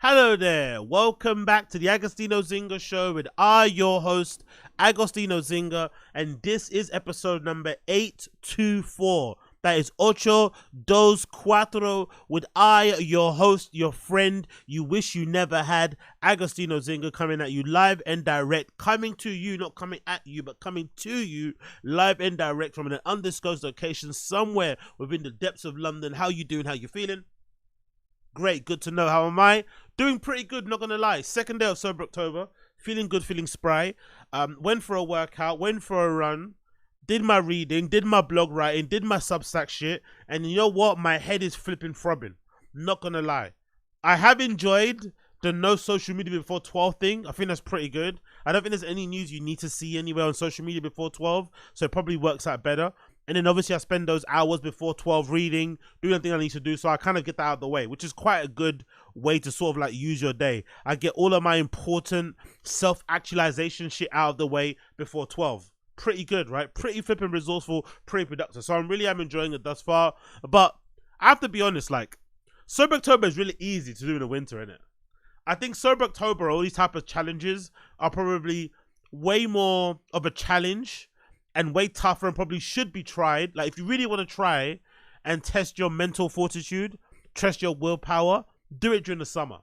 Hello there, welcome back to the Agostino Zinga Show with your host, Agostino Zinga, and this is episode number 824. That is Ocho Dos Cuatro with your host, your friend, you wish you never had, Agostino Zinga, coming at you live and direct, coming to you, not coming at you, but coming to you live and direct from an undisclosed location somewhere within the depths of London. How you doing? How you feeling? Great, good to know. How am I? Doing pretty good, not gonna lie. Second day of Sober October, feeling good, feeling spry. Went for a workout, went for a run, did my reading, did my blog writing, did my Substack shit, and you know what? My head is flipping throbbing. Not gonna lie. I have enjoyed the no social media before 12 thing. I think that's pretty good. I don't think there's any news you need to see anywhere on social media before 12, so it probably works out better. And then obviously I spend those hours before 12 reading, doing anything I need to do. So I kind of get that out of the way, which is quite a good way to sort of like use your day. I get all of my important self-actualization shit out of the way before 12. Pretty good, right? Pretty flipping resourceful, pretty productive. So I'm enjoying it thus far. But I have to be honest, like, Sober October is really easy to do in the winter, innit? I think Sober October, all these type of challenges are probably way more of a challenge and way tougher and probably should be tried. Like, if you really want to try and test your mental fortitude, test your willpower, do it during the summer.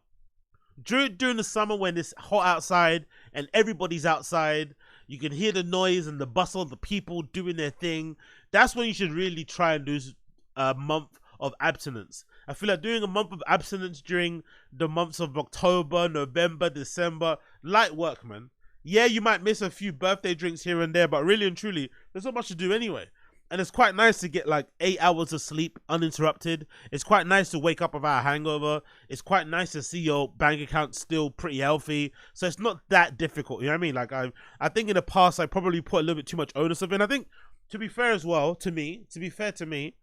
Do it during the summer when it's hot outside and everybody's outside. You can hear the noise and the bustle of the people doing their thing. That's when you should really try and do a month of abstinence. I feel like doing a month of abstinence during the months of October, November, December, light work, man. Yeah, you might miss a few birthday drinks here and there, but really and truly, there's not much to do anyway. And it's quite nice to get like 8 hours of sleep uninterrupted. It's quite nice to wake up without a hangover. It's quite nice to see your bank account still pretty healthy. So it's not that difficult, you know what I mean? Like, I think in the past, I probably put a little bit too much onus of it. And I think, to be fair as well, to be fair to me,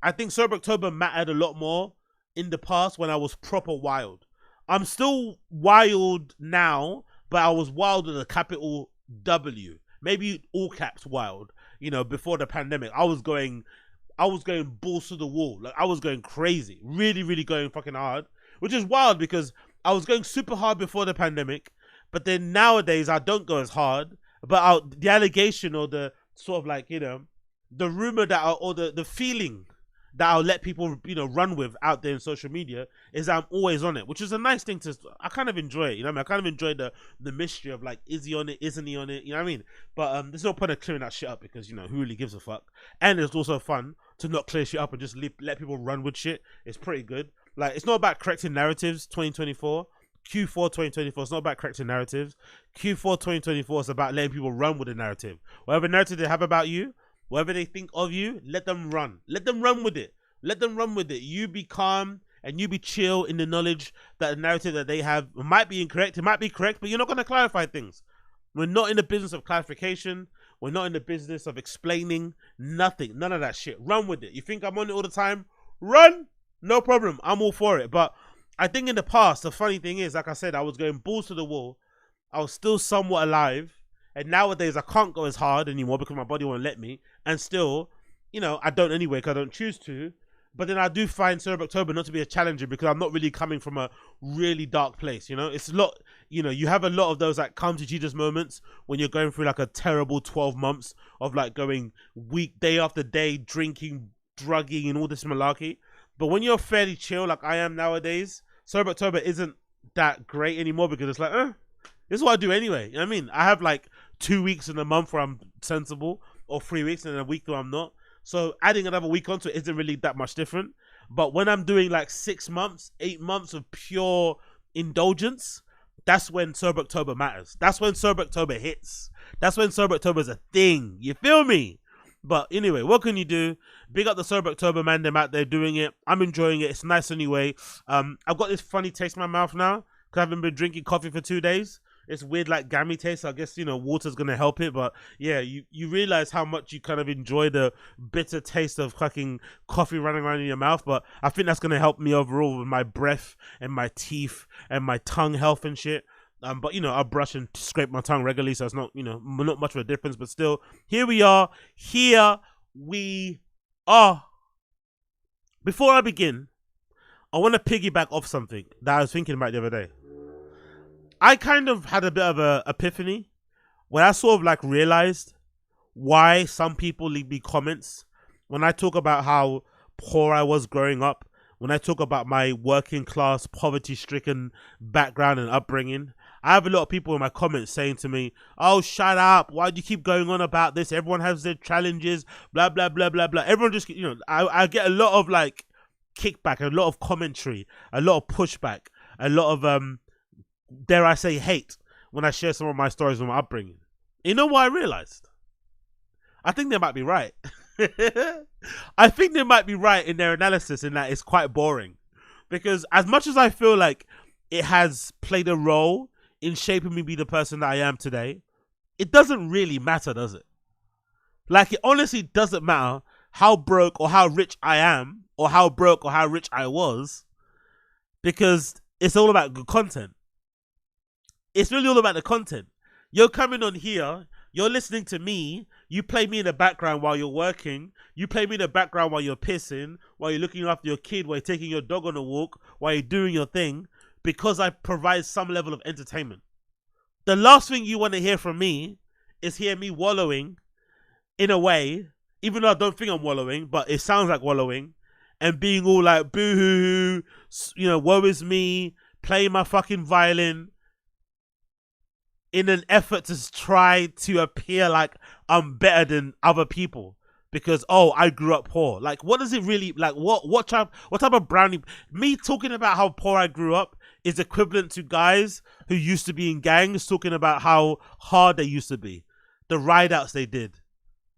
I think Sober October mattered a lot more in the past when I was proper wild. I'm still wild now, but I was wild with a capital W, maybe all caps wild. You know, before the pandemic, I was going balls to the wall. Like, I was going crazy, really going fucking hard, which is wild because I was going super hard before the pandemic, but then nowadays I don't go as hard. But the allegation or the sort of like, you know, the rumor or the feeling that I'll let people, you know, run with out there in social media is I'm always on it, which is a nice thing I kind of enjoy it, you know what I mean? I kind of enjoy the mystery of like, is he on it, isn't he on it, you know what I mean? But there's no point of clearing that shit up because, you know, who really gives a fuck? And it's also fun to not clear shit up and just let people run with shit. It's pretty good. Like, it's not about correcting narratives. 2024 Q4 2024, it's not about correcting narratives. Q4 2024 is about letting people run with the narrative. Whatever narrative they have about you, whatever they think of you, let them run. Let them run with it. Let them run with it. You be calm and you be chill in the knowledge that the narrative that they have might be incorrect. It might be correct, but you're not going to clarify things. We're not in the business of clarification. We're not in the business of explaining nothing. None of that shit. Run with it. You think I'm on it all the time? Run. No problem. I'm all for it. But I think in the past, the funny thing is, like I said, I was going balls to the wall. I was still somewhat alive. And nowadays, I can't go as hard anymore because my body won't let me. And still, you know, I don't anyway because I don't choose to. But then I do find Sober October not to be a challenger because I'm not really coming from a really dark place, you know? It's a lot, you know, you have a lot of those like come to Jesus moments when you're going through like a terrible 12 months of like going day after day, drinking, drugging and all this malarkey. But when you're fairly chill like I am nowadays, Sober October isn't that great anymore because it's like, this is what I do anyway. You know what I mean? I have like 2 weeks in a month where I'm sensible, or 3 weeks and a week where I'm not. So adding another week onto it isn't really that much different. But when I'm doing like 6 months, 8 months of pure indulgence, that's when Sober October matters. That's when Sober October hits. That's when Sober October is a thing. You feel me? But anyway, what can you do? Big up the Sober October, man. Them out there doing it. I'm enjoying it. It's nice anyway. I've got this funny taste in my mouth now because I haven't been drinking coffee for 2 days. It's weird, like gammy taste. I guess, you know, water's gonna help it, but yeah, you realize how much you kind of enjoy the bitter taste of fucking coffee running around in your mouth. But I think that's gonna help me overall with my breath and my teeth and my tongue health and shit. But you know, I brush and scrape my tongue regularly, so it's not, you know, not much of a difference. But still, here we are. Here we are. Before I begin, I want to piggyback off something that I was thinking about the other day. I kind of had a bit of a epiphany when I sort of like realized why some people leave me comments when I talk about how poor I was growing up, when I talk about my working class, poverty stricken background and upbringing. I have a lot of people in my comments saying to me, oh, shut up. Why do you keep going on about this? Everyone has their challenges, blah, blah, blah, blah, blah. Everyone just, I get a lot of like kickback, a lot of commentary, a lot of pushback, a lot of, dare I say, hate when I share some of my stories of my upbringing. You know what I realized? I think they might be right. I think they might be right in their analysis in that it's quite boring. Because as much as I feel like it has played a role in shaping me be the person that I am today, it doesn't really matter, does it? Like, it honestly doesn't matter how broke or how rich I am, or how broke or how rich I was, because it's all about good content. It's really all about the content. You're coming on here, you're listening to me, you play me in the background while you're working, you play me in the background while you're pissing, while you're looking after your kid, while you're taking your dog on a walk, while you're doing your thing, because I provide some level of entertainment. The last thing you want to hear from me is hear me wallowing in a way, even though I don't think I'm wallowing, but it sounds like wallowing, and being all like, boo-hoo, woe is me, playing my fucking violin, in an effort to try to appear like I'm better than other people because, oh, I grew up poor. Like, what does it really, like, what type of brownie? Me talking about how poor I grew up is equivalent to guys who used to be in gangs talking about how hard they used to be, the ride outs they did,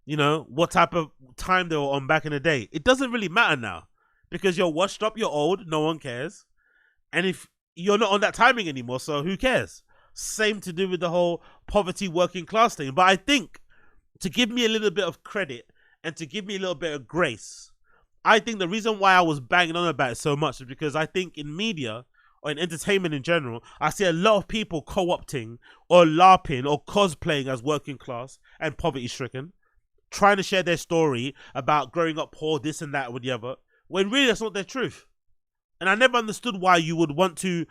what type of time they were on back in the day. It doesn't really matter now because you're washed up, you're old, no one cares. And if you're not on that timing anymore, so who cares? Same to do with the whole poverty working class thing. But I think to give me a little bit of credit and to give me a little bit of grace, I think the reason why I was banging on about it so much is because I think in media or in entertainment in general, I see a lot of people co-opting or LARPing or cosplaying as working class and poverty stricken, trying to share their story about growing up poor, this and that with the other, when really that's not their truth. And I never understood why you would want to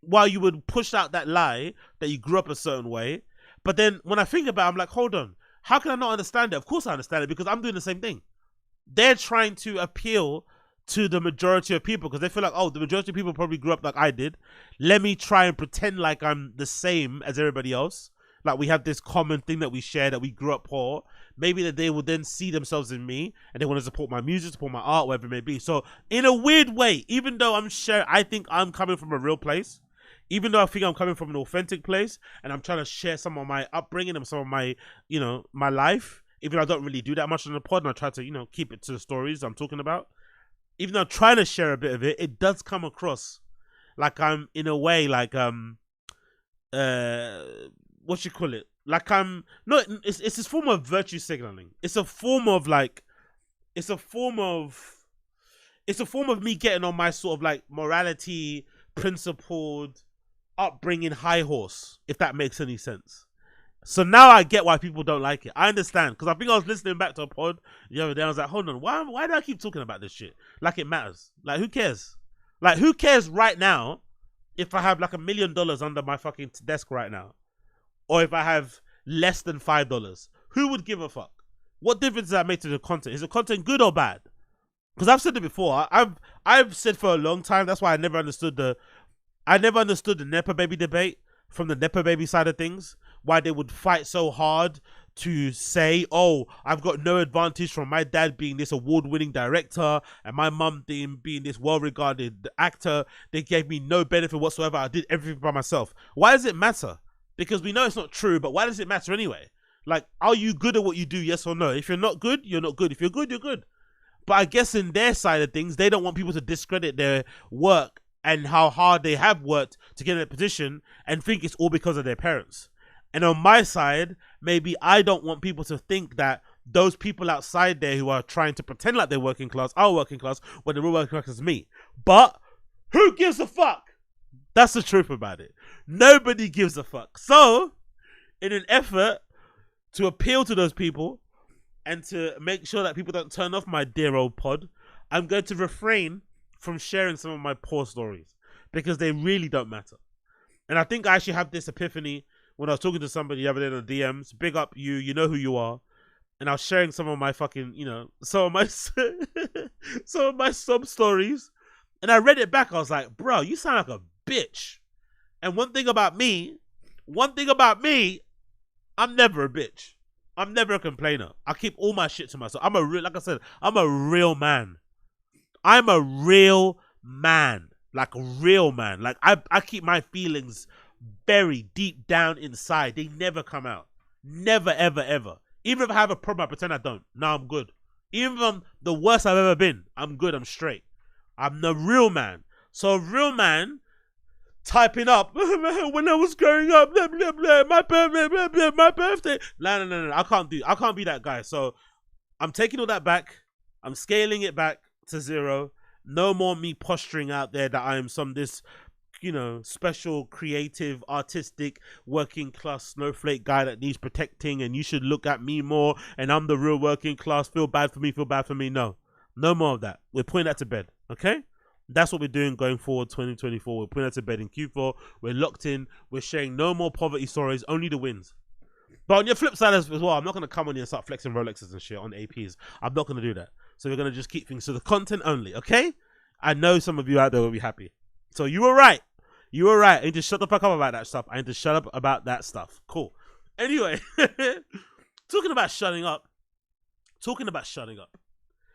why you would push out that lie that you grew up a certain way. But then when I think about it, I'm like, hold on, how can I not understand it? Of course I understand it because I'm doing the same thing. They're trying to appeal to the majority of people because they feel like, oh, the majority of people probably grew up like I did. Let me try and pretend like I'm the same as everybody else. Like we have this common thing that we share, that we grew up poor. Maybe that they will then see themselves in me and they want to support my music, support my art, whatever it may be. So in a weird way, even though I think I'm coming from a real place, even though I think I'm coming from an authentic place and I'm trying to share some of my upbringing and some of my, my life, even though I don't really do that much on the pod and I try to, keep it to the stories I'm talking about. Even though I'm trying to share a bit of it, it does come across like I'm in a way like, what you call it? Like it's this form of virtue signaling. It's a form of me getting on my sort of like morality, principled, upbringing high horse, if that makes any sense. So now I get why people don't like it. I understand, because I think I was listening back to a pod the other day. I was like, hold on, why do I keep talking about this shit? Like it matters. Like who cares? Like who cares right now if I have like $1 million under my fucking desk right now, or if I have less than $5? Who would give a fuck? What difference does that make to the content? Is the content good or bad? Because I've said it before. I've said for a long time. That's why I never understood the Nepo Baby debate from the Nepo Baby side of things. Why they would fight so hard to say, oh, I've got no advantage from my dad being this award-winning director and my mum being this well-regarded actor. They gave me no benefit whatsoever. I did everything by myself. Why does it matter? Because we know it's not true, but why does it matter anyway? Like, are you good at what you do, yes or no? If you're not good, you're not good. If you're good, you're good. But I guess in their side of things, they don't want people to discredit their work and how hard they have worked to get in a position and think it's all because of their parents. And on my side, maybe I don't want people to think that those people outside there who are trying to pretend like they're working class are working class when the real working class is me. But who gives a fuck? That's the truth about it. Nobody gives a fuck. So, in an effort to appeal to those people and to make sure that people don't turn off my dear old pod, I'm going to refrain from sharing some of my poor stories because they really don't matter. And I think I actually had this epiphany when I was talking to somebody the other day on the DMs. Big up you, you know who you are. And I was sharing some of my fucking, some of my sub stories. And I read it back. I was like, bro, you sound like a bitch. And one thing about me, I'm never a bitch. I'm never a complainer. I keep all my shit to myself. Like I said, I'm a real man. I'm a real man. Like a real man. Like I keep my feelings buried deep down inside. They never come out. Never, ever, ever. Even if I have a problem, I pretend I don't. No, I'm good. Even if I'm the worst I've ever been, I'm good. I'm straight. I'm the real man. So a real man typing up when I was growing up, blah, blah, blah, my birthday, blah, blah, my birthday. No. I can't be that guy. So I'm taking all that back. I'm scaling it back to 0. No more me posturing out there that I am this special, creative, artistic, working class snowflake guy that needs protecting and you should look at me more and I'm the real working class. Feel bad for me. No more of that. We're putting that to bed. Okay? That's what we're doing going forward 2024. We're putting that to bed in Q4. We're locked in. We're sharing no more poverty stories, only the wins. But on your flip side as well, I'm not going to come on here and start flexing Rolexes and shit on APs. I'm not going to do that. So we're going to just keep things to the content only, okay? I know some of you out there will be happy. So you were right. I need to shut the fuck up about that stuff. Cool. Anyway, talking about shutting up.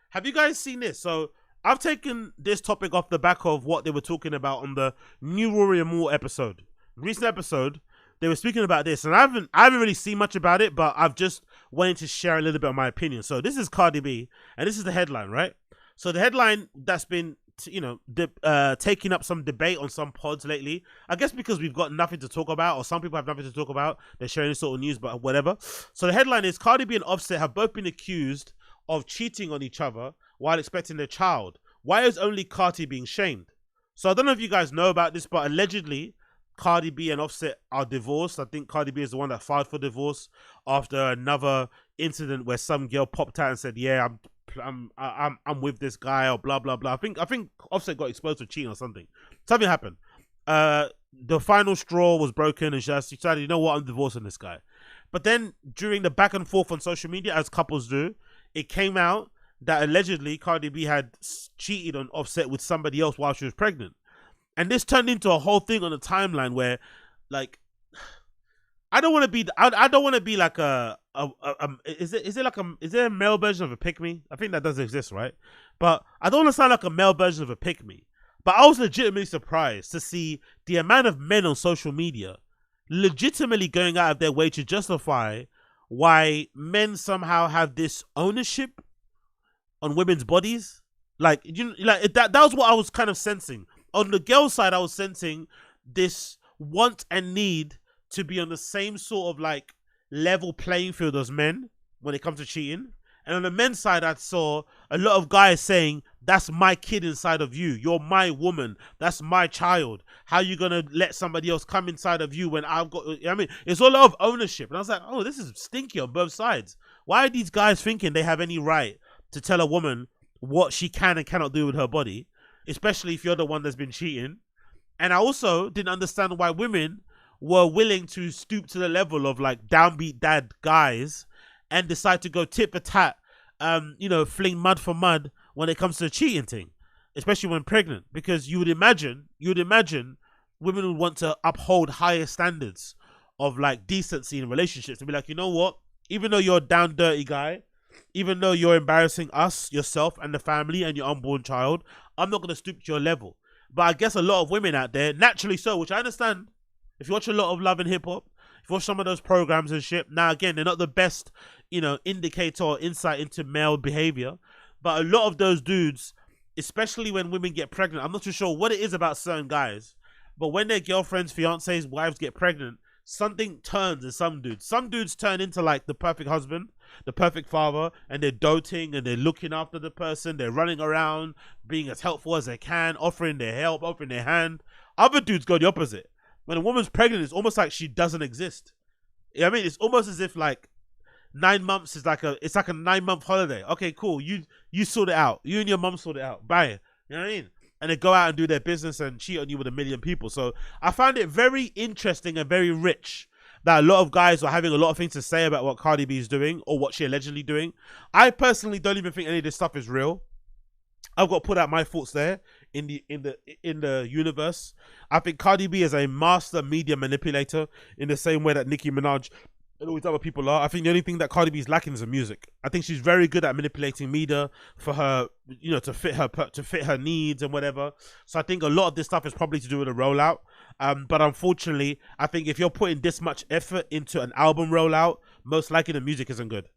Have you guys seen this? So I've taken this topic off the back of what they were talking about on the new Rory and Moore episode. Recent episode, they were speaking about this, and I haven't really seen much about it, but I've just wanted to share a little bit of my opinion. So this is Cardi B, and this is the headline, right? So the headline that's been taking up some debate on some pods lately, I guess because we've got nothing to talk about, or some people have nothing to talk about, they're sharing this sort of news, but whatever. So the headline is Cardi B and Offset have both been accused of cheating on each other while expecting their child. Why is only Carti being shamed? So I don't know if you guys know about this, but allegedly Cardi B and Offset are divorced. I think Cardi B is the one that filed for divorce after another incident where some girl popped out and said, "Yeah, I'm with this guy," or blah blah blah. I think Offset got exposed for cheating or something. Something happened. The final straw was broken, and she decided, you know what, I'm divorcing this guy. But then during the back and forth on social media, as couples do, it came out that allegedly Cardi B had cheated on Offset with somebody else while she was pregnant. And this turned into a whole thing on the timeline where, like, I don't want to be like is there a male version of a pick me? I think that does exist, right? But I don't want to sound like a male version of a pick me. But I was legitimately surprised to see the amount of men on social media legitimately going out of their way to justify why men somehow have this ownership on women's bodies. Like, that was what I was kind of sensing. On the girl side, I was sensing this want and need to be on the same sort of like level playing field as men when it comes to cheating. And on the men's side, I saw a lot of guys saying, that's my kid inside of you. You're my woman. That's my child. How you going to let somebody else come inside of you when I've got... I mean, it's all a lot of ownership. And I was like, oh, this is stinky on both sides. Why are these guys thinking they have any right to tell a woman what she can and cannot do with her body, especially if you're the one that's been cheating? And I also didn't understand why women were willing to stoop to the level of like downbeat dad guys and decide to go tit for tat, fling mud for mud when it comes to the cheating thing, especially when pregnant. Because you would imagine women would want to uphold higher standards of like decency in relationships, to be like, you know what, even though you're a down dirty guy, even though you're embarrassing us, yourself and the family and your unborn child, I'm not going to stoop to your level. But I guess a lot of women out there, naturally so, which I understand, if you watch a lot of Love and Hip Hop, if you watch some of those programs and shit, now again, they're not the best, indicator or insight into male behavior. But a lot of those dudes, especially when women get pregnant, I'm not too sure what it is about certain guys, but when their girlfriends, fiancés, wives get pregnant, something turns in some dudes. Some dudes turn into like the perfect husband, the perfect father, and they're doting and they're looking after the person. They're running around, being as helpful as they can, offering their help, offering their hand. Other dudes go the opposite. When a woman's pregnant, it's almost like she doesn't exist. I mean, it's almost as if like 9 months is like a 9-month holiday. Okay, cool. You sort it out. You and your mom sort it out. Bye. You know what I mean? and they go out and do their business and cheat on you with 1 million people. So I found it very interesting and very rich that a lot of guys are having a lot of things to say about what Cardi B is doing or what she allegedly doing. I personally don't even think any of this stuff is real. I've got to put out my thoughts there in the universe. I think Cardi B is a master media manipulator in the same way that Nicki Minaj and all these other people are. I think the only thing that Cardi B is lacking is the music. I think she's very good at manipulating media for her, you know, to fit her needs and whatever. So I think a lot of this stuff is probably to do with the rollout. But unfortunately, I think if you're putting this much effort into an album rollout, most likely the music isn't good.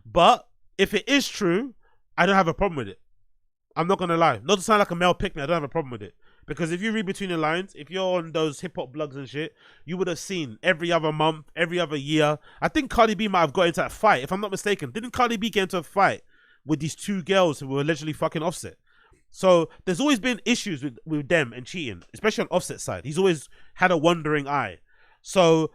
But if it is true, I don't have a problem with it. I'm not gonna lie. Not to sound like a male pick-me, I don't have a problem with it. Because if you read between the lines, if you're on those hip-hop blogs and shit, you would have seen every other month, every other year. I think Cardi B might have got into a fight, if I'm not mistaken. Didn't Cardi B get into a fight with these 2 girls who were allegedly fucking Offset? So there's always been issues with them and cheating, especially on Offset's side. He's always had a wandering eye. So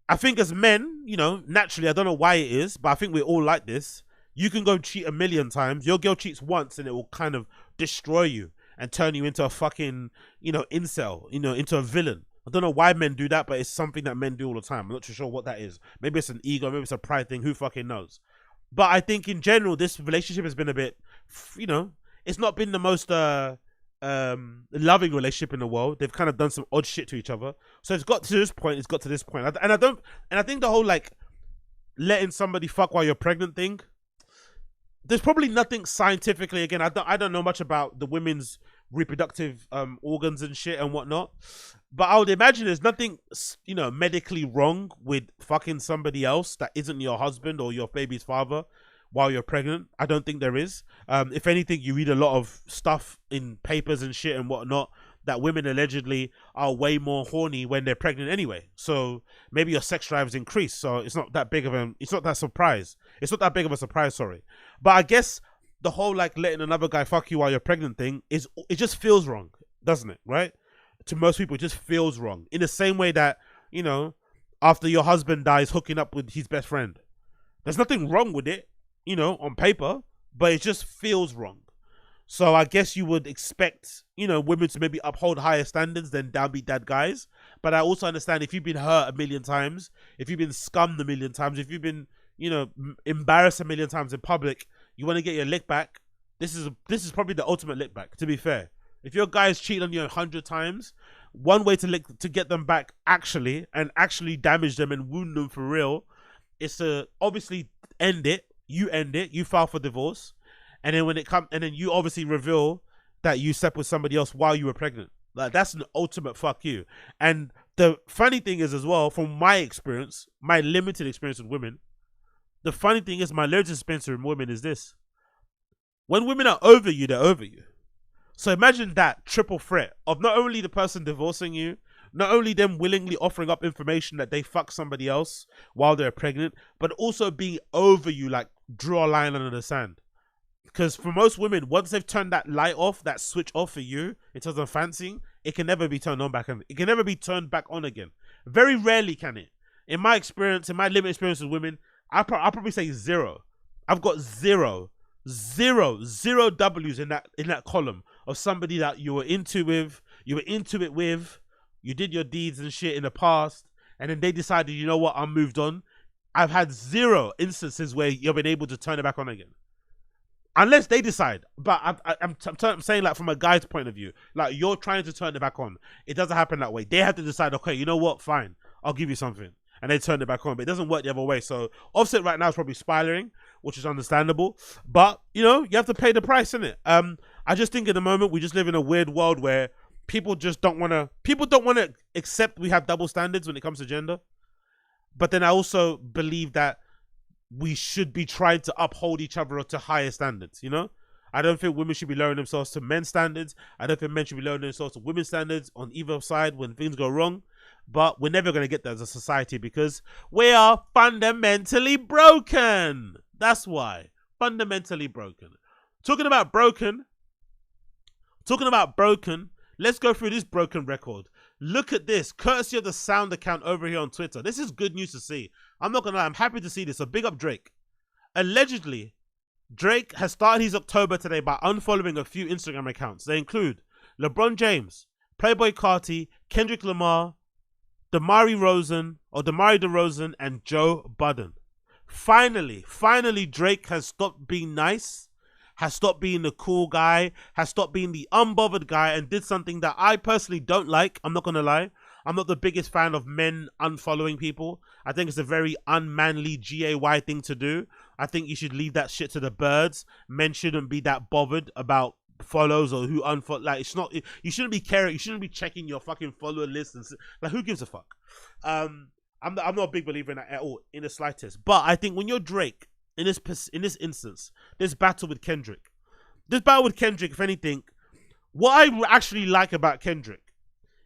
I think as men, you know, naturally, I don't know why it is, but I think we're all like this. You can go cheat 1 million times. Your girl cheats once and it will kind of destroy you and turn you into a fucking, you know, incel, you know, into a villain. I don't know why men do that, but it's something that men do all the time. I'm not too sure what that is. Maybe it's an ego, maybe it's a pride thing, who fucking knows. But I think in general, this relationship has been a bit, you know, it's not been the most loving relationship in the world. They've kind of done some odd shit to each other. So it's got to this point, And I think the whole like letting somebody fuck while you're pregnant thing, there's probably nothing scientifically, again, I don't know much about the women's reproductive organs and shit and whatnot, but I would imagine there's nothing, you know, medically wrong with fucking somebody else that isn't your husband or your baby's father while you're pregnant. I don't think there is. If anything, you read a lot of stuff in papers and shit and whatnot that women allegedly are way more horny when they're pregnant anyway. So maybe your sex drive is increased. So it's not that big of it's not that big of a surprise, sorry. But I guess the whole like letting another guy fuck you while you're pregnant thing it just feels wrong, doesn't it? Right? To most people, it just feels wrong. In the same way that, you know, after your husband dies, hooking up with his best friend. There's nothing wrong with it, you know, on paper, but it just feels wrong. So I guess you would expect, you know, women to maybe uphold higher standards than downbeat dad guys. But I also understand if you've been hurt 1 million times, if you've been scummed 1 million times, if you've been, you know, embarrassed 1 million times in public, you want to get your lick back. This is probably the ultimate lick back, to be fair. If your guys cheat on you 100 times, one way to get them back actually damage them and wound them for real is to obviously end it. You file for divorce. And then you obviously reveal that you slept with somebody else while you were pregnant. Like, that's an ultimate fuck you. And the funny thing is as well, from my experience, my limited experience with women, the funny thing is my limited experience with women is this. When women are over you, they're over you. So imagine that triple threat of not only the person divorcing you, not only them willingly offering up information that they fuck somebody else while they're pregnant, but also being over you, like draw a line under the sand. Because for most women, once they've turned that light off, that switch off for you in terms of fancying, it can never be turned on back on. It can never be turned back on again. Very rarely can it. In my experience, in my limited experience with women, I'll probably say 0. I've got zero W's in that column of somebody that you were into it with, you did your deeds and shit in the past, and then they decided, you know what, I'm moved on. I've had 0 instances where you've been able to turn it back on again. Unless they decide, but I'm saying, like, from a guy's point of view, like, you're trying to turn it back on. It doesn't happen that way. They have to decide, okay, you know what, fine, I'll give you something, and they turn it back on. But it doesn't work the other way. So Offset right now is probably spiraling, which is understandable. But you know, you have to pay the price, innit? I just think at the moment we just live in a weird world where people don't want to accept we have double standards when it comes to gender. But then I also believe that we should be trying to uphold each other to higher standards, you know? I don't think women should be lowering themselves to men's standards. I don't think men should be lowering themselves to women's standards on either side when things go wrong. But we're never going to get there as a society because we are fundamentally broken. That's why. Fundamentally broken. Talking about broken, let's go through this broken record. Look at this, courtesy of the sound account over here on Twitter. This is good news to see. I'm not gonna lie, I'm happy to see this. So big up Drake. Allegedly, Drake has started his October today by unfollowing a few Instagram accounts. They include LeBron James, Playboi Carti, Kendrick Lamar, DeMar DeRozen, and Joe Budden. Finally, Drake has stopped being nice, has stopped being the cool guy, has stopped being the unbothered guy, and did something that I personally don't like. I'm not gonna lie. I'm not the biggest fan of men unfollowing people. I think it's a very unmanly GAY thing to do. I think you should leave that shit to the birds. Men shouldn't be that bothered about follows or who unfollow. Like, it's not. You shouldn't be caring. You shouldn't be checking your fucking follower list and like, who gives a fuck? I'm not a big believer in that at all, in the slightest. But I think when you're Drake, in this instance, this battle with Kendrick, if anything, what I actually like about Kendrick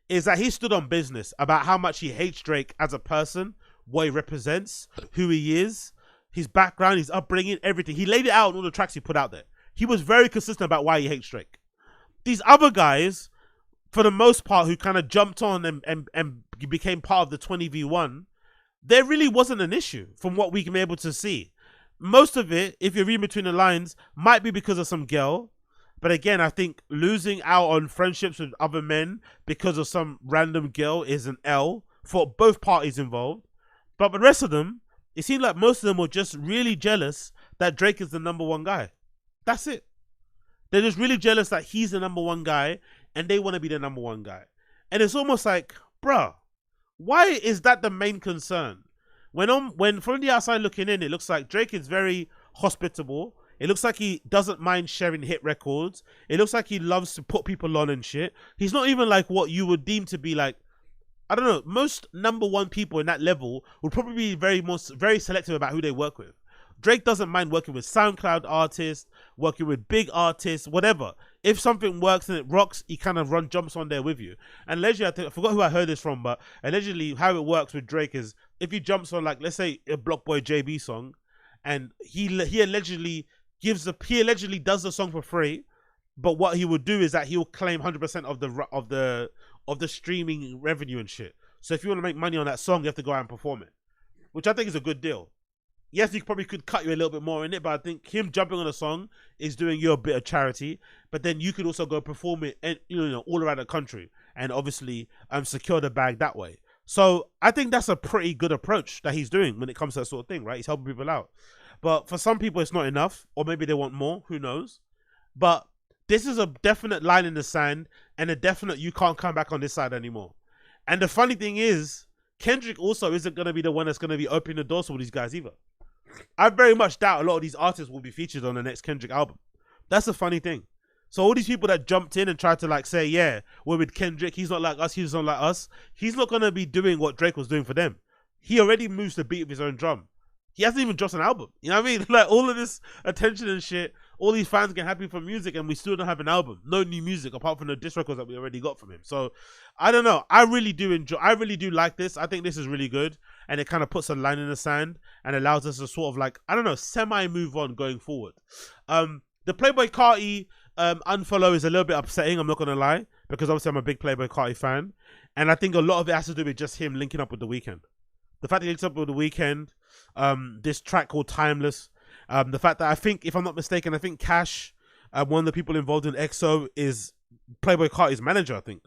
is that he stood on business about how much he hates Drake as a person, what he represents, who he is, his background, his upbringing, everything. He laid it out in all the tracks he put out there. He was very consistent about why he hates Drake. These other guys, for the most part, who kind of jumped on and became part of the 20v1, there really wasn't an issue from what we can be able to see. Most of it, if you read between the lines, might be because of some girl. But again, I think losing out on friendships with other men because of some random girl is an L for both parties involved. But the rest of them, it seemed like most of them were just really jealous that Drake is the #1 guy. That's it. They're just really jealous that he's the #1 guy and they want to be the #1 guy. And it's almost like, bruh, why is that the main concern? When from the outside looking in, it looks like Drake is very hospitable. It looks like he doesn't mind sharing hit records. It looks like he loves to put people on and shit. He's not even like what you would deem to be like, I don't know, most #1 people in that level would probably be very selective about who they work with. Drake doesn't mind working with SoundCloud artists, working with big artists, whatever. If something works and it rocks, he kind of jumps on there with you. And allegedly, I forgot who I heard this from, but allegedly how it works with Drake is if he jumps on, like, let's say a Block Boy JB song, and he allegedly does the song for free, but what he would do is that he will claim 100% of the streaming revenue and shit. So if you want to make money on that song, you have to go out and perform it, which I think is a good deal. Yes, he probably could cut you a little bit more in it, but I think him jumping on a song is doing you a bit of charity. But then you could also go perform it, and all around the country, and obviously secure the bag that way. So I think that's a pretty good approach that he's doing when it comes to that sort of thing, right? He's helping people out. But for some people, it's not enough, or maybe they want more. Who knows? But this is a definite line in the sand, and a definite you can't come back on this side anymore. And the funny thing is, Kendrick also isn't going to be the one that's going to be opening the doors for all these guys either. I very much doubt a lot of these artists will be featured on the next Kendrick album. That's a funny thing. So all these people that jumped in and tried to like say, yeah, we're with Kendrick, he's not like us, he's not like us. He's not going to be doing what Drake was doing for them. He already moves the beat of his own drum. He hasn't even dropped an album. You know what I mean? Like, all of this attention and shit, all these fans get happy for music and we still don't have an album. No new music apart from the disc records that we already got from him. So I don't know. I really do like this. I think this is really good. And it kind of puts a line in the sand and allows us to sort of like, I don't know, semi-move on going forward. The Playboi Carti unfollow is a little bit upsetting, I'm not going to lie, because obviously I'm a big Playboi Carti fan. And I think a lot of it has to do with just him linking up with The Weeknd. The fact that he links up with The Weeknd, this track called Timeless, the fact that I think, if I'm not mistaken, I think Cash, one of the people involved in EXO, is Playboi Carti's manager, I think.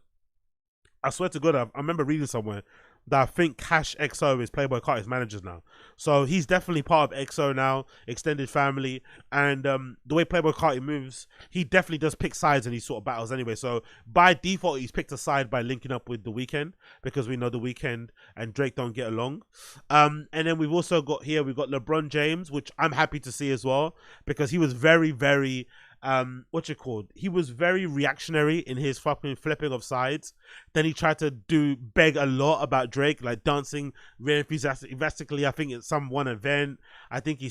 I swear to God, I remember reading somewhere that I think Cash XO is Playboi Carti's managers now. So he's definitely part of EXO now, extended family. And the way Playboi Carti moves, he definitely does pick sides in these sort of battles anyway. So by default, he's picked a side by linking up with The Weeknd, because we know The Weeknd and Drake don't get along. And then we've also got LeBron James, which I'm happy to see as well, because he was very, very... he was very reactionary in his fucking flipping of sides. Then he tried to beg a lot about Drake, like dancing very enthusiastically. I think at some one event, I think he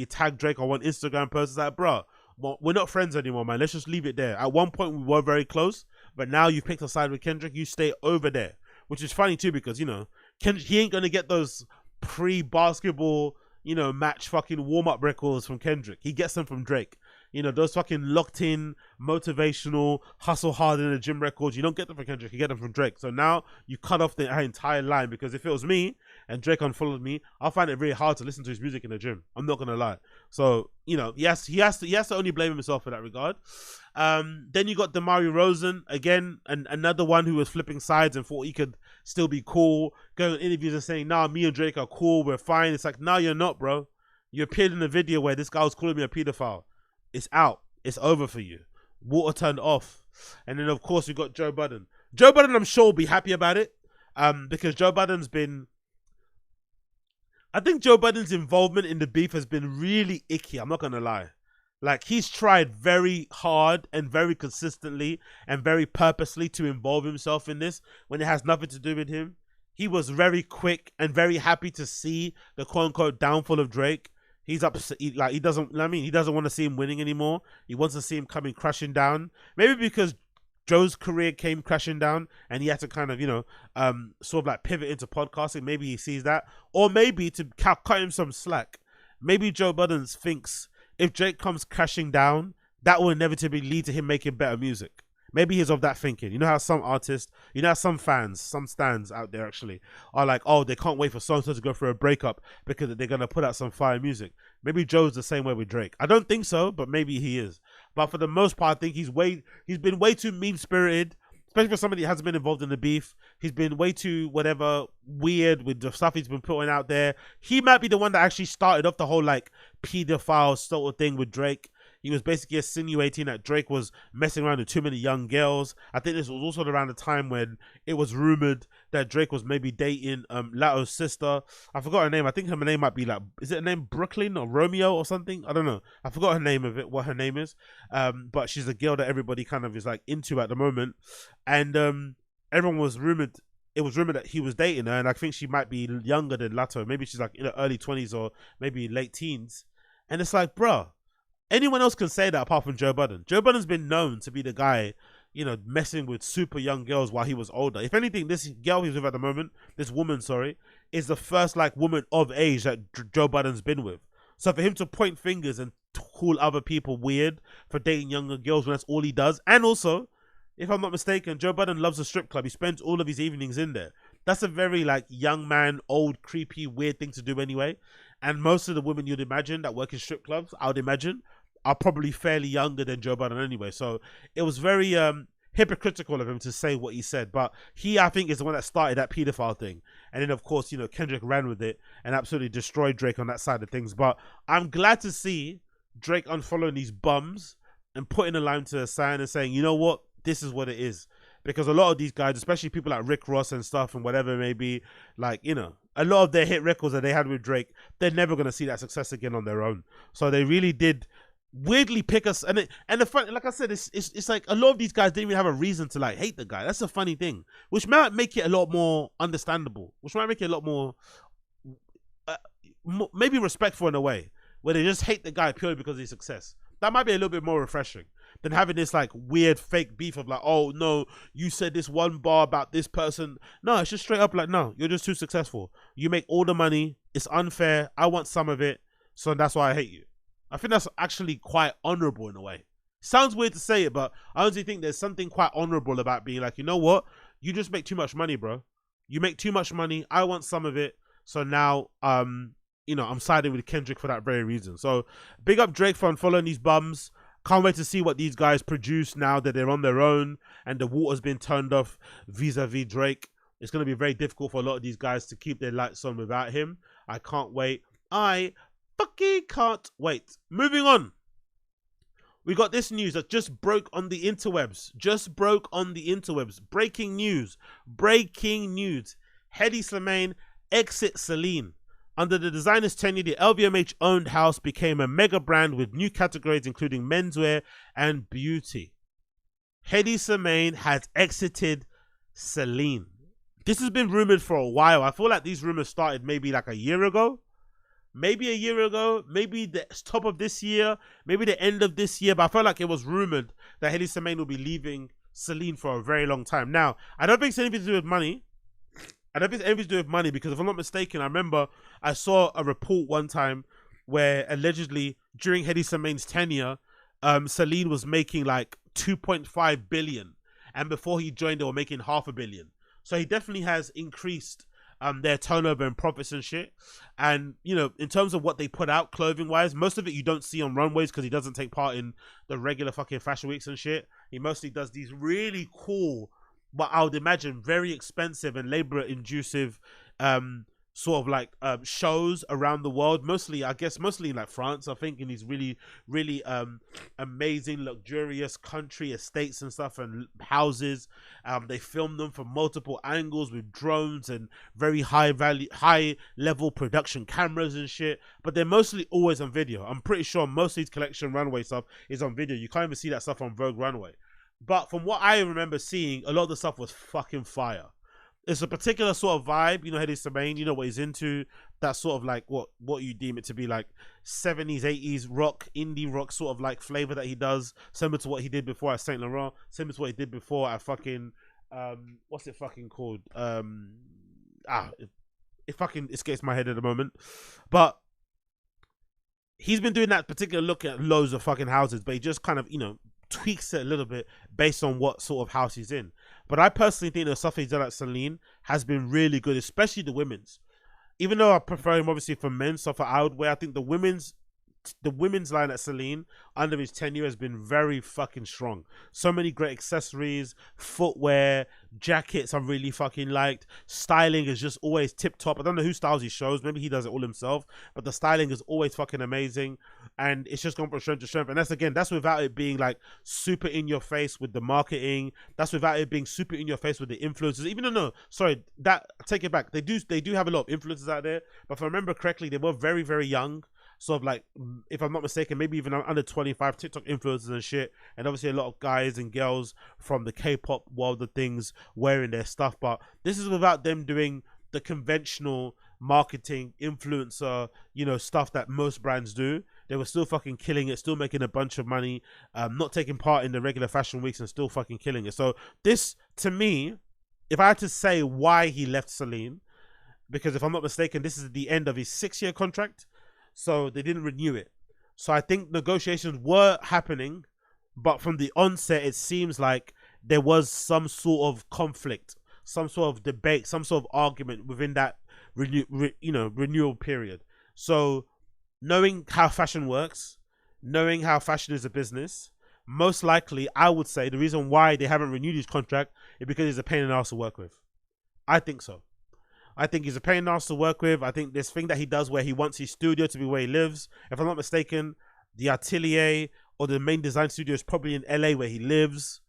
tagged Drake on one Instagram post. It's like, bro, we're not friends anymore, man. Let's just leave it there. At one point we were very close, but now you've picked a side with Kendrick. You stay over there, which is funny too, because Kendrick, he ain't gonna get those pre-basketball match fucking warm-up records from Kendrick. He gets them from Drake. Those fucking locked in, motivational, hustle hard in the gym records, you don't get them from Kendrick, you get them from Drake. So now you cut off the entire line, because if it was me and Drake unfollowed me, I'll find it very hard to listen to his music in the gym. I'm not gonna lie. So, you know, he has to only blame himself in that regard. Then you got DeRozen, again, another one who was flipping sides and thought he could still be cool, going on interviews and saying, nah, me and Drake are cool, we're fine. It's like, no, you're not, bro. You appeared in a video where this guy was calling me a pedophile. It's out. It's over for you. Water turned off. And then, of course, we got Joe Budden. Joe Budden, I'm sure, will be happy about it. Because Joe Budden's been... I think Joe Budden's involvement in the beef has been really icky. I'm not going to lie. Like, he's tried very hard and very consistently and very purposely to involve himself in this when it has nothing to do with him. He was very quick and very happy to see the quote-unquote downfall of Drake. He's upset, he doesn't want to see him winning anymore. He wants to see him coming crashing down. Maybe because Joe's career came crashing down and he had to kind of, sort of like pivot into podcasting. Maybe he sees that. Or maybe to cut him some slack. Maybe Joe Budden thinks if Drake comes crashing down, that will inevitably lead to him making better music. Maybe he's of that thinking. You know how some artists, how some fans, some stans out there actually are like, oh, they can't wait for so-and-so to go through a breakup because they're going to put out some fire music. Maybe Joe's the same way with Drake. I don't think so, but maybe he is. But for the most part, I think he's been way too mean-spirited, especially for somebody that hasn't been involved in the beef. He's been way too weird with the stuff he's been putting out there. He might be the one that actually started off the whole like pedophile sort of thing with Drake. He was basically insinuating that Drake was messing around with too many young girls. I think this was also around the time when it was rumored that Drake was maybe dating Lato's sister. I forgot her name. I think her name might be like, is it her name Brooklyn or Romeo or something? I don't know. I forgot her name of it, what her name is. But she's a girl that everybody kind of is like into at the moment. And everyone was rumored. It was rumored that he was dating her, and I think she might be younger than Lato. Maybe she's like in her early 20s or maybe late teens. And it's like, bruh, anyone else can say that apart from Joe Budden. Joe Budden's been known to be the guy, messing with super young girls while he was older. If anything, this girl he's with at the moment, this woman, sorry, is the first like woman of age that Joe Budden's been with. So for him to point fingers and call other people weird for dating younger girls when that's all he does, and also, if I'm not mistaken, Joe Budden loves a strip club. He spends all of his evenings in there. That's a very like young man, old, creepy, weird thing to do anyway. And most of the women you'd imagine that work in strip clubs, I would imagine, are probably fairly younger than Joe Budden anyway. So it was very hypocritical of him to say what he said. But he, I think, is the one that started that pedophile thing. And then, of course, Kendrick ran with it and absolutely destroyed Drake on that side of things. But I'm glad to see Drake unfollowing these bums and putting a line to the sand and saying, you know what? This is what it is. Because a lot of these guys, especially people like Rick Ross and stuff and whatever it may be, like, a lot of their hit records that they had with Drake, they're never going to see that success again on their own. So they really did weirdly pick us. And the fun, like I said, it's like a lot of these guys didn't even have a reason to like hate the guy. That's a funny thing, which might make it a lot more understandable, which might make it a lot more maybe respectful in a way, where they just hate the guy purely because of his success. That might be a little bit more refreshing than having this like weird fake beef of like, oh no, you said this one bar about this person. No, it's just straight up like, no, you're just too successful. You make all the money. It's unfair. I want some of it. So that's why I hate you. I think that's actually quite honorable in a way. Sounds weird to say it, but I honestly think there's something quite honorable about being like, you know what? You just make too much money, bro. You make too much money. I want some of it. So now, I'm siding with Kendrick for that very reason. So big up Drake for unfollowing these bums. Can't wait to see what these guys produce now that they're on their own and the water's been turned off vis-a-vis Drake. It's going to be very difficult for a lot of these guys to keep their lights on without him. I can't wait. I fucking can't wait. Moving on. We got this news that just broke on the interwebs. Breaking news. Hedi Slimane exits Celine. Under the designer's tenure, the LVMH-owned house became a mega brand with new categories including menswear and beauty. Hedi Slimane has exited Celine. This has been rumored for a while. I feel like these rumors started maybe like a year ago. Maybe the top of this year, maybe the end of this year. But I felt like it was rumored that Hedi Slimane will be leaving Celine for a very long time. Now, I don't think it's anything to do with money. Because if I'm not mistaken, I remember I saw a report one time where allegedly during Hedi Slimane's tenure, Celine was making like 2.5 billion. And before he joined, they were making $500 million. So he definitely has increased their turnover and profits and shit. And, you know, in terms of what they put out clothing wise, most of it you don't see on runways because he doesn't take part in the regular fucking fashion weeks and shit. He mostly does these really cool, but I would imagine very expensive and labor inducive sort of like shows around the world, mostly in like France, I think, in these really amazing luxurious country estates and stuff and houses. They film them from multiple angles with drones and very high level production cameras and shit, but they're mostly always on video. I'm pretty sure most of these collection runway stuff is on video. You can't even see that stuff on Vogue runway, but from what I remember seeing, a lot of the stuff was fucking fire. It's a particular sort of vibe, you know, Hedi Slimane, you know what he's into, that sort of like what you deem it to be, like 70s, 80s rock, indie rock sort of like flavor that he does, similar to what he did before at Saint Laurent, similar to what he did before at fucking, what's it fucking called? It fucking escapes my head at the moment. But he's been doing that particular look at loads of fucking houses, but he just kind of, you know, tweaks it a little bit based on what sort of house he's in. But I personally think the stuff he's done at Celine has been really good, especially the women's. Even though I prefer him obviously for men's stuff, I would wear, I think the women's line at Celine under his tenure has been very fucking strong. So many great accessories, footwear, jackets I really fucking liked. Styling is just always tip top. I don't know who styles he shows, maybe he does it all himself, but the styling is always fucking amazing, and it's just gone from strength to strength. And that's without it being like super in your face with the marketing. That's without it being super in your face with the influencers. Even though, no, sorry, that take it back. They do have a lot of influencers out there, but if I remember correctly, they were very, very young. Sort of like, if I'm not mistaken, maybe even under 25 TikTok influencers and shit. And obviously a lot of guys and girls from the K-pop world of things wearing their stuff. But this is without them doing the conventional marketing influencer, you know, stuff that most brands do. They were still fucking killing it, still making a bunch of money, not taking part in the regular fashion weeks and still fucking killing it. So this, to me, if I had to say why he left Celine, because if I'm not mistaken, this is the end of his 6-year contract. So they didn't renew it. So I think negotiations were happening, but from the onset, it seems like there was some sort of conflict, some sort of debate, some sort of argument within that renewal period. So knowing how fashion works, knowing how fashion is a business, most likely I would say the reason why they haven't renewed his contract is because he's a pain in the ass to work with. I think so. I think he's a pain in the ass to work with. I think this thing that he does where he wants his studio to be where he lives. If I'm not mistaken, the atelier or the main design studio is probably in LA where he lives.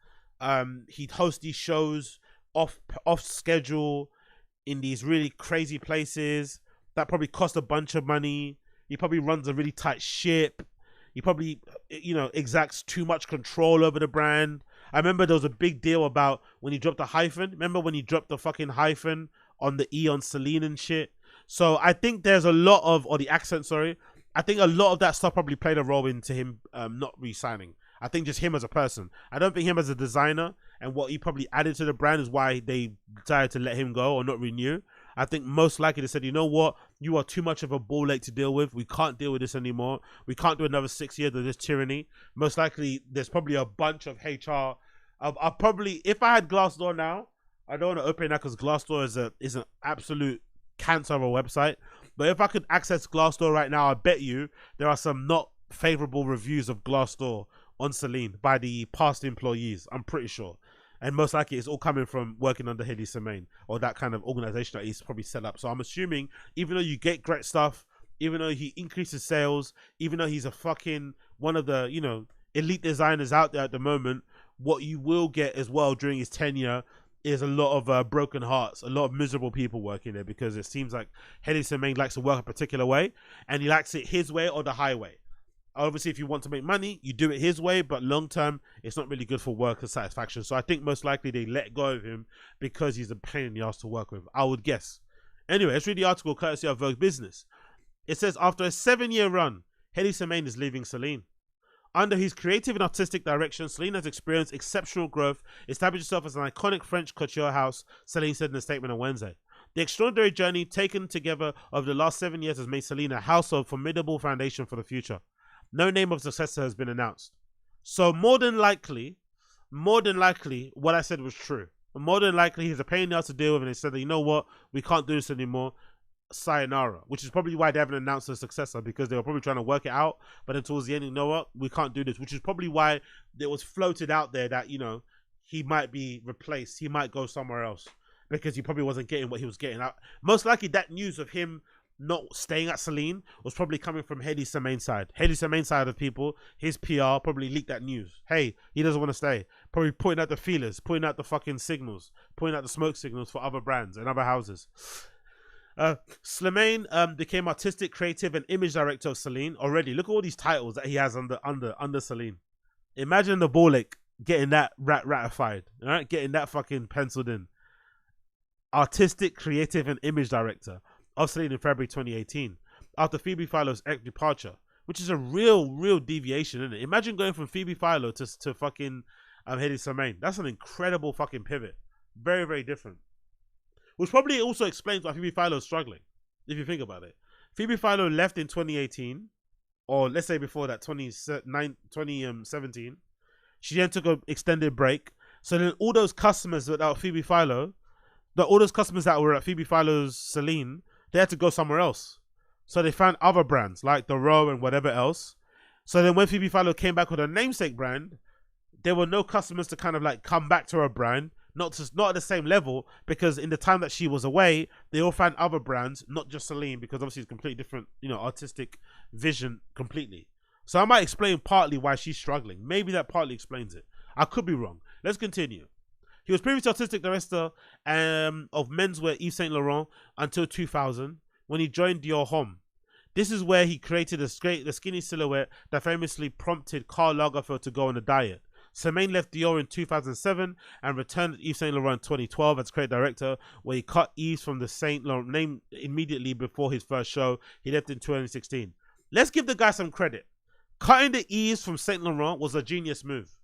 He'd host these shows off schedule in these really crazy places that probably cost a bunch of money. He probably runs a really tight ship. He probably, you know, exacts too much control over the brand. I remember there was a big deal about when he dropped the hyphen. Remember when he dropped the fucking hyphen on the E on Celine and shit? So I think there's a lot of, or the accent, sorry. I think a lot of that stuff probably played a role into him not re-signing. I think just him as a person. I don't think him as a designer and what he probably added to the brand is why they decided to let him go or not renew. I think most likely they said, you know what? You are too much of a ball ache to deal with. We can't deal with this anymore. We can't do another 6 years of this tyranny. Most likely there's probably a bunch of HR. I'll probably, if I had Glassdoor now, I don't want to open that because Glassdoor is an absolute cancer of a website. But if I could access Glassdoor right now, I bet you there are some not favorable reviews of Glassdoor on Celine by the past employees. I'm pretty sure. And most likely it's all coming from working under Hedi Slimane or that kind of organization that he's probably set up. So I'm assuming even though you get great stuff, even though he increases sales, even though he's a fucking one of the, you know, elite designers out there at the moment, what you will get as well during his tenure is a lot of broken hearts, a lot of miserable people working there, because it seems like Hedi Slimane likes to work a particular way and he likes it his way or the highway. Obviously, if you want to make money, you do it his way, but long term, it's not really good for worker satisfaction. So I think most likely they let go of him because he's a pain in the ass to work with, I would guess. Anyway, let's read the article courtesy of Vogue Business. It says, after a 7-year run, Hedi Slimane is leaving Celine. Under his creative and artistic direction, Celine has experienced exceptional growth, established itself as an iconic French couture house, Celine said in a statement on Wednesday. The extraordinary journey taken together over the last 7 years has made Celine a house of formidable foundation for the future. No name of successor has been announced. So more than likely, what I said was true. More than likely, he's a pain in the ass to deal with, and they said that, you know what, we can't do this anymore. Sayonara, which is probably why they haven't announced a successor, because they were probably trying to work it out. But then towards the end, you know what, we can't do this, which is probably why it was floated out there that, you know, he might be replaced, he might go somewhere else, because he probably wasn't getting what he was getting out. Most likely, that news of him not staying at Celine was probably coming from Hedi Slimane's side. Hedi Slimane's side of people, his PR probably leaked that news. Hey, he doesn't want to stay. Probably pointing out the feelers, pointing out the fucking signals, pointing out the smoke signals for other brands and other houses. Slimane became artistic, creative, and image director of Celine already. Look at all these titles that he has under Celine. Imagine the Bolek getting that ratified, all right? Getting that fucking penciled in. Artistic, creative, and image director of Celine in February 2018, after Phoebe Philo's departure, which is a real deviation, isn't it? Imagine going from Phoebe Philo to fucking Hedi Slimane. That's an incredible fucking pivot. Very different. Which probably also explains why Phoebe Philo is struggling, if you think about it. Phoebe Philo left in 2018, or let's say before that, 2017. She then took an extended break. So then all those customers without Phoebe Philo, all those customers that were at Phoebe Philo's Celine, they had to go somewhere else. So they found other brands like the Row and whatever else. So then when Phoebe Philo came back with her namesake brand, there were no customers to kind of like come back to her brand, not at the same level, because in the time that she was away, they all found other brands, not just Celine, because obviously it's completely different, you know, artistic vision completely. So I might explain partly why she's struggling. Maybe that partly explains it. I could be wrong. Let's continue. He was previously artistic director of menswear Yves Saint Laurent until 2000, when he joined Dior Homme. This is where he created the skinny silhouette that famously prompted Karl Lagerfeld to go on a diet. Slimane left Dior in 2007 and returned to Yves Saint Laurent in 2012 as creative director, where he cut Yves from the Saint Laurent name immediately before his first show. He left in 2016. Let's give the guy some credit. Cutting the Yves from Saint Laurent was a genius move.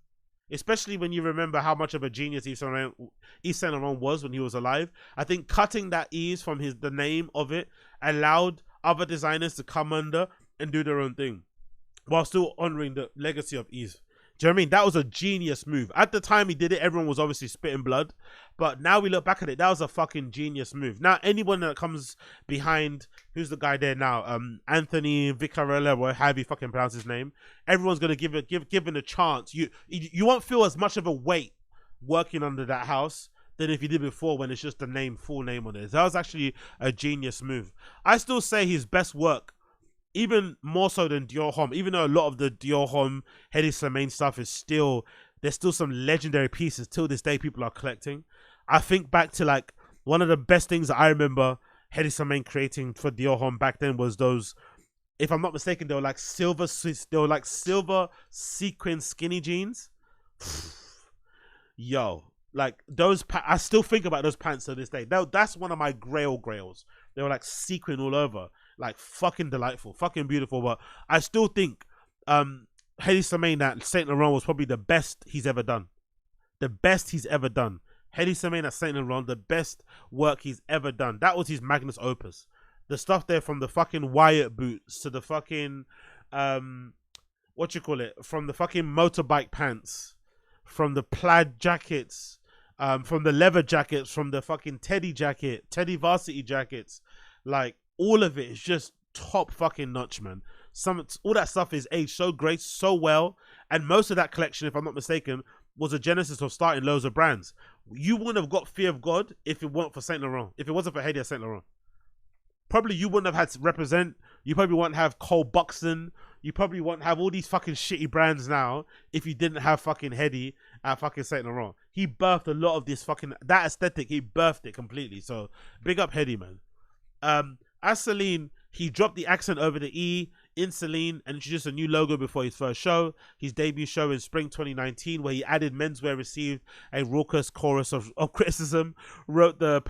Especially when you remember how much of a genius Yves Saint Laurent was when he was alive. I think cutting that Yves from the name of it allowed other designers to come under and do their own thing, while still honoring the legacy of Yves. Do you know what I mean? That was a genius move. At the time he did it, everyone was obviously spitting blood. But now we look back at it, that was a fucking genius move. Now, anyone that comes behind, who's the guy there now? Anthony Vicarella, or however you fucking pronounce his name. Everyone's going to give him a chance. You won't feel as much of a weight working under that house than if you did before, when it's just the full name on it. That was actually a genius move. I still say his best work, even more so than Dior Homme, even though a lot of the Dior Homme, Hedi Slimane stuff is still, there's still some legendary pieces till this day people are collecting. I think back to like one of the best things that I remember Hedi Slimane creating for Dior Homme back then was those, if I'm not mistaken, they were like silver sequin skinny jeans. Yo, like those, I still think about those pants to this day. That's one of my grails. They were like sequin all over. Like fucking delightful, fucking beautiful. But I still think Hedi Slimane at Saint Laurent was probably the best he's ever done. The best he's ever done. Hedi Slimane at Saint Laurent, the best work he's ever done. That was his magnus opus. The stuff there, from the fucking Wyatt boots to the fucking from the fucking motorbike pants, from the plaid jackets, from the leather jackets, from the fucking Teddy varsity jackets, like all of it is just top fucking notch, man. All that stuff is aged so great, so well, and most of that collection, if I'm not mistaken, was a genesis of starting loads of brands. You wouldn't have got Fear of God if it weren't for Saint Laurent. If it wasn't for Hedi at Saint Laurent, probably you wouldn't have had to represent. You probably wouldn't have Cole Buxton. You probably wouldn't have all these fucking shitty brands now if you didn't have fucking Hedi at fucking Saint Laurent. He birthed a lot of this fucking, that aesthetic. He birthed it completely. So big up Hedi, man. As Celine, he dropped the accent over the E in Celine and introduced a new logo before his first show. His debut show in spring 2019, where he added menswear, received a raucous chorus of criticism. Wrote the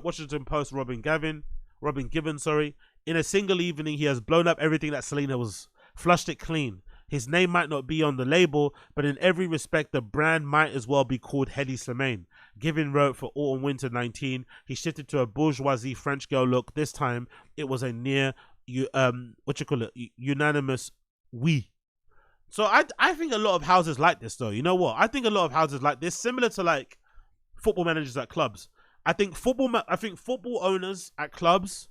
Washington Post Robin Gibbon. In a single evening, he has blown up everything that Celine was, flushed it clean. His name might not be on the label, but in every respect, the brand might as well be called Hedi Slimane. Gibbon wrote for Autumn/Winter 19, he shifted to a bourgeoisie French girl look. This time, it was a near, unanimous oui. So I think a lot of houses like this though. You know what? I think a lot of houses like this, similar to like football managers at clubs. I think football owners at clubs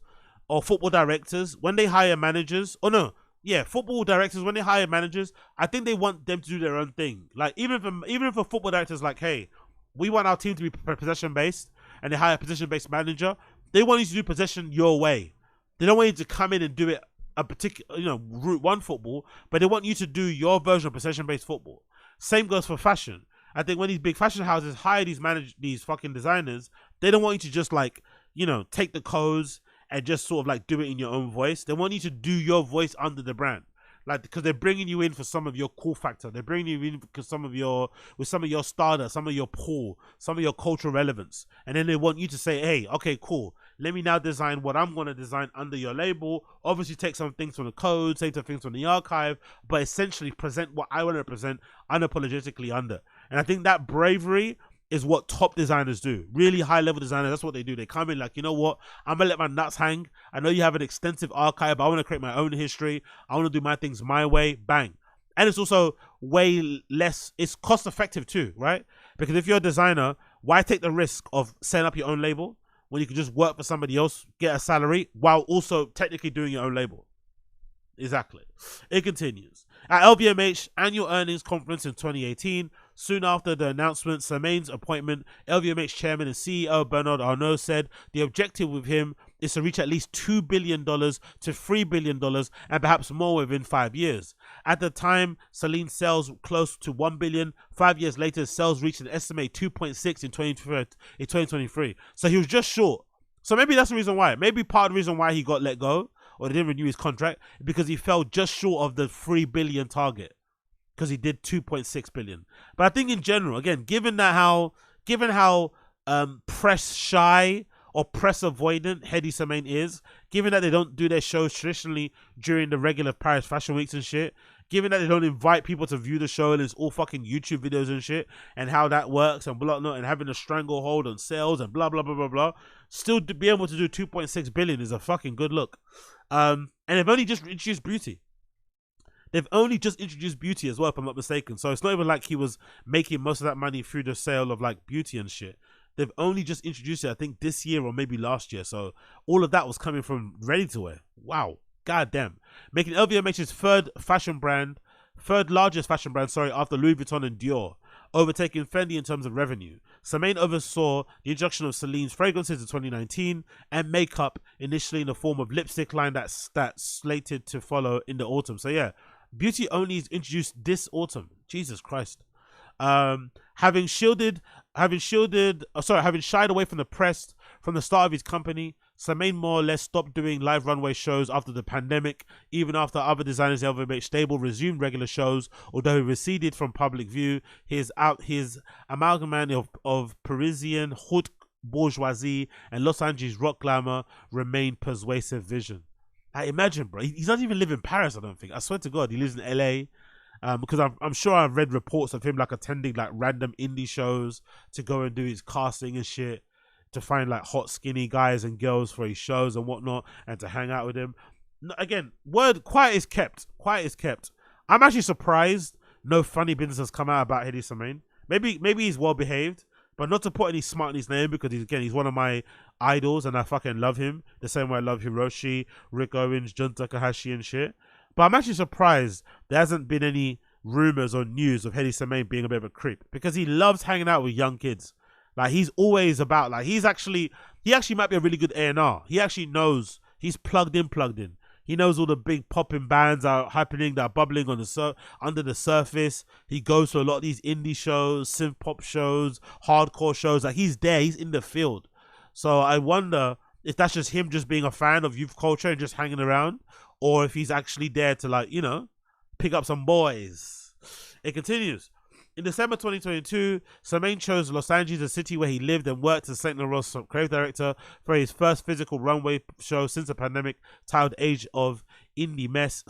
or football directors when they hire managers, football directors when they hire managers, I think they want them to do their own thing. Like even if a football director is like, hey, we want our team to be possession based, and they hire a possession based manager, they want you to do possession your way. They don't want you to come in and do it a particular, route one football, but they want you to do your version of possession based football. Same goes for fashion. I think when these big fashion houses hire these fucking designers, they don't want you to just like, take the codes and just sort of like do it in your own voice. They want you to do your voice under the brand. Like, because they're bringing you in for some of your cool factor. They're bringing you in because some of your stardust, some of your pull, some of your cultural relevance. And then they want you to say, hey, okay, cool. Let me now design what I'm going to design under your label. Obviously take some things from the code, take some things from the archive, but essentially present what I want to present unapologetically under. And I think that bravery is what top designers do. Really high level designers, that's what they do. They come in like, you know what? I'm going to let my nuts hang. I know you have an extensive archive. I want to create my own history. I want to do my things my way. Bang. And it's also way less, it's cost effective too, right? Because if you're a designer, why take the risk of setting up your own label when you can just work for somebody else, get a salary, while also technically doing your own label? Exactly. It continues. At LVMH annual earnings conference in 2018, soon after the announcement, Slimane's appointment, LVMH chairman and CEO Bernard Arnault said the objective with him is to reach at least $2 billion to $3 billion and perhaps more within 5 years. At the time, Celine sales close to $1 billion. 5 years later, sales reached an estimated 2.6 in 2023. So he was just short. So maybe that's the reason why. Maybe part of the reason why he got let go or they didn't renew his contract, because he fell just short of the 3 billion target, because he did 2.6 billion. But I think in general, again, given how press shy or press avoidant Hedi Slimane is, given that they don't do their shows traditionally during the regular Paris Fashion Weeks and shit, given that they don't invite people to view the show and it's all fucking YouTube videos and shit, and how that works and blah blah, and having a stranglehold on sales and blah blah blah blah blah, still to be able to do 2.6 billion is a fucking good look. And they've only just introduced beauty. They've only just introduced beauty as well, if I'm not mistaken. So it's not even like he was making most of that money through the sale of like beauty and shit. They've only just introduced it, I think, this year or maybe last year. So all of that was coming from ready to wear. Wow. God damn. Making LVMH's third largest fashion brand, after Louis Vuitton and Dior, overtaking Fendi in terms of revenue. Slimane oversaw the introduction of Celine's fragrances in 2019 and makeup initially in the form of lipstick line that's slated to follow in the autumn. So yeah, beauty only is introduced this autumn. Jesus Christ. Having shied away from the press from the start of his company, Slimane more or less stopped doing live runway shows after the pandemic, even after other designers in LVMH stable resumed regular shows. Although he receded from public view, his amalgam of Parisian haute bourgeoisie and Los Angeles rock glamour remained persuasive vision. I imagine, bro, he's not even living in Paris, I don't think. I swear to God, he lives in LA. Because I'm sure I've read reports of him like attending like random indie shows to go and do his casting and shit, to find like hot skinny guys and girls for his shows and whatnot, and to hang out with him. Again, quiet is kept. I'm actually surprised no funny business has come out about Hedi Slimane. Maybe he's well behaved, but not to put any smart in his name, because he's one of my idols and I fucking love him the same way I love Hiroshi, Rick Owens, Jun Takahashi and shit. But I'm actually surprised there hasn't been any rumors or news of Hedi Slimane being a bit of a creep, because he loves hanging out with young kids. Like, he's always about, like, he actually might be a really good A&R. He actually knows, he's plugged in. He knows all the big popping bands are happening, that are bubbling on under the surface. He goes to a lot of these indie shows, synth pop shows, hardcore shows. Like, he's there, he's in the field. So I wonder if that's just him just being a fan of youth culture and just hanging around, or if he's actually there to, like, pick up some boys. It continues. In December 2022, Slimane chose Los Angeles, a city where he lived and worked as Saint Laurent's creative director, for his first physical runway show since the pandemic, titled Age of Indiness.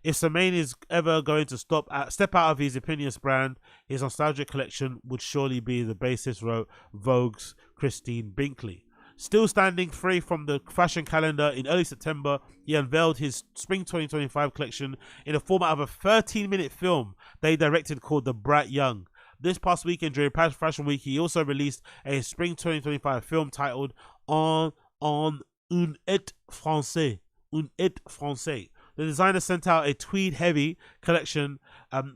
If Slimane is ever going to step out of his opinions brand, his nostalgic collection would surely be the basis, wrote Vogue's Christine Binkley. Still standing free from the fashion calendar in early September, he unveiled his Spring 2025 collection in the format of a 13-minute film that he directed called The Bright Young. This past weekend during Fashion Week, he also released a Spring 2025 film titled On un et français. Un et français. The designer sent out a tweed-heavy collection,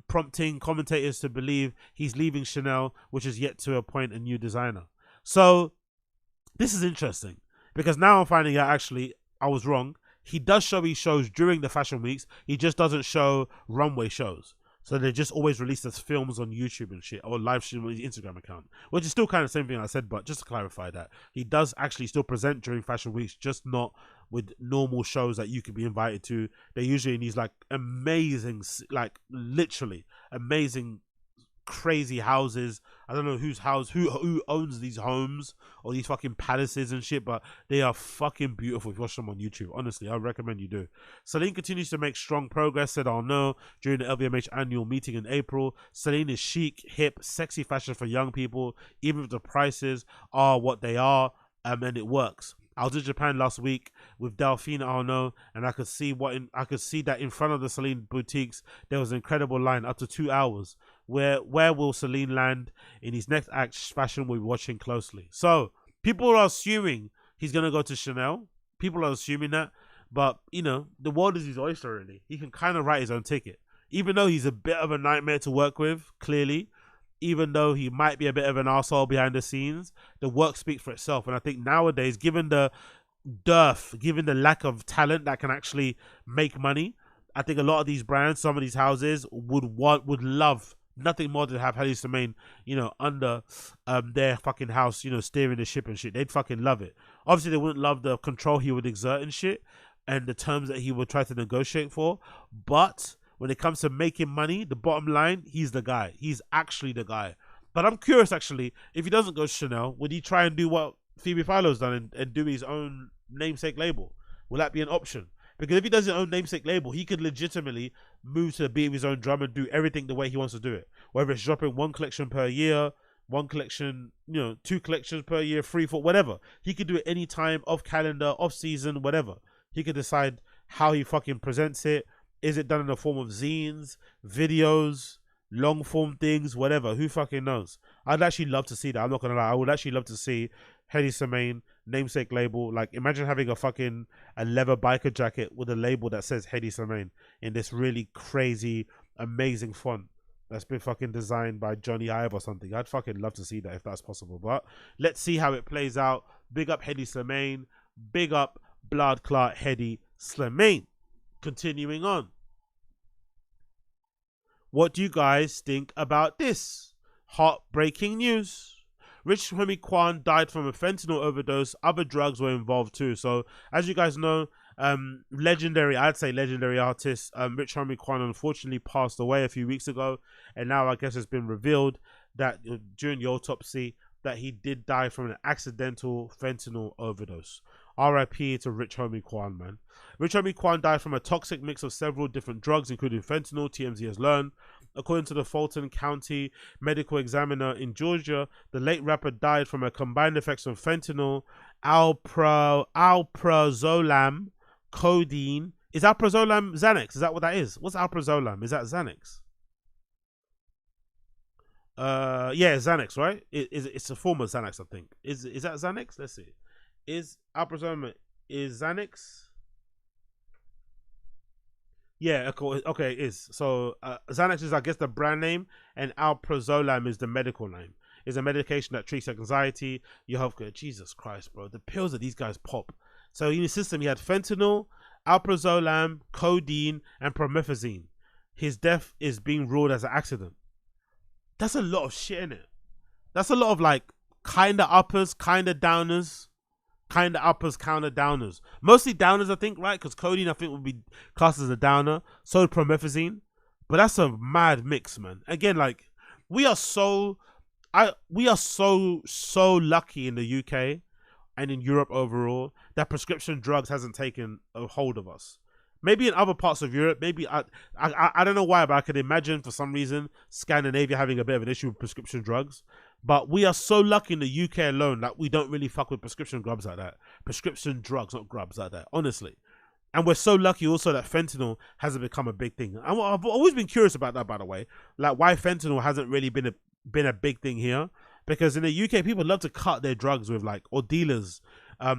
prompting commentators to believe he's leaving Chanel, which is yet to appoint a new designer. So, this is interesting, because now I'm finding out, actually, I was wrong. He does show his shows during the fashion weeks. He just doesn't show runway shows. So they just always release as films on YouTube and shit, or live stream on his Instagram account, which is still kind of the same thing I said, but just to clarify that, he does actually still present during fashion weeks, just not with normal shows that you could be invited to. They're usually in these like amazing, like literally amazing, crazy houses. I don't know whose house, who owns these homes or these fucking palaces and shit, but they are fucking beautiful if you watch them on YouTube. Honestly, I recommend you do. Celine continues to make strong progress, said Arnaud during the LVMH annual meeting in April. Celine is chic, hip, sexy fashion for young people, even if the prices are what they are, and it works. I was in Japan last week with Delphine Arnaud, and I could see that in front of the Celine boutiques there was an incredible line, up to 2 hours. Where will Celine land in his next act? Fashion we'll be watching closely. So people are assuming he's gonna go to Chanel. People are assuming that, but you know, the world is his oyster. Really, he can kind of write his own ticket. Even though he's a bit of a nightmare to work with, clearly. Even though he might be a bit of an arsehole behind the scenes, the work speaks for itself. And I think nowadays, given the dearth, given the lack of talent that can actually make money, I think a lot of these brands, some of these houses would love nothing more than have Hedi Slimane, you know, under their fucking house, you know, steering the ship and shit. They'd fucking love it. Obviously, they wouldn't love the control he would exert and shit, and the terms that he would try to negotiate for, but when it comes to making money, the bottom line, he's the guy. He's actually the guy. But I'm curious, actually, if he doesn't go Chanel, would he try and do what Phoebe Philo's done and do his own namesake label? Will that be an option? Because if he does his own namesake label, he could legitimately move to the beat of his own drum and do everything the way he wants to do it. Whether it's dropping one collection per year, one collection, you know, 2 collections per year, 3, 4, whatever. He could do it any time, off calendar, off season, whatever. He could decide how he fucking presents it. Is it done in the form of zines, videos, long form things, whatever? Who fucking knows? I'd actually love to see that. I'm not gonna lie. I would actually love to see Hedi Slimane namesake label. Like, imagine having a leather biker jacket with a label that says Hedi Slimane in this really crazy, amazing font that's been fucking designed by Johnny Ive or something. I'd fucking love to see that if that's possible. But let's see how it plays out. Big up Hedi Slimane. Big up blood clot Hedi Slimane. Continuing on. What do you guys think about this? Heartbreaking news. Rich Homie Quan died from a fentanyl overdose. Other drugs were involved too. So, as you guys know, legendary artist, Rich Homie Quan unfortunately passed away a few weeks ago. And now I guess it's been revealed that during the autopsy that he did die from an accidental fentanyl overdose. R.I.P. to Rich Homie Quan, man. Rich Homie Quan died from a toxic mix of several different drugs, including fentanyl, TMZ has learned. According to the Fulton County Medical Examiner in Georgia, the late rapper died from a combined effects of fentanyl, alprazolam, codeine. Is alprazolam Xanax? Is that what that is? What's alprazolam? Is that Xanax? Yeah, Xanax, right? It's a form of Xanax, I think. Is that Xanax? Let's see. Is alprazolam is Xanax? Yeah, okay, it is. So Xanax is, I guess, the brand name, and alprazolam is the medical name. It's a medication that treats anxiety, your healthcare. Jesus Christ, bro, the pills that these guys pop. So in his system, he had fentanyl, alprazolam, codeine, and promethazine. His death is being ruled as an accident. That's a lot of shit in it. That's a lot of like kind of uppers, kind of downers. Kind of uppers, counter downers. Mostly downers, I think, right? Because codeine, I think, would be classed as a downer. So would promethazine. But that's a mad mix, man. Again, like, we are so lucky in the UK and in Europe overall that prescription drugs hasn't taken a hold of us. Maybe in other parts of Europe, maybe I don't know why, but I could imagine for some reason Scandinavia having a bit of an issue with prescription drugs. But we are so lucky in the UK alone that we don't really fuck with prescription grubs like that. Prescription drugs, not grubs like that, honestly. And we're so lucky also that fentanyl hasn't become a big thing. I've always been curious about that, by the way. Like why fentanyl hasn't really been a big thing here. Because in the UK, people love to cut their drugs with like, or dealers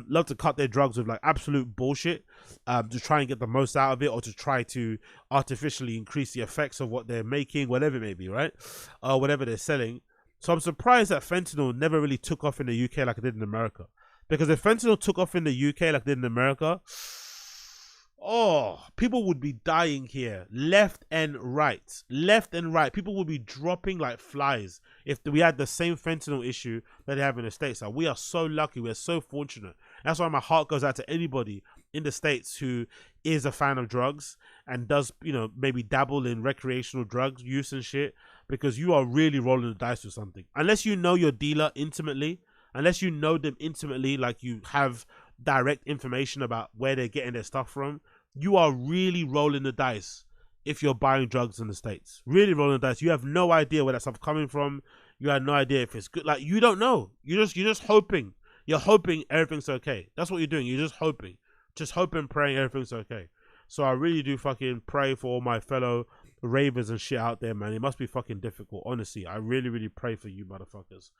love to cut their drugs with like absolute bullshit to try and get the most out of it, or to try to artificially increase the effects of what they're making, whatever it may be, right? Whatever they're selling. So I'm surprised that fentanyl never really took off in the UK like it did in America. Because if fentanyl took off in the UK like it did in America, oh, people would be dying here, left and right. Left and right. People would be dropping like flies if we had the same fentanyl issue that they have in the States. Like, we are so lucky. We're so fortunate. That's why my heart goes out to anybody in the States who is a fan of drugs and does, you know, maybe dabble in recreational drugs use and shit, because you are really rolling the dice with something. Unless you know your dealer intimately, unless you know them intimately, like you have direct information about where they're getting their stuff from, you are really rolling the dice if you're buying drugs in the States. Really rolling the dice. You have no idea where that stuff's coming from. You have no idea if it's good. Like, you don't know. You're just hoping. You're hoping everything's okay. That's what you're doing. You're just hoping. Just hoping, praying everything's okay. So I really do fucking pray for all my fellow ravers and shit out there, man. It must be fucking difficult. Honestly, I really, really pray for you motherfuckers.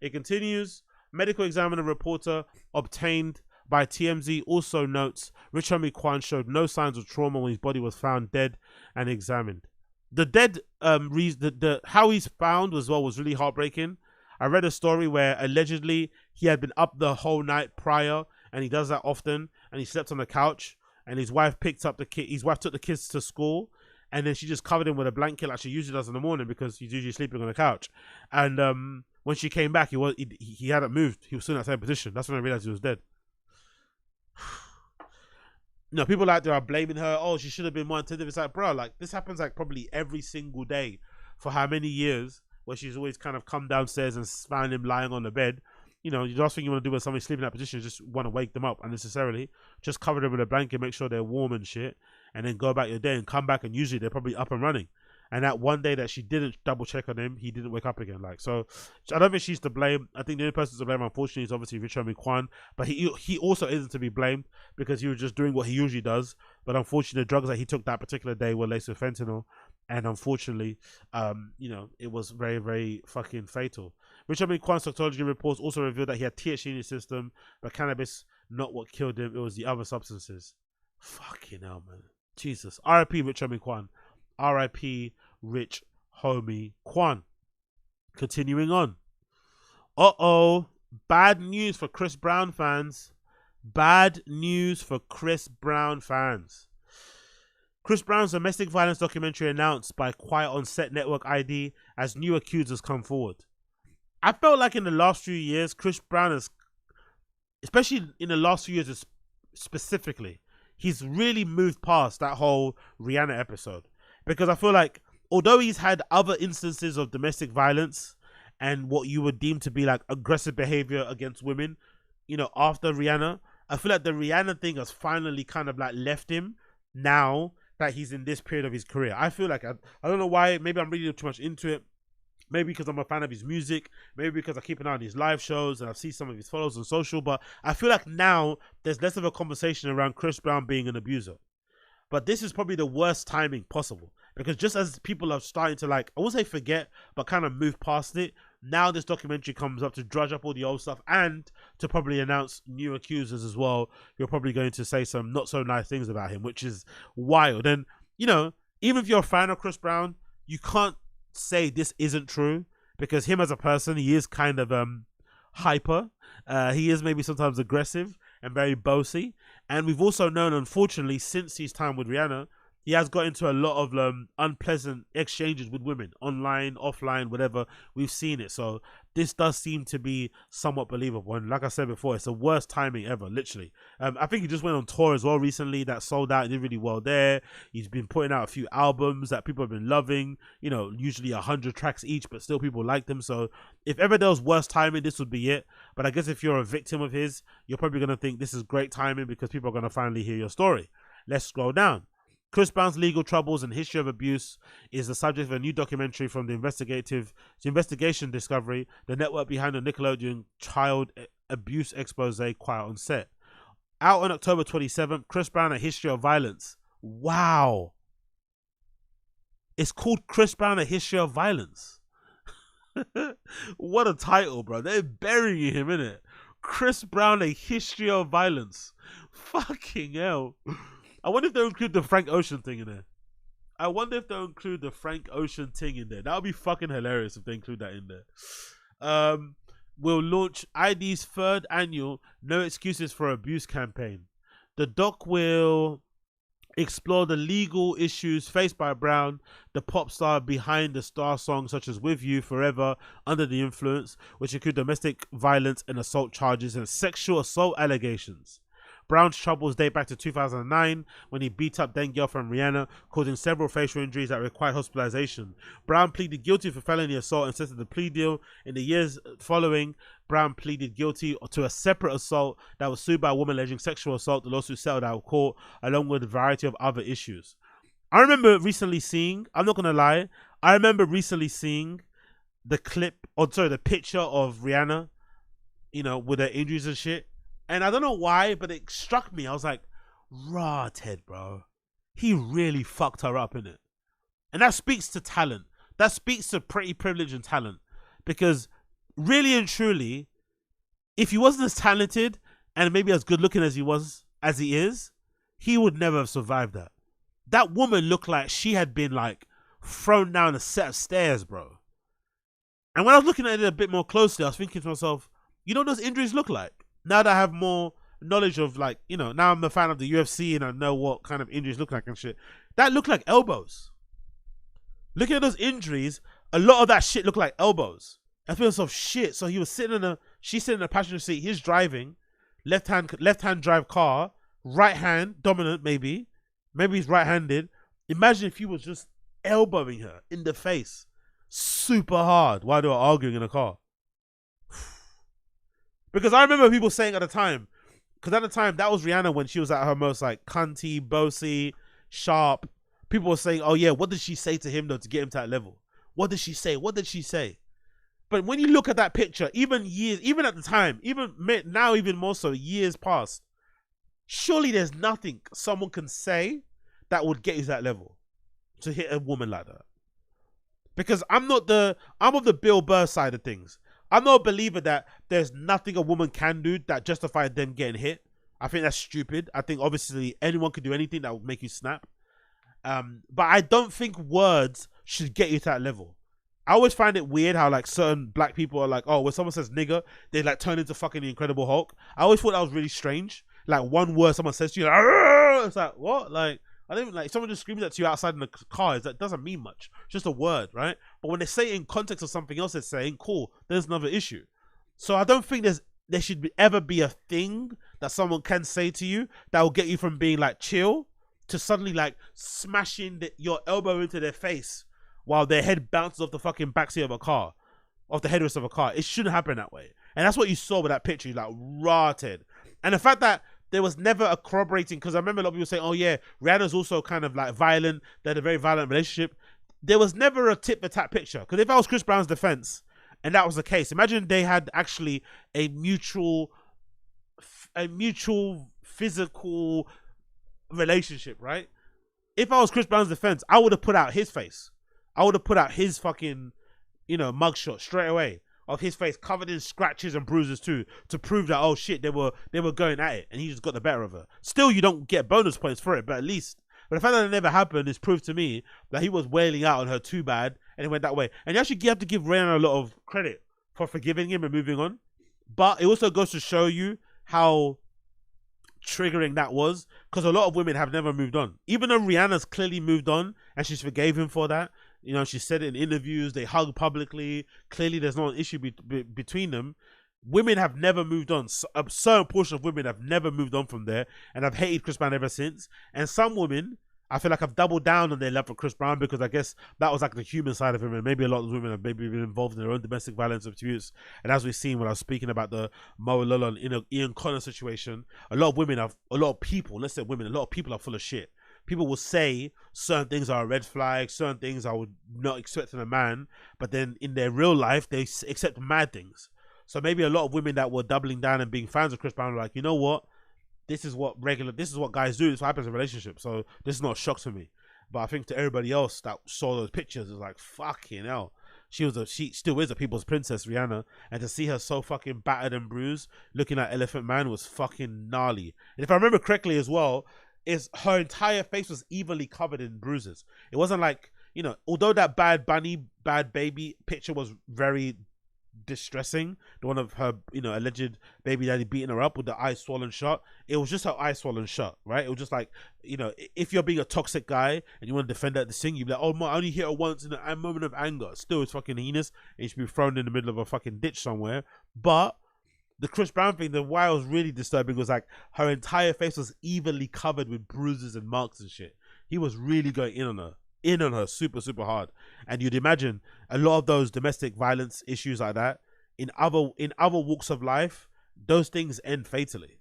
It continues. Medical examiner reporter obtained by TMZ also notes Rich Homie Quan showed no signs of trauma when his body was found dead and examined. The dead, how he's found as well was really heartbreaking. I read a story where allegedly he had been up the whole night prior, and he does that often, and he slept on the couch, and his wife picked up the kid. His wife took the kids to school, and then she just covered him with a blanket like she usually does in the morning, because he's usually sleeping on the couch. And when she came back, he hadn't moved. He was still in that same position. That's when I realized he was dead. No, people out there are blaming her. Oh, she should have been more attentive. It's like, bro, like, this happens like probably every single day for how many years, where she's always kind of come downstairs and found him lying on the bed. You know, the last thing you want to do when somebody's sleeping in that position is just want to wake them up unnecessarily. Just cover them with a blanket, make sure they're warm and shit, and then go about your day and come back, and usually they're probably up and running. And that one day that she didn't double check on him, he didn't wake up again. Like, so I don't think she's to blame. I think the only person to blame, unfortunately, is obviously Rich Homie Quan. But he also isn't to be blamed, because he was just doing what he usually does. But unfortunately, the drugs that he took that particular day were laced with fentanyl. And unfortunately, you know, it was very, very fucking fatal. Rich Homie Quan's toxicology reports also revealed that he had THC in his system, but cannabis not what killed him. It was the other substances. Fucking hell, man. Jesus. R.I.P. Rich Homie Quan. R.I.P. Rich Homie Quan. Continuing on. Bad news for Chris Brown fans. Bad news for Chris Brown fans. Chris Brown's domestic violence documentary announced by Quiet on Set Network ID as new accusers come forward. I felt like in the last few years, Chris Brown has, especially in the last few years specifically, he's really moved past that whole Rihanna episode. Because I feel like, although he's had other instances of domestic violence and what you would deem to be like aggressive behavior against women, you know, after Rihanna, I feel like the Rihanna thing has finally kind of like left him now that he's in this period of his career. I feel like, I don't know why, maybe I'm reading too much into it. Maybe because I'm a fan of his music, maybe because I keep an eye on his live shows and I've seen some of his followers on social, but I feel like now there's less of a conversation around Chris Brown being an abuser. But this is probably the worst timing possible, because just as people are starting to, like, I won't say forget, but kind of move past it, now this documentary comes up to drudge up all the old stuff and to probably announce new accusers as well. You're probably going to say some not so nice things about him, which is wild. And, you know, even if you're a fan of Chris Brown, you can't say this isn't true, because him as a person, he is kind of hyper. He is maybe sometimes aggressive and very bossy. And we've also known, unfortunately, since his time with Rihanna, he has got into a lot of unpleasant exchanges with women, online, offline, whatever. We've seen it. So this does seem to be somewhat believable. And like I said before, it's the worst timing ever, literally. I think he just went on tour as well recently that sold out and did really well there. He's been putting out a few albums that people have been loving, you know, usually 100 tracks each, but still people like them. So if ever there was worst timing, this would be it. But I guess if you're a victim of his, you're probably going to think this is great timing because people are going to finally hear your story. Let's scroll down. Chris Brown's legal troubles and history of abuse is the subject of a new documentary from the investigation Discovery, the network behind the Nickelodeon child abuse expose Quiet on Set. Out on October 27th, Chris Brown, A History of Violence. Wow. It's called Chris Brown, A History of Violence. What a title, bro. They're burying him, innit? Chris Brown, A History of Violence. Fucking hell. I wonder if they'll include the Frank Ocean thing in there. That would be fucking hilarious if they include that in there. Will launch ID's third annual No Excuses for Abuse campaign. The doc will explore the legal issues faced by Brown, the pop star behind the star songs such as With You, Forever, Under the Influence, which include domestic violence and assault charges and sexual assault allegations. Brown's troubles date back to 2009 when he beat up then girlfriend Rihanna, causing several facial injuries that required hospitalization. Brown pleaded guilty for felony assault and accepted the plea deal. In the years following, Brown pleaded guilty to a separate assault that was sued by a woman alleging sexual assault. The lawsuit settled out of court, along with a variety of other issues. I remember recently seeing, I'm not gonna lie, the picture of Rihanna, with her injuries and shit. And I don't know why, but it struck me. I was like, raw Ted, bro. He really fucked her up, innit? And that speaks to talent. That speaks to pretty privilege and talent. Because really and truly, if he wasn't as talented and maybe as good looking as he is, he would never have survived that. That woman looked like she had been like thrown down a set of stairs, bro. And when I was looking at it a bit more closely, I was thinking to myself, you know what those injuries look like? Now that I have more knowledge of, like, now I'm a fan of the UFC and I know what kind of injuries look like and shit. That looked like elbows. Looking at those injuries, a lot of that shit looked like elbows. I feel so shit. So he was she's sitting in a passenger seat. He's driving, left hand drive car, right hand dominant maybe he's right-handed. Imagine if he was just elbowing her in the face super hard while they were arguing in a car. Because I remember people saying at the time, that was Rihanna when she was at her most like cunty, bossy, sharp. People were saying, oh yeah, what did she say to him though to get him to that level? What did she say? But when you look at that picture, even at the time, even now, even more so, years past, surely there's nothing someone can say that would get you to that level, to hit a woman like that. Because I'm of the Bill Burr side of things. I'm not a believer that there's nothing a woman can do that justifies them getting hit. I think that's stupid. I think obviously anyone could do anything that would make you snap. But I don't think words should get you to that level. I always find it weird how like certain black people are like, oh, when someone says nigger, they like turn into fucking the Incredible Hulk. I always thought that was really strange. Like one word someone says to you, like, it's like, what? Like, I don't even, like, someone just screams that to you outside in the car, that doesn't mean much. It's just a word, right? But when they say it in context of something else they're saying, cool, there's another issue. So I don't think there should ever be a thing that someone can say to you that will get you from being like chill to suddenly like smashing your elbow into their face while their head bounces off the fucking backseat of a car, off the headrest of a car. It shouldn't happen that way. And that's what you saw with that picture. You're like, rotted. And the fact that there was never a corroborating, because I remember a lot of people saying, oh yeah, Rihanna's also kind of like violent. They had a very violent relationship. There was never a tit-for-tat picture. Because if I was Chris Brown's defense, and that was the case, imagine they had actually a mutual physical relationship, right? If I was Chris Brown's defense, I would have put out his face. I would have put out his fucking, mugshot straight away of his face covered in scratches and bruises too, to prove that, oh shit, they were going at it and he just got the better of her. Still, you don't get bonus points for it, but at least. But the fact that it never happened is proof to me that he was wailing out on her too bad and it went that way. And you actually have to give Rihanna a lot of credit for forgiving him and moving on. But it also goes to show you how triggering that was, because a lot of women have never moved on. Even though Rihanna's clearly moved on and she's forgave him for that, she said it in interviews, they hug publicly, clearly there's not an issue between them. Women have never moved on. A certain portion of women have never moved on from there, and I've hated Chris Brown ever since. And some women, I feel like, have doubled down on their love for Chris Brown, because I guess that was like the human side of him, and maybe a lot of women have maybe been involved in their own domestic violence abuse. And as we've seen when I was speaking about the Mo Lolo and Ian Connor situation, a lot of people are full of shit. people will say certain things are a red flag, certain things I would not expect in a man, but then in their real life they accept mad things. So maybe a lot of women that were doubling down and being fans of Chris Brown were like, you know what, this is what guys do. This is what happens in relationships. So this is not a shock to me. But I think to everybody else that saw those pictures, it was like, fucking hell. She still is a people's princess, Rihanna. And to see her so fucking battered and bruised, looking like Elephant Man, was fucking gnarly. And if I remember correctly as well, is her entire face was evenly covered in bruises. It wasn't like, you know, although that Bad Bunny, Bad Baby picture was very distressing, the one of her, you know, alleged baby daddy beating her up with the eyes swollen shut, it was just her eyes swollen shut, right? It was just like, you know, if you're being a toxic guy and you want to defend that the thing, you'd be like, oh, I only hit her once in a moment of anger. Still, it's fucking heinous, and you should be thrown in the middle of a fucking ditch somewhere. But the Chris Brown thing, the why it was really disturbing was like her entire face was evenly covered with bruises and marks and shit. He was really going in on her super, super hard. And you'd imagine a lot of those domestic violence issues like that in other walks of life, those things end fatally.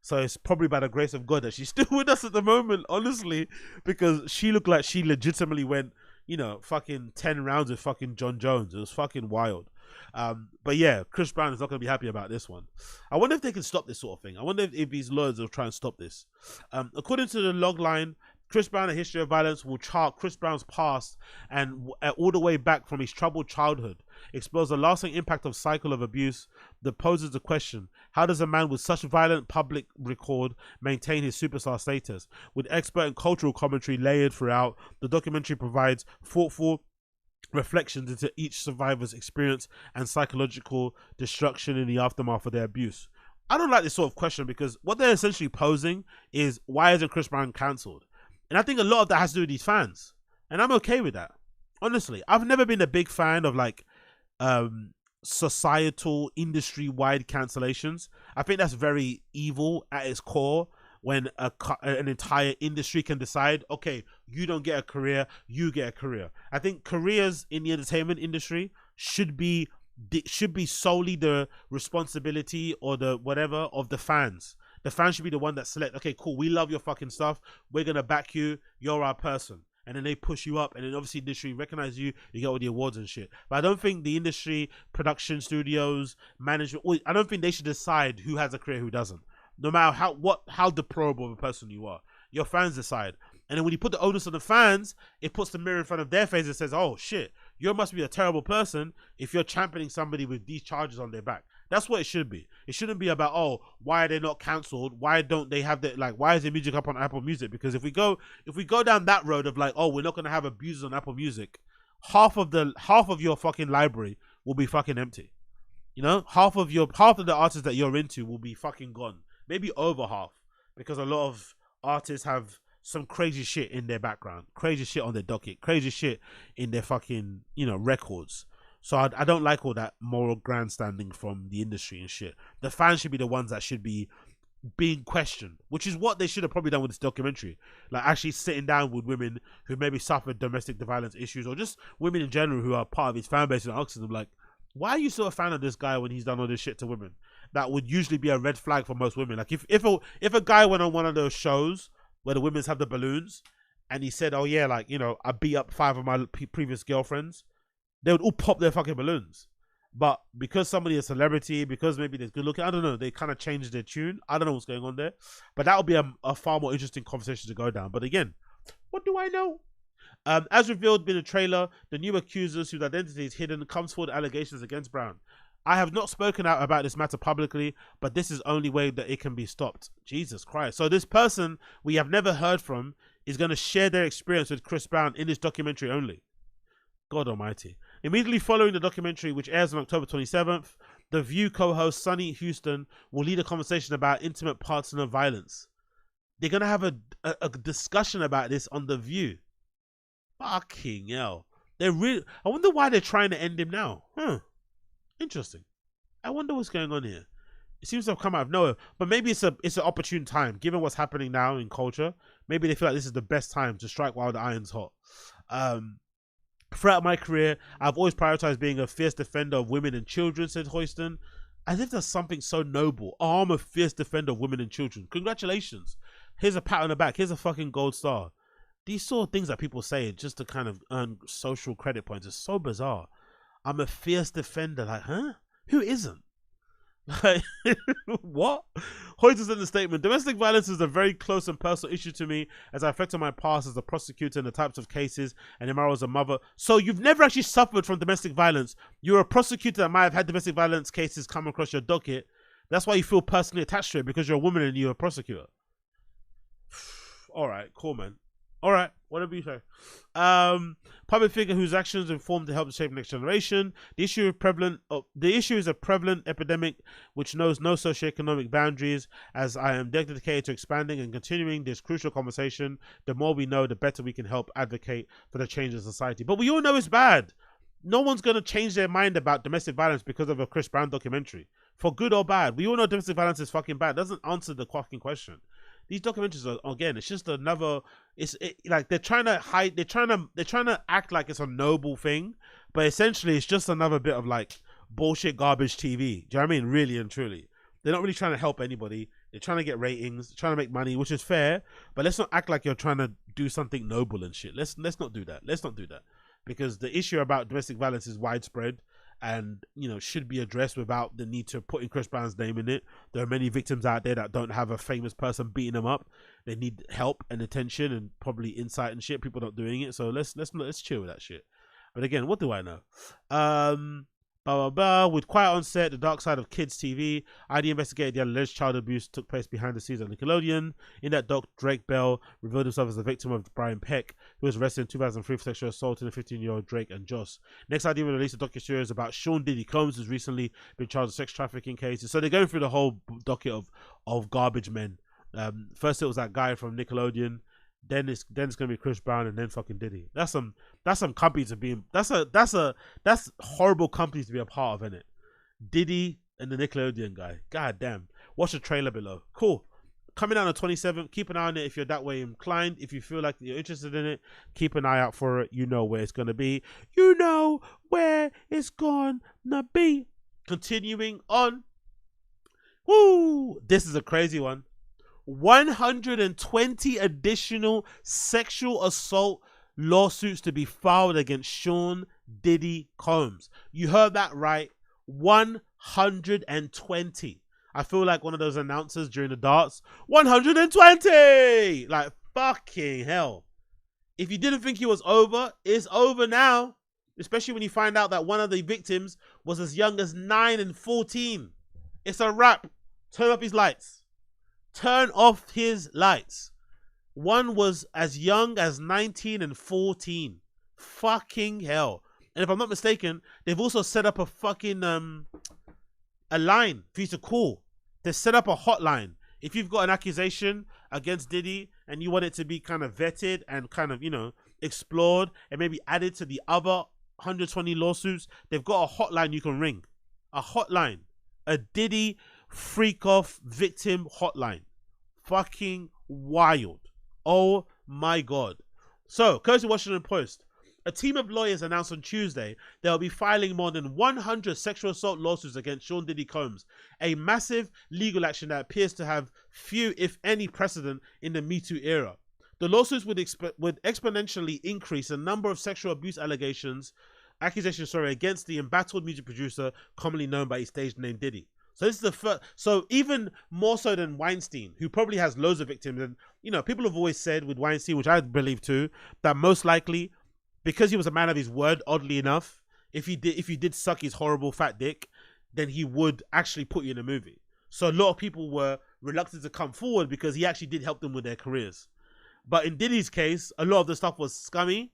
So it's probably by the grace of God that she's still with us at the moment, honestly, because she looked like she legitimately went, you know, fucking 10 rounds with fucking John Jones. It was fucking wild. But yeah, Chris Brown is not going to be happy about this one. I wonder if they can stop this sort of thing. I wonder if these lawyers will try and stop this. According to the log line, Chris Brown, A History of Violence, will chart Chris Brown's past and all the way back from his troubled childhood, explores the lasting impact of cycle of abuse that poses the question, how does a man with such violent public record maintain his superstar status? With expert and cultural commentary layered throughout, the documentary provides thoughtful reflections into each survivor's experience and psychological destruction in the aftermath of their abuse. I don't like this sort of question because what they're essentially posing is, why isn't Chris Brown cancelled? And I think a lot of that has to do with these fans. And I'm okay with that. Honestly, I've never been a big fan of like societal industry-wide cancellations. I think that's very evil at its core when an entire industry can decide, okay, you don't get a career, you get a career. I think careers in the entertainment industry should be solely the responsibility or the whatever of the fans. The fans should be the one that select, okay, cool, we love your fucking stuff, we're gonna back you, you're our person. And then they push you up, and then obviously the industry recognize you, you get all the awards and shit. But I don't think the industry, production studios, management, I don't think they should decide who has a career, who doesn't. No matter how deplorable of a person you are, your fans decide. And then when you put the onus on the fans, it puts the mirror in front of their face and says, oh shit, you must be a terrible person if you're championing somebody with these charges on their back. That's what it should be. It shouldn't be about, oh, why are they not cancelled? Why don't they have the, like, why is their music up on Apple Music? Because if we go down that road of like, oh, we're not gonna have abusers on Apple Music, half of your fucking library will be fucking empty. You know, half of the artists that you're into will be fucking gone. Maybe over half, because a lot of artists have some crazy shit in their background, crazy shit on their docket, crazy shit in their fucking, you know, records. So I don't like all that moral grandstanding from the industry and shit. The fans should be the ones that should be being questioned, which is what they should have probably done with this documentary. Like actually sitting down with women who maybe suffered domestic violence issues, or just women in general who are part of his fan base, and asking them like, why are you still a fan of this guy when he's done all this shit to women? That would usually be a red flag for most women. Like if a guy went on one of those shows where the women's have the balloons and he said, oh yeah, like, you know, I beat up 5 of my previous girlfriends, they would all pop their fucking balloons. But because somebody is a celebrity, because maybe they're good looking, I don't know, they kind of changed their tune. I don't know what's going on there. But that would be a far more interesting conversation to go down. But again, what do I know? As revealed in the trailer, the new accusers whose identity is hidden comes forward allegations against Brown. I have not spoken out about this matter publicly, but this is the only way that it can be stopped. Jesus Christ. So this person we have never heard from is going to share their experience with Chris Brown in this documentary only. God almighty. Immediately following the documentary, which airs on October 27th, The View co-host Sonny Houston will lead a conversation about intimate partner violence. They're going to have a discussion about this on The View. Fucking hell. I wonder why they're trying to end him now. Interesting. I wonder what's going on here. It seems to have come out of nowhere, but maybe it's an opportune time, given what's happening now in culture. Maybe they feel like this is the best time to strike while the iron's hot. Throughout my career, I've always prioritized being a fierce defender of women and children, said Houston, as if there's something so noble. Oh, I'm a fierce defender of women and children. Congratulations. Here's a pat on the back. Here's a fucking gold star. these sort of things that people say just to kind of earn social credit points is so bizarre. I'm a fierce defender. Like, huh? Who isn't? Like, what? Hoyt is in the statement. Domestic violence is a very close and personal issue to me as I reflect on my past as a prosecutor and the types of cases and Lamar as a mother. So you've never actually suffered from domestic violence. You're a prosecutor that might have had domestic violence cases come across your docket. That's why you feel personally attached to it, because you're a woman and you're a prosecutor. All right, cool, man. All right, whatever you say. Public figure whose actions inform to help shape the next generation. The issue is a prevalent epidemic which knows no socioeconomic boundaries. As I am dedicated to expanding and continuing this crucial conversation, the more we know, the better we can help advocate for the change in society. But we all know it's bad. No one's going to change their mind about domestic violence because of a Chris Brown documentary. For good or bad, we all know domestic violence is fucking bad. It doesn't answer the fucking question. These documentaries are, again, it's just another. Like they're trying to hide. They're trying to act like it's a noble thing, but essentially it's just another bit of like bullshit garbage TV. Do you know what I mean? Really and truly, they're not really trying to help anybody. They're trying to get ratings, trying to make money, which is fair. But let's not act like you're trying to do something noble and shit. Let's not do that. Let's not do that, because the issue about domestic violence is widespread. And, you know, should be addressed without the need to put in Chris Brown's name in it. There are many victims out there that don't have a famous person beating them up. They need help and attention and probably insight and shit. People not doing it, so let's chill with that shit. But again, what do I know? Blah, blah, blah. With Quiet on Set, The Dark Side of Kids TV, ID investigated the alleged child abuse took place behind the scenes at Nickelodeon. In that doc, Drake Bell revealed himself as the victim of Brian Peck, who was arrested in 2003 for sexual assault in the 15-year-old Drake and Joss. Next, ID will release a docuseries about Sean Diddy Combs, who's recently been charged with sex trafficking cases. So they're going through the whole docket of garbage men. First, it was that guy from Nickelodeon. Then it's gonna be Chris Brown, and then fucking Diddy. That's some company to be in. That's horrible companies to be a part of, innit? Diddy and the Nickelodeon guy. God damn. Watch the trailer below. Cool. Coming out on the 27th. Keep an eye on it if you're that way inclined. If you feel like you're interested in it, keep an eye out for it. You know where it's gonna be. You know where it's gonna be. Continuing on. Woo! This is a crazy one. 120 additional sexual assault lawsuits to be filed against Sean Diddy Combs. You heard that right. 120. I feel like one of those announcers during the darts. 120! Like, fucking hell. If you didn't think it was over, it's over now. Especially when you find out that one of the victims was as young as 9 and 14. It's a wrap. Turn up his lights. Turn off his lights. One was as young as 19 and 14. Fucking hell. And if I'm not mistaken, they've also set up a fucking a line for you to call. They set up a hotline. If you've got an accusation against Diddy and you want it to be kind of vetted and kind of, you know, explored and maybe added to the other 120 lawsuits, they've got a hotline you can ring. A hotline. A Diddy freak off victim hotline. Fucking wild. Oh my god. So, courtesy Washington Post, a team of lawyers announced on Tuesday they'll be filing more than 100 sexual assault lawsuits against Sean Diddy Combs, a massive legal action that appears to have few, if any, precedent in the Me Too era. The lawsuits would exponentially increase the number of sexual abuse accusations against the embattled music producer commonly known by his stage name Diddy. So this is the first. So even more so than Weinstein, who probably has loads of victims, and you know, people have always said with Weinstein, which I believe too, that most likely, because he was a man of his word, oddly enough, if you did suck his horrible fat dick, then he would actually put you in a movie. So a lot of people were reluctant to come forward because he actually did help them with their careers. But in Diddy's case, a lot of the stuff was scummy,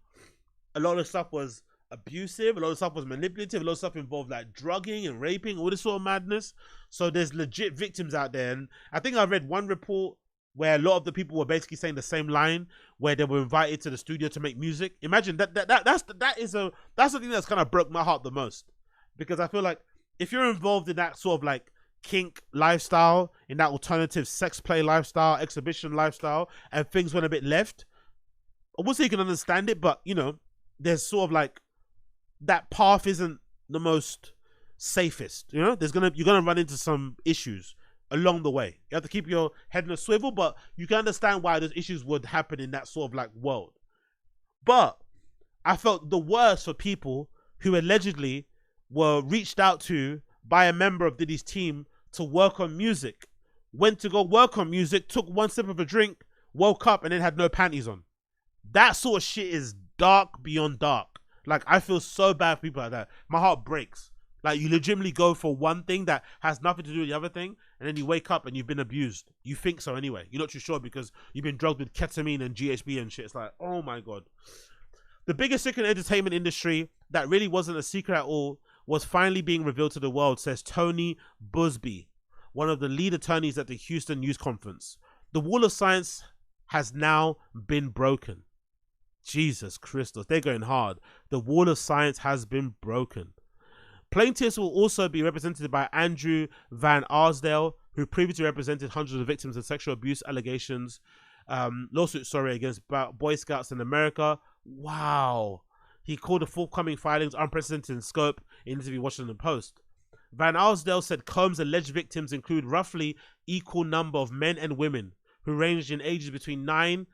a lot of the stuff was abusive, a lot of stuff was manipulative, a lot of stuff involved like drugging and raping, all this sort of madness. So there's legit victims out there, and I think I read one report where a lot of the people were basically saying the same line, where they were invited to the studio to make music. Imagine that's the thing that's kind of broke my heart the most, because I feel like if you're involved in that sort of like kink lifestyle, in that alternative sex play lifestyle, exhibition lifestyle, and things went a bit left, I wouldn't say you can understand it, but you know, there's sort of like that path isn't the most safest. You know, you're gonna run into some issues along the way. You have to keep your head in a swivel, but you can understand why those issues would happen in that sort of like world. But I felt the worst for people who allegedly were reached out to by a member of Diddy's team to work on music, went to go work on music, took one sip of a drink, woke up and then had no panties on. That sort of shit is dark beyond dark. Like, I feel so bad for people like that. My heart breaks. Like, you legitimately go for one thing that has nothing to do with the other thing, and then you wake up and you've been abused. You think so anyway. You're not too sure because you've been drugged with ketamine and GHB and shit. It's like, oh my God. The biggest secret in the entertainment industry that really wasn't a secret at all was finally being revealed to the world, says Tony Busby, one of the lead attorneys at the Houston News Conference. The wall of science has now been broken. Jesus Christus, they're going hard. The wall of science has been broken. Plaintiffs will also be represented by Andrew Van Arsdale, who previously represented hundreds of victims of sexual abuse allegations, lawsuits against Boy Scouts in America. Wow. He called the forthcoming filings unprecedented in scope in an interview with Washington Post. Van Arsdale said Combs' alleged victims include roughly equal number of men and women who ranged in ages between 9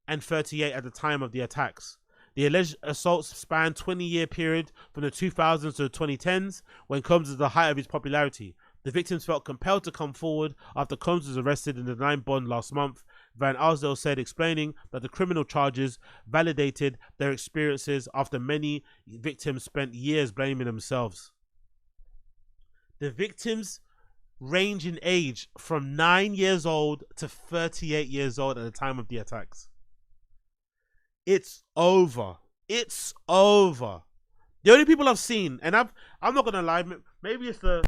and 38 at the time of the attacks. The alleged assaults spanned 20-year period from the 2000s to the 2010s, when Combs was at the height of his popularity. The victims felt compelled to come forward after Combs was arrested and denied bond last month. Van Arsdale said, explaining that the criminal charges validated their experiences after many victims spent years blaming themselves. The victims range in age from 9 years old to 38 years old at the time of the attacks. It's over. It's over. The only people I've seen, and I'm not gonna lie, maybe it's the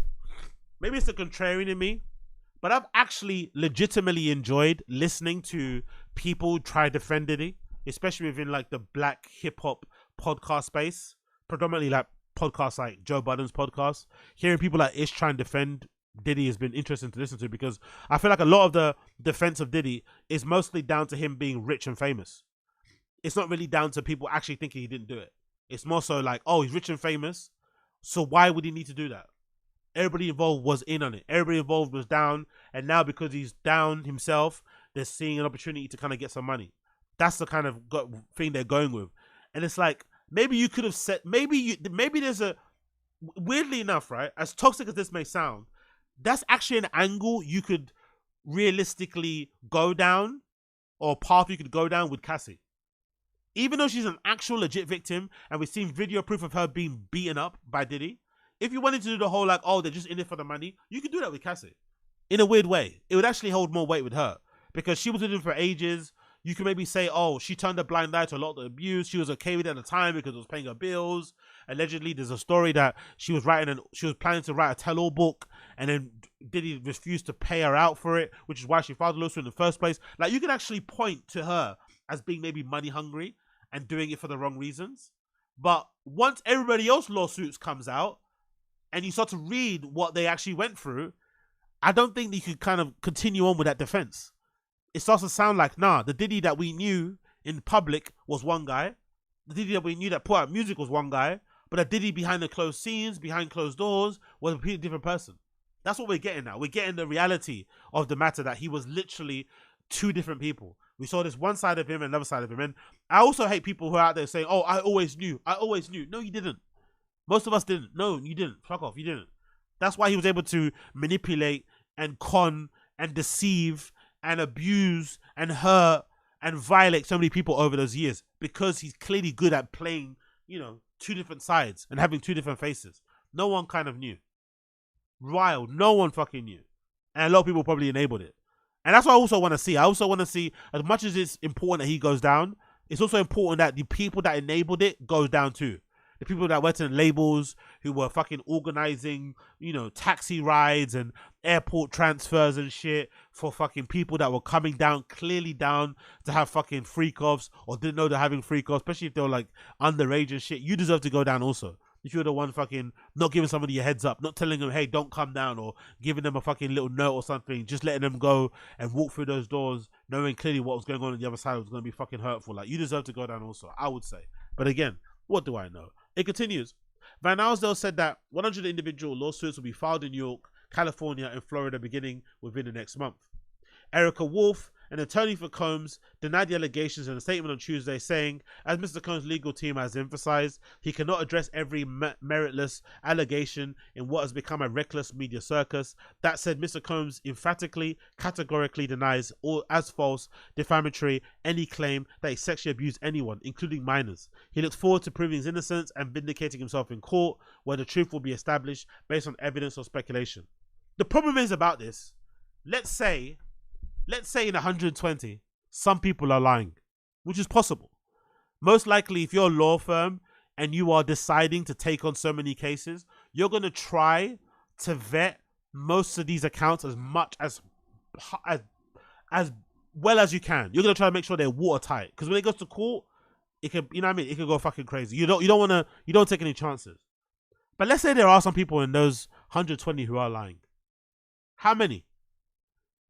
contrarian in me, but I've actually legitimately enjoyed listening to people try to defend Diddy, especially within like the black hip hop podcast space, predominantly like podcasts like Joe Budden's podcast. Hearing people like Ish try and defend Diddy has been interesting to listen to, because I feel like a lot of the defense of Diddy is mostly down to him being rich and famous. It's not really down to people actually thinking he didn't do it. It's more so like, oh, he's rich and famous, so why would he need to do that? Everybody involved was in on it. Everybody involved was down, and now because he's down himself, they're seeing an opportunity to kind of get some money. That's the kind of thing they're going with. And it's like, maybe you could have said, maybe there's a, weirdly enough, right, as toxic as this may sound, that's actually an angle you could realistically go down, or a path you could go down with Cassie. Even though she's an actual legit victim, and we've seen video proof of her being beaten up by Diddy, if you wanted to do the whole like, oh, they're just in it for the money, you could do that with Cassie. In a weird way. It would actually hold more weight with her, because she was with him for ages. You can maybe say, oh, she turned a blind eye to a lot of the abuse. She was okay with it at the time because it was paying her bills. Allegedly, there's a story that she was planning to write a tell-all book, and then Diddy refused to pay her out for it, which is why she filed a lawsuit in the first place. Like, you can actually point to her as being maybe money hungry and doing it for the wrong reasons. But once everybody else lawsuits comes out and you start to read what they actually went through, I don't think you could kind of continue on with that defense. It starts to sound like, nah, the Diddy that we knew in public was one guy. The Diddy that we knew that put out music was one guy. But the Diddy behind the closed scenes, behind closed doors, was a completely different person. That's what we're getting now. We're getting the reality of the matter, that he was literally two different people. We saw this one side of him and another side of him. And I also hate people who are out there saying, oh, I always knew. I always knew. No, you didn't. Most of us didn't. No, you didn't. Fuck off. You didn't. That's why he was able to manipulate and con and deceive and abuse and hurt and violate so many people over those years, because he's clearly good at playing, you know, two different sides and having two different faces. No one kind of knew. Wild. No one fucking knew. And a lot of people probably enabled it. And that's what I also want to see. I also want to see, as much as it's important that he goes down, it's also important that the people that enabled it goes down too. The people that went to the labels, who were fucking organizing, you know, taxi rides and airport transfers and shit for fucking people that were coming down, clearly down to have fucking freak-offs, or didn't know they're having freak-offs, especially if they were like underage and shit. You deserve to go down also. If you're the one fucking not giving somebody a heads up, not telling them, hey, don't come down, or giving them a fucking little note or something, just letting them go and walk through those doors, knowing clearly what was going on the other side was going to be fucking hurtful. Like, you deserve to go down also, I would say. But again, what do I know? It continues. Van Arsdale said that 100 individual lawsuits will be filed in New York, California, and Florida beginning within the next month. Erica Wolf, An attorney for Combs denied the allegations in a statement on Tuesday, saying, as Mr. Combs' legal team has emphasized, he cannot address every meritless allegation in what has become a reckless media circus. That said, Mr. Combs emphatically, categorically denies all as false, defamatory, any claim that he sexually abused anyone, including minors. He looks forward to proving his innocence and vindicating himself in court, where the truth will be established based on evidence or speculation. The problem is about this, let's say in 120, some people are lying, which is possible. Most likely, if you're a law firm and you are deciding to take on so many cases, you're going to try to vet most of these accounts as much as well as you can. You're going to try to make sure they're watertight, because when it goes to court, it could, you know what I mean, it could go fucking crazy. You don't take any chances. But let's say there are some people in those 120 who are lying. How many?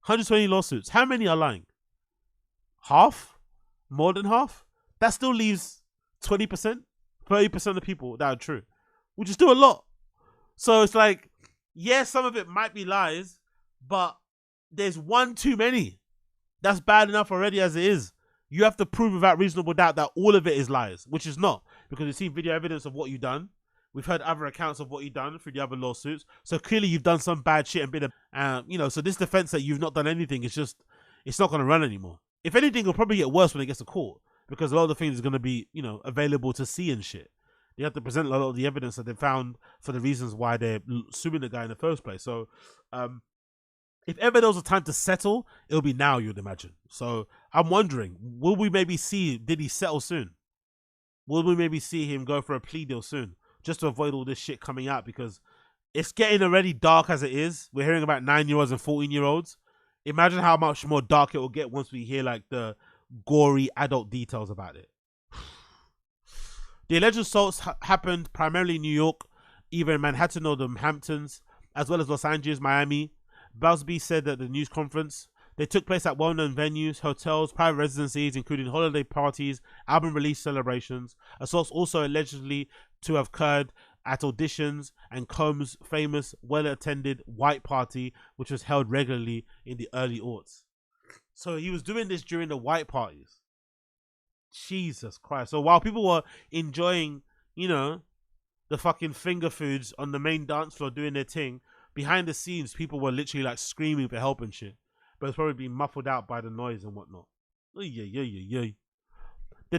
120 lawsuits. How many are lying? Half? More than half? That still leaves 20%, 30% of the people that are true, which is still a lot. So it's like, yeah, some of it might be lies, but there's one too many. That's bad enough already as it is. You have to prove without reasonable doubt that all of it is lies, which is not, because we've seen video evidence of what you've done. We've heard other accounts of what you've done through the other lawsuits. So clearly you've done some bad shit and been so this defense that you've not done anything, it's not going to run anymore. If anything, it'll probably get worse when it gets to court, because a lot of the things are going to be, available to see and shit. They have to present a lot of the evidence that they found for the reasons why they're suing the guy in the first place. So if ever there was a time to settle, it'll be now, you'd imagine. So I'm wondering, will we maybe see Diddy settle soon? Will we maybe see him go for a plea deal soon, just to avoid all this shit coming out? Because it's getting already dark as it is. We're hearing about 9-year-olds and 14-year-olds. Imagine how much more dark it will get once we hear like the gory adult details about it. The alleged assaults happened primarily in New York, either in Manhattan or the Hamptons, as well as Los Angeles, Miami. Busby said at the news conference they took place at well-known venues, hotels, private residencies, including holiday parties, album release celebrations. Assaults also allegedly to have occurred at auditions and Combs' famous, well-attended white party, which was held regularly in the early aughts. So he was doing this during the white parties. Jesus Christ. So while people were enjoying, the fucking finger foods on the main dance floor doing their thing, behind the scenes, people were literally like screaming for help and shit. But it's probably being muffled out by the noise and whatnot. The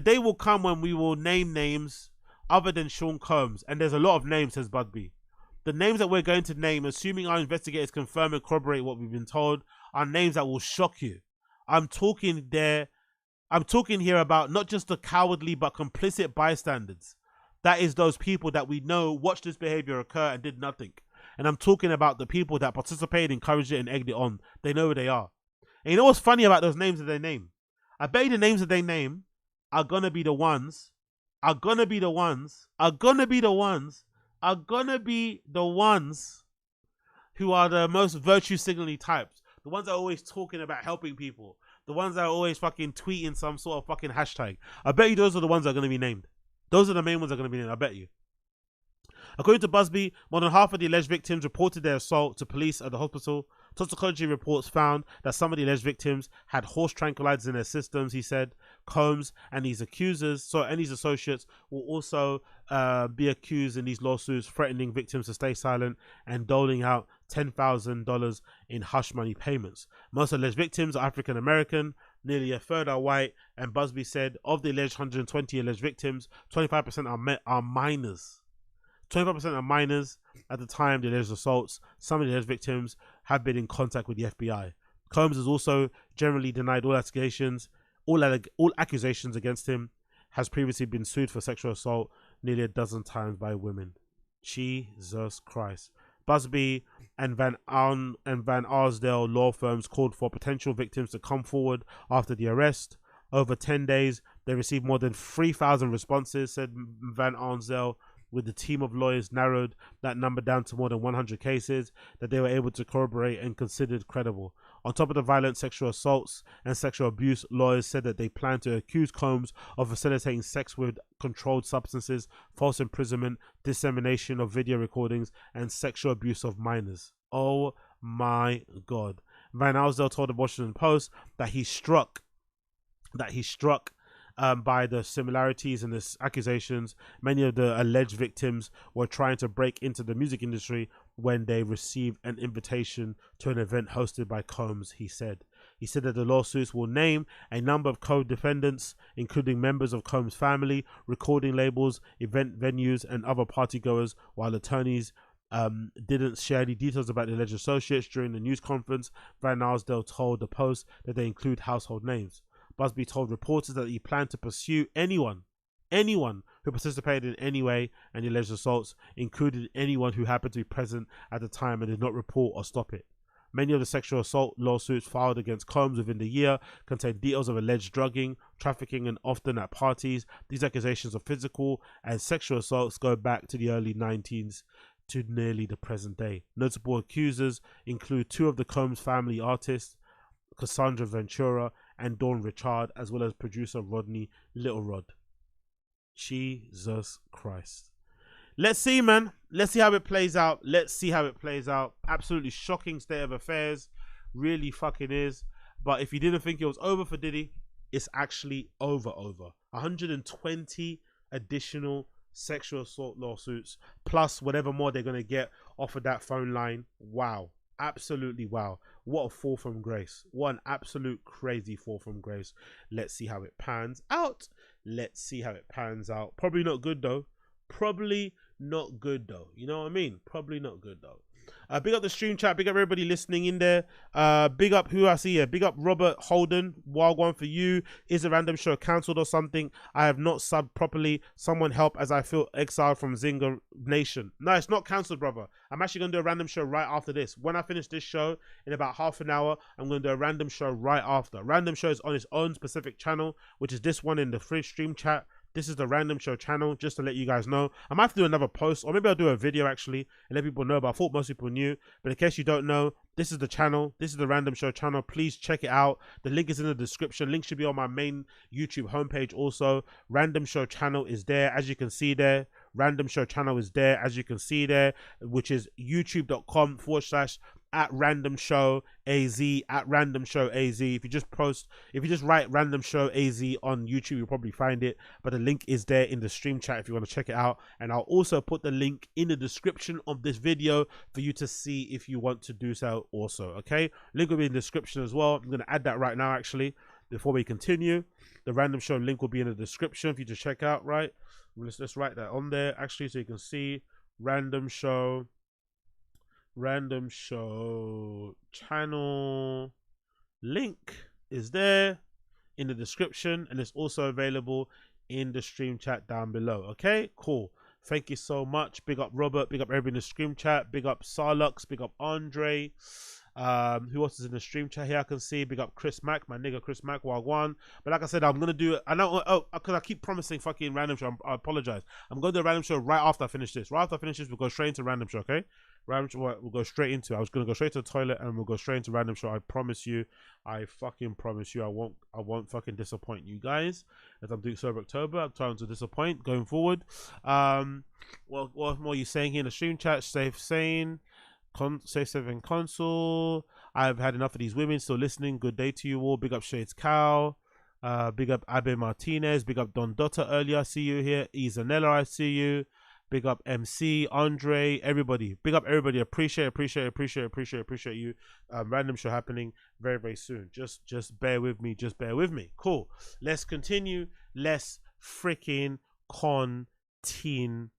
day will come when we will name names other than Sean Combs, and there's a lot of names, says Budby. The names that we're going to name, assuming our investigators confirm and corroborate what we've been told, are names that will shock you. I'm talking here about not just the cowardly but complicit bystanders. That is those people that we know watched this behavior occur and did nothing. And I'm talking about the people that participated, encouraged it, and egged it on. They know who they are. And you know what's funny about those names that they name? I bet you the names that they name are gonna be the ones who are the most virtue signaling types. The ones that are always talking about helping people. The ones that are always fucking tweeting some sort of fucking hashtag. I bet you those are the ones that are gonna be named. Those are the main ones that are gonna be named, I bet you. According to Busby, more than half of the alleged victims reported their assault to police at the hospital. Toxicology reports found that some of the alleged victims had horse tranquilizers in their systems, he said. Combs and his accusers, and his associates, will also be accused in these lawsuits, threatening victims to stay silent and doling out $10,000 in hush money payments. Most alleged victims are African American, nearly a third are white, and Busby said of the alleged 120 alleged victims, 25% are minors. 25% are minors at the time of the alleged assaults. Some of the alleged victims have been in contact with the FBI. Combs has also generally denied all accusations. All accusations against him, has previously been sued for sexual assault nearly a dozen times by women. Jesus Christ. Busby and Van Arsdale law firms called for potential victims to come forward after the arrest. Over 10 days, they received more than 3,000 responses, said Van Arsdale, with the team of lawyers narrowed that number down to more than 100 cases that they were able to corroborate and considered credible. On top of the violent sexual assaults and sexual abuse, lawyers said that they plan to accuse Combs of facilitating sex with controlled substances, false imprisonment, dissemination of video recordings, and sexual abuse of minors. Oh my God. Van Alsdale told the Washington Post that he struck by the similarities and the accusations. Many of the alleged victims were trying to break into the music industry when they received an invitation to an event hosted by Combs, he said. He said that the lawsuits will name a number of co-defendants, including members of Combs' family, recording labels, event venues, and other partygoers, while attorneys didn't share any details about the alleged associates. During the news conference, Van Alsdale told the Post that they include household names. Busby told reporters that he planned to pursue anyone who participated in any way in the alleged assaults, including anyone who happened to be present at the time and did not report or stop it. Many of the sexual assault lawsuits filed against Combs within the year contain details of alleged drugging, trafficking, and often at parties. These accusations of physical and sexual assaults go back to the early 19s to nearly the present day. Notable accusers include two of the Combs family artists, Cassandra Ventura and Dawn Richard, as well as producer Rodney Little Rod. Jesus Christ. Let's see, man. Let's see how it plays out. Absolutely shocking state of affairs. Really fucking is. But if you didn't think it was over for Diddy, it's actually over. 120 additional sexual assault lawsuits, plus whatever more they're going to get off of that phone line. Wow. Absolutely wow. What a fall from grace. What an absolute crazy fall from grace. Let's see how it pans out. Probably not good though. You know what I mean? Probably not good though. Big up the stream chat. Big up everybody listening in there. Big up who I see here. Big up Robert Holden. Wild one for you. Is a random show cancelled or something? I have not subbed properly. Someone help, as I feel exiled from Zynga Nation. No, it's not cancelled, brother. I'm actually going to do a random show right after this. When I finish this show in about half an hour, I'm going to do a random show right after. Random show is on its own specific channel, which is this one in the free stream chat. This is the Random Show channel, just to let you guys know. I might have to do another post, or maybe I'll do a video actually and let people know, but I thought most people knew. But in case you don't know, this is the channel. This is the Random Show channel. Please check it out. The link is in the description. Link should be on my main YouTube homepage also. Random Show channel is there, as you can see there. Random Show channel is there, as you can see there, which is youtube.com/ at Random Show AZ, at Random Show AZ. If you just write Random Show AZ on YouTube, you'll probably find it. But the link is there in the stream chat if you want to check it out. And I'll also put the link in the description of this video for you to see if you want to do so also. Okay, link will be in the description as well. I'm going to add that right now actually before we continue. The Random Show link will be in the description for you to check out. Right, let's write that on there actually so you can see. Random Show channel link is there in the description, and it's also available in the stream chat down below. Okay, cool. Thank you so much. Big up Robert, big up everybody in the stream chat, big up Sarlux, big up Andre. Who else is in the stream chat here? I can see. Big up Chris Mack, my nigga Chris Mack, Wagwan. But like I said, I'm gonna do it. I know, because I keep promising fucking random show. I apologize. I'm gonna do a random show right after I finish this. Right after I finish this, we'll go straight into random show. Okay, random show. We'll go straight into. I was gonna go straight to the toilet and we'll go straight into random show. I promise you. I fucking promise you. I won't fucking disappoint you guys. As I'm doing Sober October, I'm trying to disappoint going forward. What more are you saying here in the stream chat? Safe saying. Safe Seven Console. I've had enough of these women. Still listening. Good day to you all. Big up Shades Cow. Big up Abe Martinez. Big up Don Dotta earlier. I see you here. Izanella, I see you. Big up MC, Andre, everybody. Big up everybody. Appreciate you. Random show happening very, very soon. Just bear with me. Just bear with me. Cool. Let's continue. Let's freaking continue.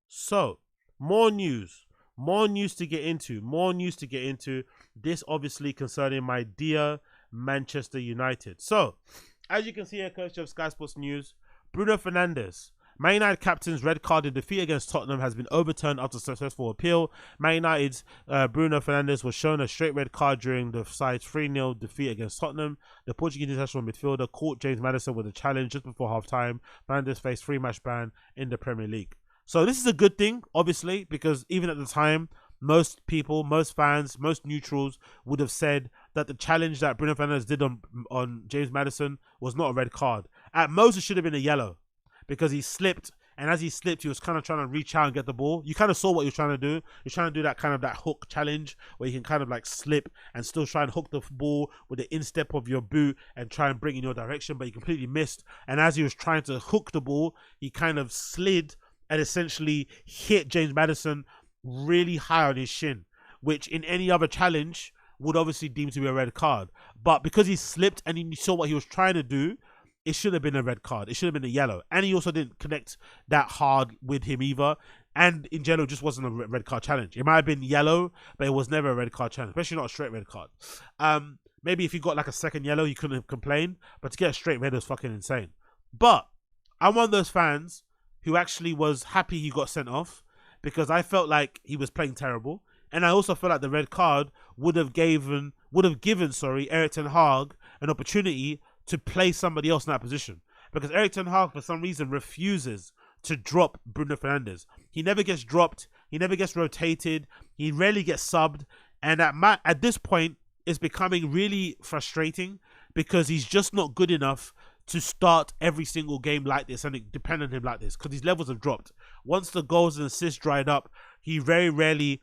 So, more news to get into. This obviously concerning my dear Manchester United. So, as you can see here, coach of Sky Sports News, Bruno Fernandes, Man United captain's red card in defeat against Tottenham has been overturned after successful appeal. Man United's Bruno Fernandes was shown a straight red card during the side's 3-0 defeat against Tottenham. The Portuguese international midfielder caught James Maddison with a challenge just before half-time. Fernandes faced 3-match ban in the Premier League. So this is a good thing, obviously, because even at the time, most people, most fans, most neutrals would have said that the challenge that Bruno Fernandes did on James Maddison was not a red card. At most, it should have been a yellow because he slipped and as he slipped, he was kind of trying to reach out and get the ball. You kind of saw what he was trying to do. He was trying to do that kind of that hook challenge where you can kind of like slip and still try and hook the ball with the instep of your boot and try and bring in your direction, but he completely missed. And as he was trying to hook the ball, he kind of slid and essentially hit James Maddison really high on his shin, which in any other challenge would obviously deem to be a red card. But because he slipped and he saw what he was trying to do, it should have been a red card. It should have been a yellow. And he also didn't connect that hard with him either. And in general, just wasn't a red card challenge. It might have been yellow, but it was never a red card challenge, especially not a straight red card. Maybe if he got like a second yellow, you couldn't have complained. But to get a straight red was fucking insane. But I'm one of those fans who actually was happy he got sent off because I felt like he was playing terrible. And I also felt like the red card would have given Erik ten Hag an opportunity to play somebody else in that position. Because Erik ten Hag, for some reason, refuses to drop Bruno Fernandes. He never gets dropped. He never gets rotated. He rarely gets subbed. And at this point, it's becoming really frustrating because he's just not good enough to start every single game like this and depend on him like this because his levels have dropped. Once the goals and assists dried up, he very rarely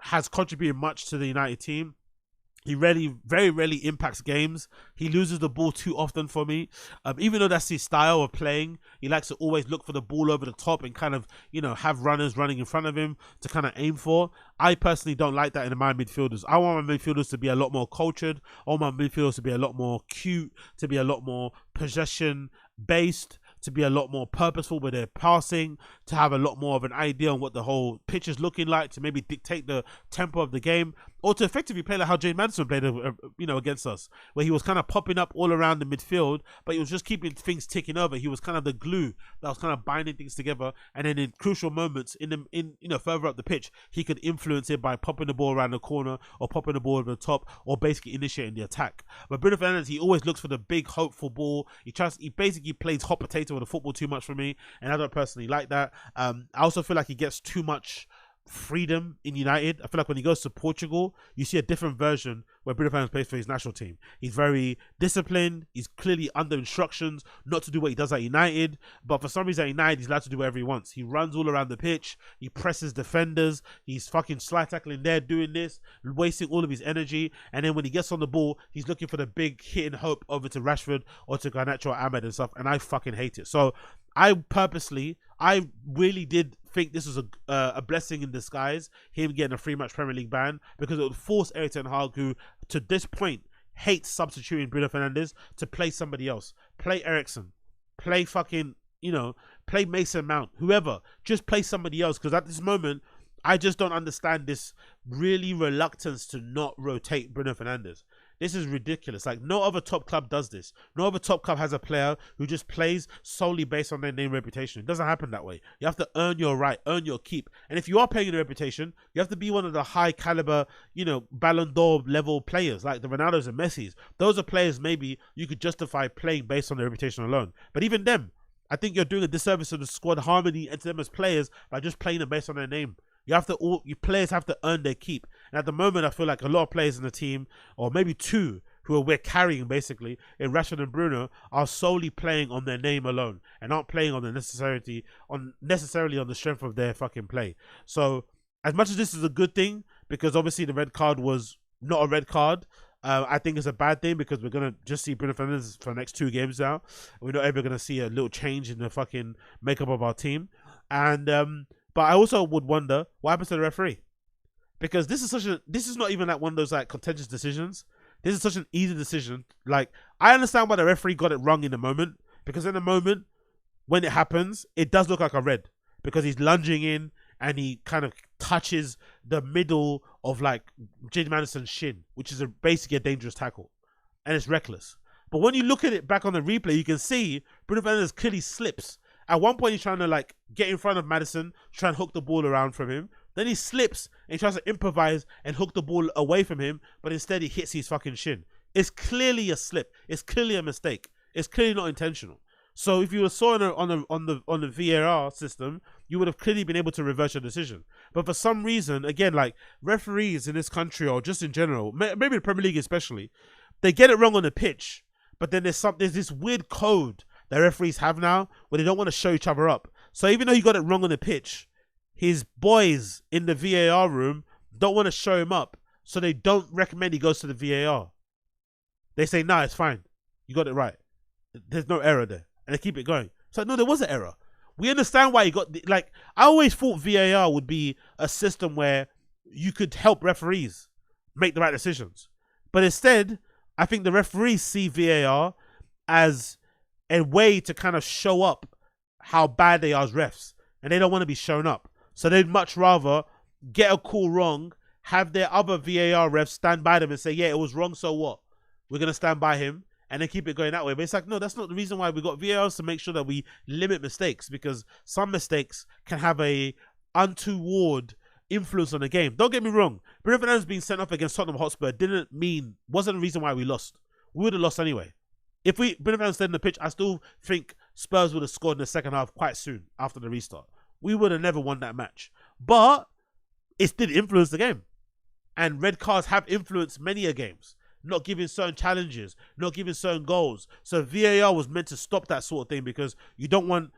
has contributed much to the United team. He very rarely impacts games. He loses the ball too often for me. Even though that's his style of playing, he likes to always look for the ball over the top and kind of, have runners running in front of him to kind of aim for. I personally don't like that in my midfielders. I want my midfielders to be a lot more cultured. I want my midfielders to be a lot more cute, to be a lot more possession-based, to be a lot more purposeful with their passing, to have a lot more of an idea on what the whole pitch is looking like, to maybe dictate the tempo of the game, or to effectively play like how James Maddison played, against us, where he was kind of popping up all around the midfield, but he was just keeping things ticking over. He was kind of the glue that was kind of binding things together, and then in crucial moments, further up the pitch, he could influence it by popping the ball around the corner or popping the ball over the top, or basically initiating the attack. But Bruno Fernandes, he always looks for the big hopeful ball. He basically plays hot potato with the football too much for me, and I don't personally like that. I also feel like he gets too much freedom in United. I feel like when he goes to Portugal, you see a different version where Bruno Fernandes plays for his national team. He's very disciplined. He's clearly under instructions not to do what he does at United, but for some reason at United, he's allowed to do whatever he wants. He runs all around the pitch. He presses defenders. He's fucking slide tackling there, doing this, wasting all of his energy. And then when he gets on the ball, he's looking for the big hit and hope over to Rashford or to Garnacho or Ahmed and stuff, and I fucking hate it. So I really did think this was a blessing in disguise, him getting a 3-match Premier League ban, because it would force Erik ten Hag, who to this point hates substituting Bruno Fernandes, to play somebody else. Play Eriksen. Play fucking, play Mason Mount. Whoever. Just play somebody else, because at this moment, I just don't understand this really reluctance to not rotate Bruno Fernandes. This is ridiculous. Like, no other top club does this. No other top club has a player who just plays solely based on their name reputation. It doesn't happen that way. You have to earn your right, earn your keep. And if you are playing the reputation, you have to be one of the high caliber, Ballon d'Or level players, like the Ronaldos and Messis. Those are players maybe you could justify playing based on their reputation alone. But even them, I think you're doing a disservice to the squad harmony and to them as players by just playing them based on their name. You players have to earn their keep. And at the moment, I feel like a lot of players in the team, or maybe two, we're carrying basically, in Rashford and Bruno, are solely playing on their name alone and aren't playing on the necessarily on the strength of their fucking play. So as much as this is a good thing, because obviously the red card was not a red card, I think it's a bad thing because we're going to just see Bruno Fernandes for the next 2 games now. We're not ever going to see a little change in the fucking makeup of our team. And but I also would wonder what happens to the referee, because this is not even like one of those like contentious decisions. This is such an easy decision. Like, I understand why the referee got it wrong in the moment, because in the moment when it happens, it does look like a red, because he's lunging in and he kind of touches the middle of like James Maddison's shin, which is basically a dangerous tackle, and it's reckless. But when you look at it back on the replay, you can see Bruno Fernandes clearly slips. At one point, he's trying to like get in front of Maddison, try and hook the ball around from him. Then he slips and he tries to improvise and hook the ball away from him, but instead he hits his fucking shin. It's clearly a slip. It's clearly a mistake. It's clearly not intentional. So if you saw it on the VAR system, you would have clearly been able to reverse your decision. But for some reason, again, like referees in this country, or just in general, maybe the Premier League especially, they get it wrong on the pitch. But then there's this weird code that referees have now where they don't want to show each other up. So even though he got it wrong on the pitch, his boys in the VAR room don't want to show him up, so they don't recommend he goes to the VAR. They say, nah, it's fine. You got it right. There's no error there. And they keep it going. So no, there was an error. We understand why he got, like, I always thought VAR would be a system where you could help referees make the right decisions. But instead, I think the referees see VAR as a way to kind of show up how bad they are as refs. And they don't want to be shown up. So they'd much rather get a call wrong, have their other VAR refs stand by them and say, yeah, it was wrong, so what? We're going to stand by him. And then keep it going that way. But it's like, no, that's not the reason why we got VARs, to make sure that we limit mistakes, because some mistakes can have a untoward influence on the game. Don't get me wrong. Bruno Fernandes being sent off against Tottenham Hotspur wasn't the reason why we lost. We would have lost anyway. If Bruno Fernandes stayed on the pitch, I still think Spurs would have scored in the second half quite soon after the restart. We would have never won that match. But it did influence the game. And red cards have influenced many a games. Not giving certain challenges, not giving certain goals. So VAR was meant to stop that sort of thing, because you don't want,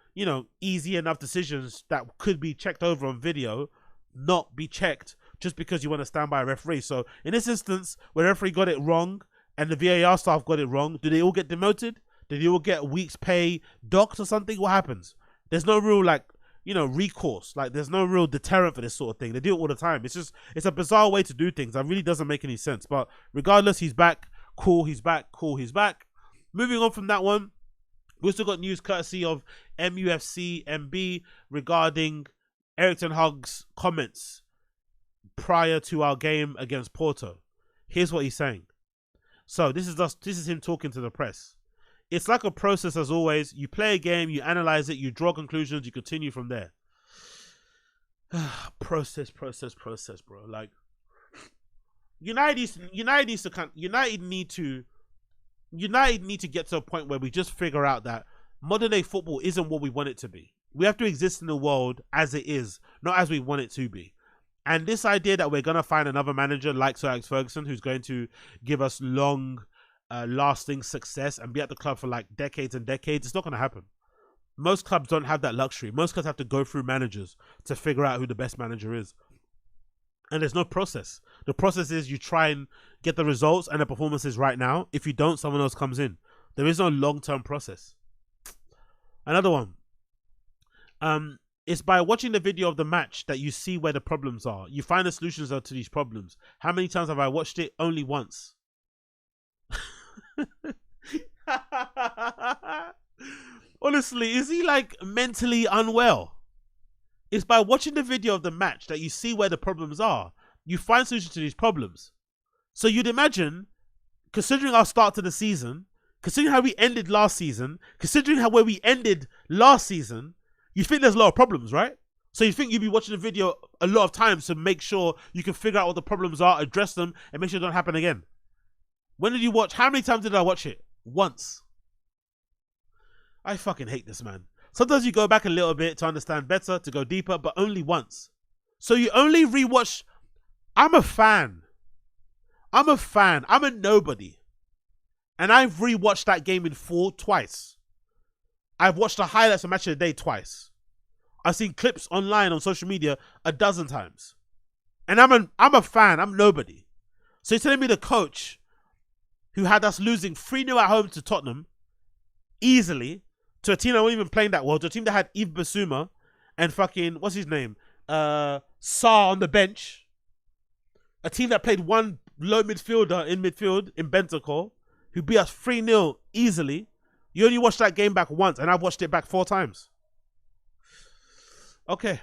easy enough decisions that could be checked over on video not be checked just because you want to stand by a referee. So in this instance, where the referee got it wrong and the VAR staff got it wrong, do they all get demoted? Do they all get a week's pay docked or something? What happens? There's no real recourse. Like, there's no real deterrent for this sort of thing. They do it all the time. It's a bizarre way to do things that really doesn't make any sense. But regardless, he's back. Cool, he's back. Cool, he's back. Moving on from that one, we also got news courtesy of MUFC MB regarding Erik ten Hag's comments prior to our game against Porto. Here's what he's saying. So this is him talking to the press. It's like a process as always. You play a game, you analyze it, you draw conclusions, you continue from there. process, bro. Like, United need to get to a point where we just figure out that modern day football isn't what we want it to be. We have to exist in the world as it is, not as we want it to be. And this idea that we're gonna find another manager like Sir Alex Ferguson, who's going to give us long lasting success and be at the club for like decades and decades, it's not going to happen. Most clubs don't have that luxury. Most clubs have to go through managers to figure out who the best manager is. And there's no process. The process is you try and get the results and the performances right now. If you don't, someone else comes in. There is no long-term process. Another one. It's by watching the video of the match that you see where the problems are. You find the solutions to these problems. How many times have I watched it? Only once. Honestly, is he like mentally unwell? It's by watching the video of the match that you see where the problems are. You find solutions to these problems. So you'd imagine, considering our start to the season, considering how we ended last season, considering where we ended last season, you think there's a lot of problems, right? So you think you'd be watching the video a lot of times to make sure you can figure out what the problems are, address them, and make sure it don't happen again. When did you watch? How many times did I watch it? Once. I fucking hate this, man. Sometimes you go back a little bit to understand better, to go deeper, but only once. So you only rewatch. I'm a fan. I'm a nobody. And I've rewatched that game in full twice. I've watched the highlights of Match of the Day twice. I've seen clips online on social media 12 times. And I'm a fan. I'm nobody. So you're telling me the coach who had us losing 3-0 at home to Tottenham easily, to a team that wasn't even playing that well, to a team that had Yves Bissouma and fucking, what's his name? Sarr on the bench. A team that played one low midfielder in midfield in Bentancur, who beat us 3-0 easily. You only watched that game back once, and I've watched it back 4 times. Okay.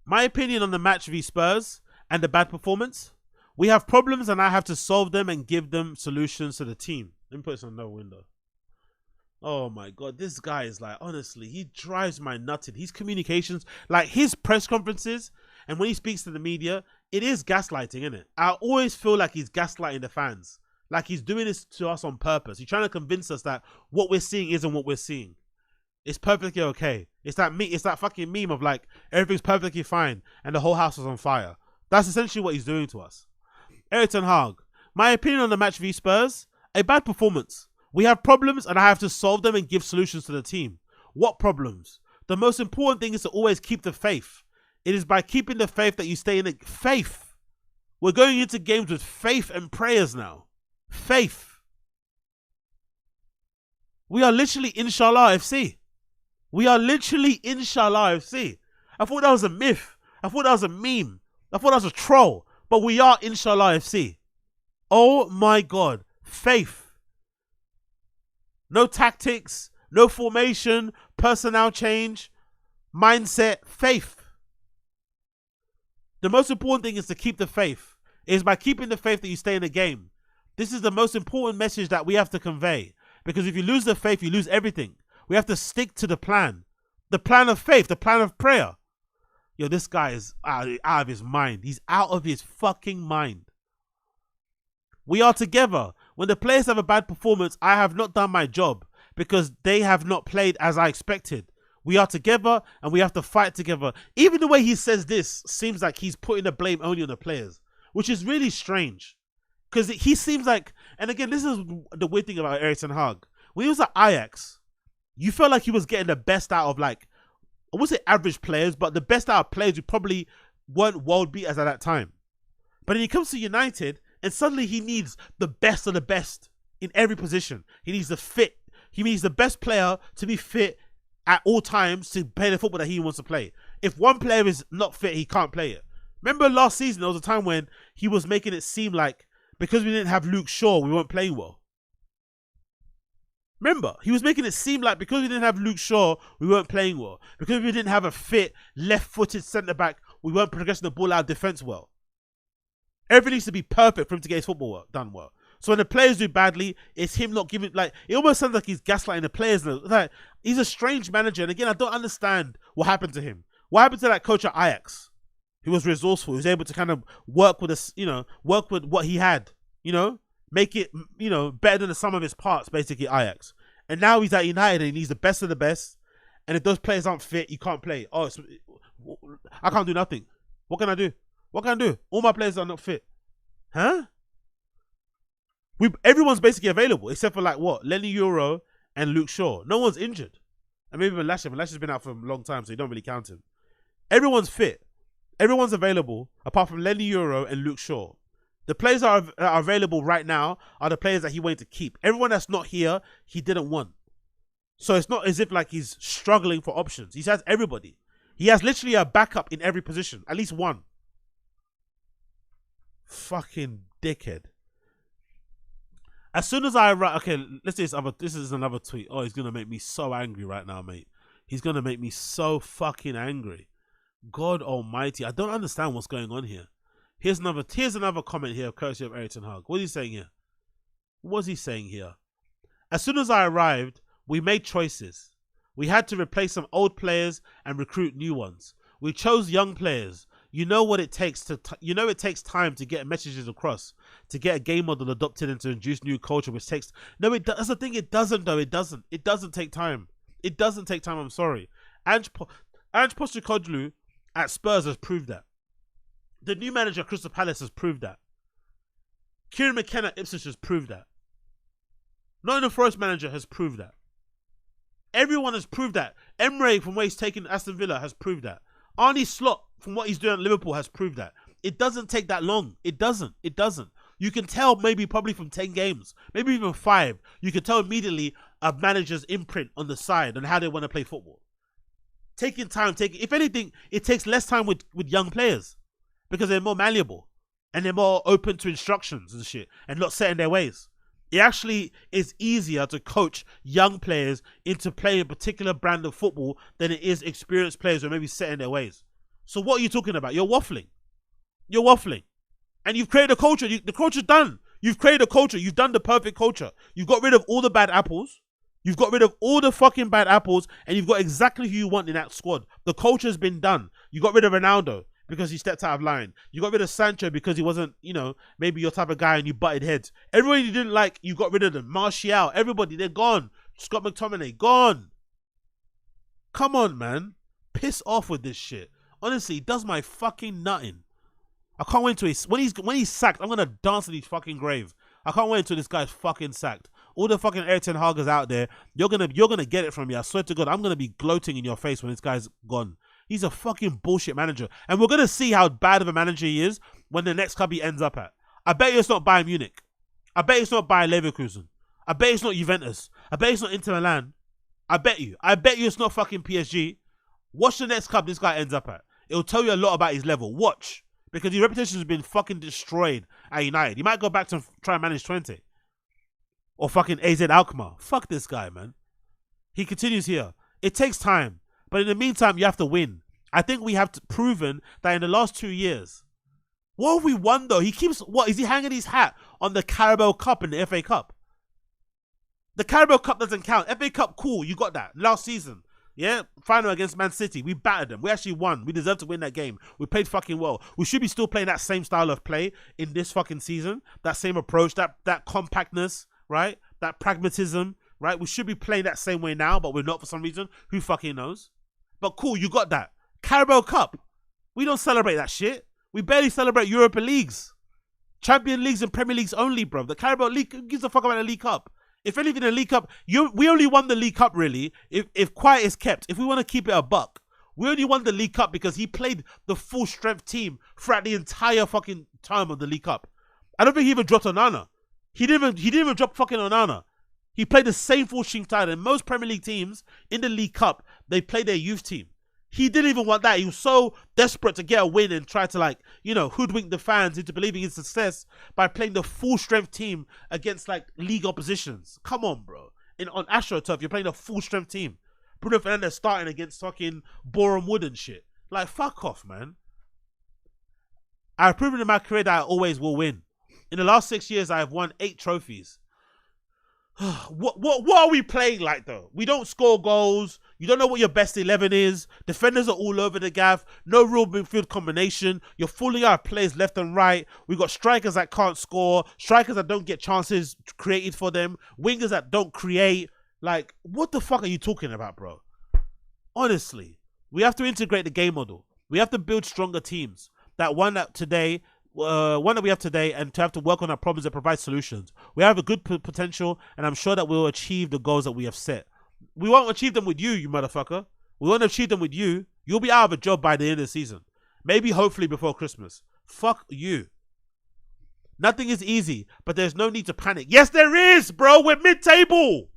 My opinion on the match v Spurs and the bad performance. We have problems and I have to solve them and give them solutions to the team. Let me put this on no window. Oh my God, this guy is like, honestly, he drives my nutted. His communications, like his press conferences and when he speaks to the media, it is gaslighting, isn't it? I always feel like he's gaslighting the fans. Like he's doing this to us on purpose. He's trying to convince us that what we're seeing isn't what we're seeing. It's perfectly okay. It's that fucking meme of like, everything's perfectly fine and the whole house is on fire. That's essentially what he's doing to us. Erik ten Hag. My opinion on the match v Spurs, a bad performance. We have problems and I have to solve them and give solutions to the team. What problems? The most important thing is to always keep the faith. It is by keeping the faith that you stay in it. Faith. We're going into games with faith and prayers now. Faith. We are literally Inshallah FC. We are literally Inshallah FC. I thought that was a myth. I thought that was a meme. I thought that was a troll. But we are Inshallah FC. Oh my God. Faith. No tactics. No formation. Personnel change. Mindset. Faith. The most important thing is to keep the faith. It is by keeping the faith that you stay in the game. This is the most important message that we have to convey. Because if you lose the faith, you lose everything. We have to stick to the plan. The plan of faith. The plan of prayer. Yo, this guy is out of his mind. He's out of his fucking mind. We are together. When the players have a bad performance, I have not done my job because they have not played as I expected. We are together and we have to fight together. Even the way he says this seems like he's putting the blame only on the players, which is really strange. Because he seems like, and again, this is the weird thing about Erik ten Hag. When he was at Ajax, you felt like he was getting the best out of, like, I wouldn't say average players, but the best out of players who probably weren't world beaters at that time. But then he comes to United and suddenly he needs the best of the best in every position. He needs the fit. He needs the best player to be fit at all times to play the football that he wants to play. If one player is not fit, he can't play it. Remember last season, there was a time when he was making it seem like because we didn't have Luke Shaw, we weren't playing well. Remember, he was making it seem like because we didn't have Luke Shaw, we weren't playing well. Because we didn't have a fit, left-footed centre-back, we weren't progressing the ball out of defence well. Everything needs to be perfect for him to get his football done well. So when the players do badly, it's him not giving, like, it almost sounds like he's gaslighting the players. Like, he's a strange manager. And again, I don't understand what happened to him. What happened to that coach at Ajax? He was resourceful. He was able to kind of work with us, work with what he had, make it, better than the sum of his parts, basically, Ajax. And now he's at United and he needs the best of the best. And if those players aren't fit, you can't play. Oh, I can't do nothing. What can I do? What can I do? All my players are not fit. Huh? Everyone's basically available, except for, like, what? Lenny Euro and Luke Shaw. No one's injured. And maybe even Lasher. Lasher's been out for a long time, so you don't really count him. Everyone's fit. Everyone's available, apart from Lenny Euro and Luke Shaw. The players that are available right now are the players that he wanted to keep. Everyone that's not here, he didn't want. So it's not as if, like, he's struggling for options. He has everybody. He has literally a backup in every position. At least one. Fucking dickhead. As soon as I write, okay, let's do this. This is another tweet. Oh, he's gonna make me so angry right now, mate. He's gonna make me so fucking angry. God Almighty, I don't understand what's going on here. Here's another comment here, courtesy of Erik ten Hag. What is he saying here? What is he saying here? As soon as I arrived, we made choices. We had to replace some old players and recruit new ones. We chose young players. You know what it takes it takes time to get messages across, to get a game model adopted and to introduce new culture, which takes, no, that's the thing, it doesn't though, it doesn't take time. It doesn't take time, I'm sorry. Ange Postecoglou at Spurs has proved that. The new manager, Crystal Palace, has proved that. Kieran McKenna at Ipswich has proved that. Nottingham Forest manager has proved that. Everyone has proved that. Emre, from where he's taken Aston Villa, has proved that. Arne Slot, from what he's doing at Liverpool, has proved that. It doesn't take that long. It doesn't. You can tell probably from 10 games, maybe even 5. You can tell immediately a manager's imprint on the side and how they want to play football. Taking time, if anything, it takes less time with young players because they're more malleable and they're more open to instructions and shit and not set in their ways. It actually is easier to coach young players into playing a particular brand of football than it is experienced players who are maybe set in their ways. So what are you talking about? You're waffling. And you've created a culture. The culture's done. You've created a culture. You've done the perfect culture. You've got rid of all the bad apples. You've got rid of all the fucking bad apples and you've got exactly who you want in that squad. The culture's been done. You got rid of Ronaldo because he stepped out of line. You got rid of Sancho because he wasn't, maybe your type of guy and you butted heads. Everyone you didn't like, you got rid of them. Martial, everybody, they're gone. Scott McTominay, gone. Come on, man. Piss off with this shit. Honestly, it does my fucking nutting. I can't wait until when he's sacked, I'm going to dance in his fucking grave. I can't wait until this guy's fucking sacked. all the fucking Erik ten Hagers out there, you're gonna get it from me. I swear to God, I'm gonna be gloating in your face when this guy's gone. He's a fucking bullshit manager. And we're gonna see how bad of a manager he is when the next club he ends up at. I bet you it's not Bayern Munich. I bet it's not Bayern Leverkusen. I bet it's not Juventus. I bet it's not Inter Milan. I bet you it's not fucking PSG. Watch the next club this guy ends up at. It'll tell you a lot about his level. Watch. Because his reputation has been fucking destroyed at United. He might go back to try and manage 20. Or fucking AZ Alkmaar. Fuck this guy, man. He continues here. It takes time. But in the meantime, you have to win. I think we have proven that in the last 2 years. What have we won, though? He keeps... What? Is he hanging his hat on the Carabao Cup and the FA Cup? The Carabao Cup doesn't count. FA Cup, cool. You got that. Last season. Yeah? Final against Man City. We battered them. We actually won. We deserve to win that game. We played fucking well. We should be still playing that same style of play in this fucking season. That same approach. That compactness, right? That pragmatism, right? We should be playing that same way now, but we're not for some reason. Who fucking knows? But cool, you got that. Carabao Cup. We don't celebrate that shit. We barely celebrate Europa Leagues. Champion Leagues and Premier Leagues only, bro. The Carabao League, who gives a fuck about the League Cup? If anything, the League Cup, we only won the League Cup, really, if quiet is kept. If we want to keep it a buck, we only won the League Cup because he played the full strength team throughout the entire fucking time of the League Cup. I don't think he even dropped Onana. He didn't even drop fucking Onana. He played the same full strength side. And most Premier League teams in the League Cup, they play their youth team. He didn't even want that. He was so desperate to get a win and try to, like, you know, hoodwink the fans into believing in success by playing the full strength team against, like, league oppositions. Come on, bro. On AstroTurf, you're playing a full strength team. Bruno Fernandes starting against fucking Boreham Wood and shit. Like, fuck off, man. I've proven in my career that I always will win. In the last 6 years, I have won 8 trophies. What are we playing like, though? We don't score goals. You don't know what your best 11 is. Defenders are all over the gaff. No real midfield combination. You're fooling our players left and right. We got strikers that can't score. Strikers that don't get chances created for them. Wingers that don't create. Like, what the fuck are you talking about, bro? Honestly, we have to integrate the game model. We have to build stronger teams. That one that we have today, and to have to work on our problems and provide solutions. We have a good potential, and I'm sure that we'll achieve the goals that we have set. We won't achieve them with you, you motherfucker. We won't achieve them with you. You'll be out of a job by the end of the season. Maybe, hopefully, before Christmas. Fuck you. Nothing is easy, but there's no need to panic. Yes, there is, bro. We're mid-table.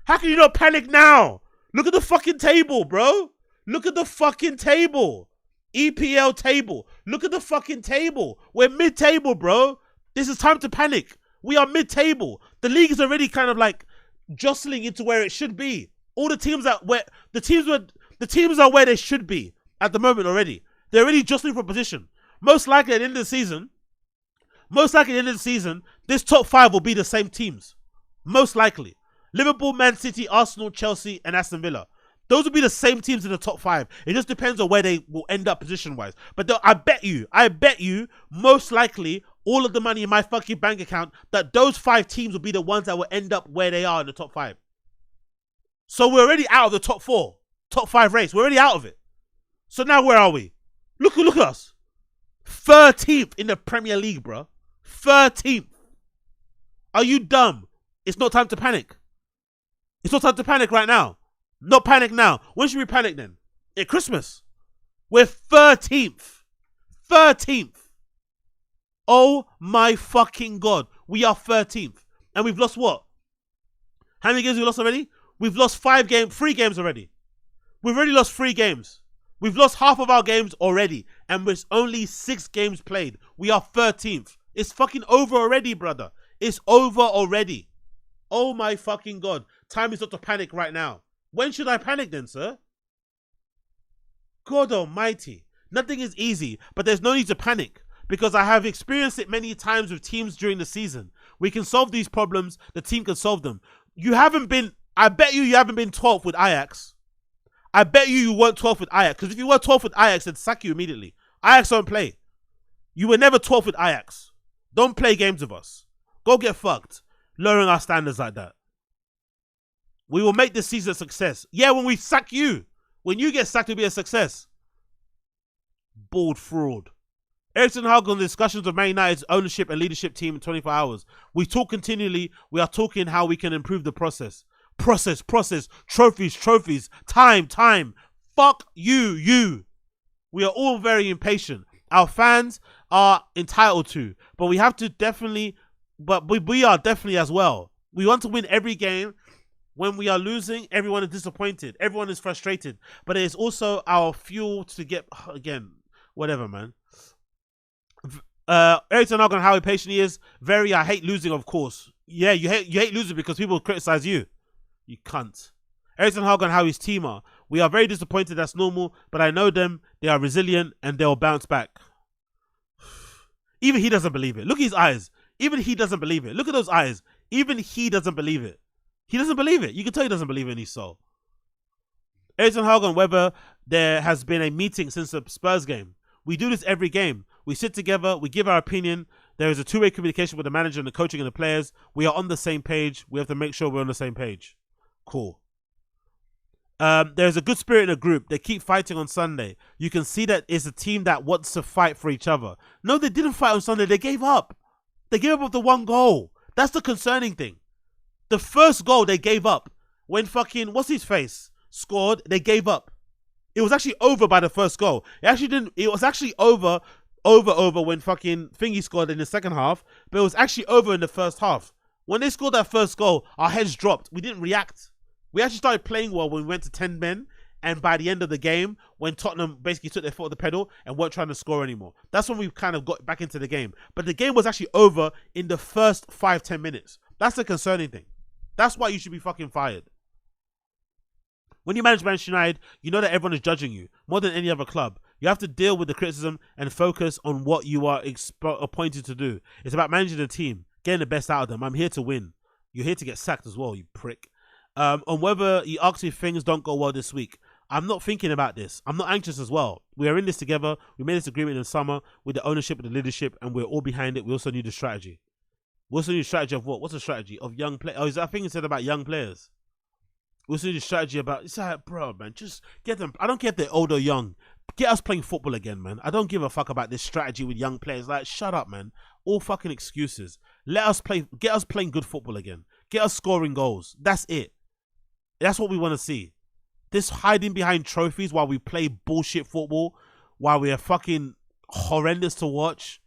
How can you not panic now? Look at the fucking table, bro. Look at the fucking table. EPL table. Look at the fucking table. We're mid-table, bro. This is time to panic. We are mid-table. The league is already kind of like jostling into where it should be. All the teams are where the teams are where they should be at the moment already. They're already jostling for position. Most likely at the end of the season, this top 5 will be the same teams. Most likely. Liverpool, Man City, Arsenal, Chelsea, and Aston Villa. Those will be the same teams in the top 5. It just depends on where they will end up position-wise. But I bet you, most likely, all of the money in my fucking bank account, that those 5 teams will be the ones that will end up where they are in the top 5. So we're already out of the top 4, top 5 race. We're already out of it. So now where are we? Look at us. 13th in the Premier League, bro. 13th. Are you dumb? It's not time to panic. It's not time to panic right now. Not panic now. When should we panic then? At Christmas. We're 13th. 13th. Oh my fucking God. We are 13th. And we've lost what? How many games have we lost already? We've lost 3 games already. We've already lost 3 games. We've lost half of our games already. And it's only 6 games played. We are 13th. It's fucking over already, brother. It's over already. Oh my fucking God. Time is not to panic right now. When should I panic then, sir? God almighty. Nothing is easy, but there's no need to panic because I have experienced it many times with teams during the season. We can solve these problems. The team can solve them. I bet you haven't been 12th with Ajax. I bet you weren't 12th with Ajax because if you were 12th with Ajax, they'd sack you immediately. Ajax don't play. You were never 12th with Ajax. Don't play games with us. Go get fucked. Lowering our standards like that. We will make this season a success. Yeah, when we sack you. When you get sacked, it'll be a success. Bald fraud. Erik Ten Hag on discussions of Man United's ownership and leadership team in 24 hours. We talk continually. We are talking how we can improve the process. Process. Trophies. Time. Fuck you. We are all very impatient. Our fans are entitled to, but we have to definitely, we are definitely as well. We want to win every game. When we are losing, everyone is disappointed. Everyone is frustrated. But it is also our fuel to get, again, whatever, man. Erik Ten Hag on how impatient he is. I hate losing, of course. Yeah, you hate losing because people criticize you. You cunt. Erik Ten Hag on how his team are. We are very disappointed, that's normal, but I know them, they are resilient, and they'll bounce back. Even he doesn't believe it. Look at his eyes. Even he doesn't believe it. Look at those eyes. Even he doesn't believe it. He doesn't believe it. You can tell he doesn't believe it in his soul. Erik Ten Hag on whether there has been a meeting since the Spurs game. We do this every game. We sit together. We give our opinion. There is a two-way communication with the manager and the coaching and the players. We are on the same page. We have to make sure we're on the same page. Cool. There's a good spirit in the group. They keep fighting on Sunday. You can see that it's a team that wants to fight for each other. No, they didn't fight on Sunday. They gave up. They gave up the one goal. That's the concerning thing. The first goal they gave up when fucking what's his face scored. They gave up. It was actually over by the first goal. It actually didn't. It was actually over when fucking Thingy scored in the second half. But it was actually over in the first half. When they scored that first goal, our heads dropped. We didn't react. We actually started playing well when we went to 10 men. And by the end of the game, when Tottenham basically took their foot off the pedal and weren't trying to score anymore. That's when we kind of got back into the game. But the game was actually over in the first 5-10 minutes. That's the concerning thing. That's why you should be fucking fired. When you manage Manchester United, you know that everyone is judging you more than any other club. You have to deal with the criticism and focus on what you are appointed to do. It's about managing the team, getting the best out of them. I'm here to win. You're here to get sacked as well, you prick. On whether he asks if things don't go well this week. I'm not thinking about this. I'm not anxious as well. We are in this together. We made this agreement in the summer with the ownership and the leadership, and we're all behind it. We also need a strategy. We also need a strategy of what? What's a strategy? Of young players. Oh, I think he said about young players. We also need a strategy about, it's like, bro, man, just get them. I don't care if they're old or young. Get us playing football again, man. I don't give a fuck about this strategy with young players. Like, shut up, man. All fucking excuses. Let us play, get us playing good football again. Get us scoring goals. That's it. That's what we want to see. This hiding behind trophies while we play bullshit football, while we are fucking horrendous to watch,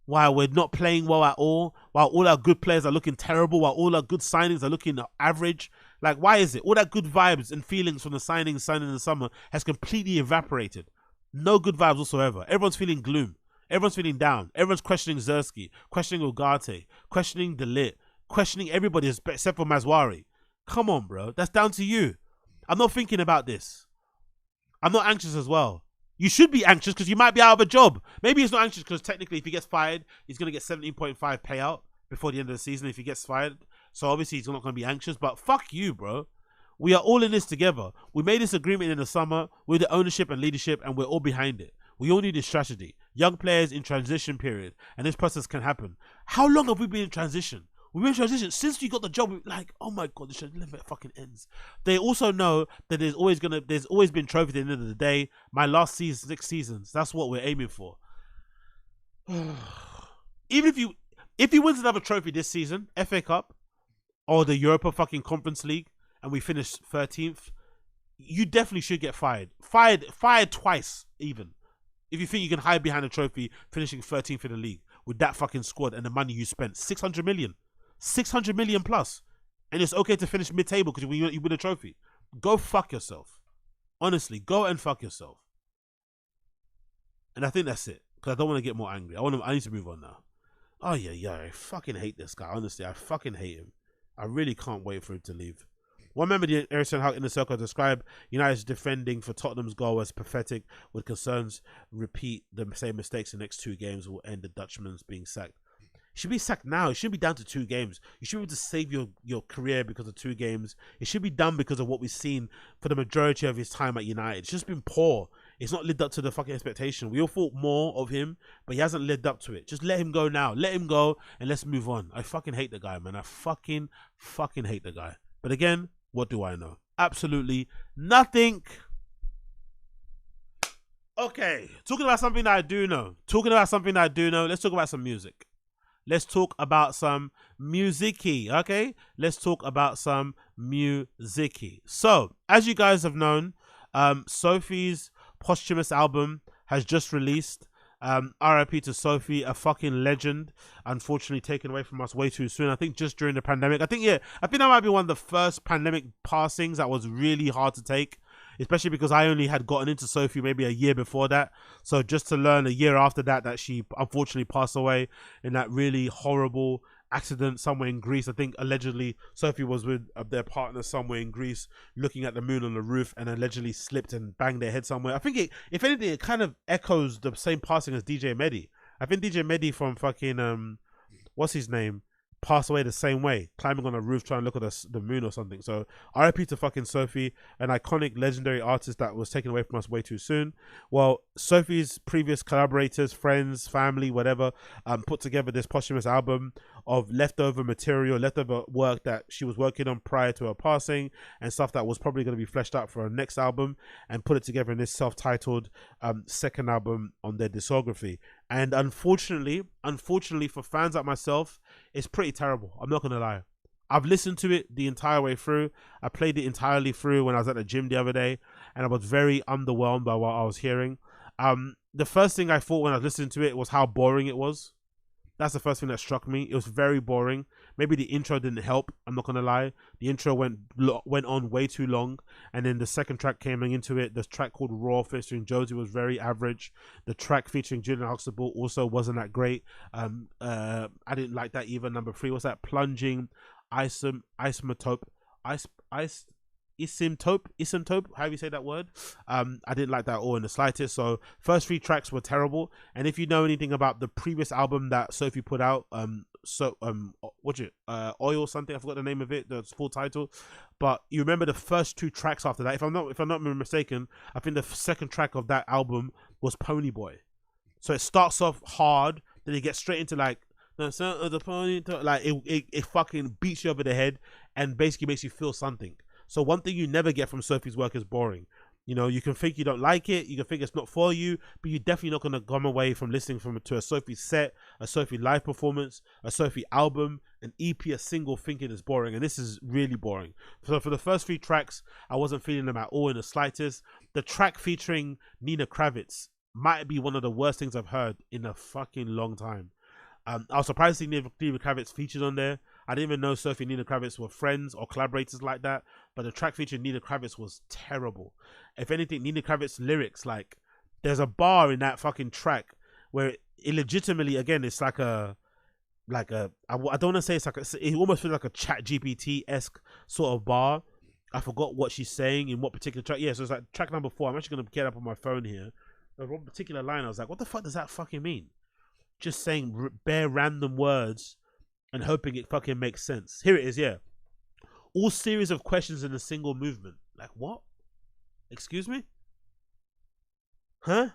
while we're not playing well at all, while all our good players are looking terrible, while all our good signings are looking average. Like, why is it? All that good vibes and feelings from the signings signed in the summer has completely evaporated. No good vibes whatsoever. Everyone's feeling gloom. Everyone's feeling down. Everyone's questioning Zersky, questioning Ugarte, questioning Delit, questioning everybody except for Mazwari. Come on, bro. That's down to you. I'm not thinking about this. I'm not anxious as well. You should be anxious because you might be out of a job. Maybe he's not anxious because technically if he gets fired, he's going to get 17.5 payout before the end of the season if he gets fired. So obviously he's not going to be anxious. But fuck you, bro. We are all in this together. We made this agreement in the summer with the ownership and leadership, and we're all behind it. We all need a strategy. Young players in transition period, and this process can happen. How long have we been in transition? We've been in transition since we got the job. Like, oh my god, this never fucking ends. They also know that there's always been trophies at the end of the day. My last season, 6 seasons. That's what we're aiming for. Even if he wins another trophy this season, FA Cup or the Europa fucking Conference League, and we finish 13th, you definitely should get fired. Fired twice, even. If you think you can hide behind a trophy, finishing 13th in the league with that fucking squad and the money you spent, 600 million. 600 million plus, and it's okay to finish mid-table because you win a trophy. Go fuck yourself. Honestly, go and fuck yourself. And I think that's it, because I don't want to get more angry. I need to move on now. Oh yeah, I fucking hate this guy. Honestly, I fucking hate him. I really can't wait for him to leave. One member of the Erik Ten Hag Inner Circle described United's defending for Tottenham's goal as pathetic, with concerns repeat the same mistakes in the next 2 games will end the Dutchman's being sacked. You should be sacked now. It shouldn't be down to 2 games. You should be able to save your career because of 2 games. It should be done because of what we've seen for the majority of his time at United. It's just been poor. It's not lived up to the fucking expectation. We all thought more of him, but he hasn't lived up to it. Just let him go now. Let him go and let's move on. I fucking hate the guy, man. I fucking hate the guy. But again, what do I know? Absolutely nothing. Okay, talking about something that I do know. Talking about something that I do know. Let's talk about some music. Let's talk about some musicy, okay? Let's talk about some musicy. So, as you guys have known, Sophie's posthumous album has just released. RIP to Sophie, a fucking legend. Unfortunately, taken away from us way too soon. I think just during the pandemic. I think that might be one of the first pandemic passings that was really hard to take. Especially because I only had gotten into Sophie maybe a year before that. So just to learn a year after that she unfortunately passed away in that really horrible accident somewhere in Greece. I think allegedly Sophie was with their partner somewhere in Greece looking at the moon on the roof and allegedly slipped and banged their head somewhere. I think if anything, it kind of echoes the same passing as DJ Mehdi. I think DJ Mehdi from fucking, what's his name? Passed away the same way, climbing on a roof trying to look at the moon or something. So RIP to fucking Sophie, an iconic legendary artist that was taken away from us way too soon. Well, Sophie's previous collaborators, friends, family, whatever, put together this posthumous album of leftover material, leftover work that she was working on prior to her passing, and stuff that was probably going to be fleshed out for her next album, and put it together in this self-titled second album on their discography. And unfortunately for fans like myself, it's pretty terrible. I'm not gonna lie. I've listened to it the entire way through. I played it entirely through when I was at the gym the other day, and I was very underwhelmed by what I was hearing. The first thing I thought when I was listening to it was how boring it was. That's the first thing that struck me. It was very boring. Maybe the intro didn't help. I'm not gonna lie. The intro went on way too long, and then the second track came into it. The track called Raw featuring Josie was very average. The track featuring Julian Huxtable also wasn't that great. I didn't like that either. Number 3 was that plunging isotope, however you say that word. I didn't like that at all in the slightest. So first 3 tracks were terrible. And if you know anything about the previous album that Sophie put out, Oil something, I forgot the name of it, the full title, but you remember the first 2 tracks after that, if I'm not mistaken, I think the second track of that album was Pony Boy. So it starts off hard, then it gets straight into like the sound of the pony, like it fucking beats you over the head and basically makes you feel something. So one thing you never get from Sophie's work is boring. You know, you can think you don't like it, you can think it's not for you, but you're definitely not going to come away from listening to a Sophie set, a Sophie live performance, a Sophie album, an EP, a single, thinking it's boring. And this is really boring. So for the first 3 tracks, I wasn't feeling them at all in the slightest. The track featuring Nina Kravitz might be one of the worst things I've heard in a fucking long time. I was surprised to see Nina Kravitz featured on there. I didn't even know Sophie and Nina Kravitz were friends or collaborators like that. But the track featuring Nina Kravitz was terrible. If anything, Nina Kravitz's lyrics, like, there's a bar in that fucking track where it legitimately, again, it's like I don't want to say it's like it almost feels like a Chat GPT-esque sort of bar. I forgot what she's saying in what particular track. Yeah, so it's like track number 4. I'm actually going to get up on my phone here. There's one particular line I was like, what the fuck does that fucking mean? Just saying bare random words and hoping it fucking makes sense. Here it is, yeah. All series of questions in a single movement. Like, what? Excuse me? Huh?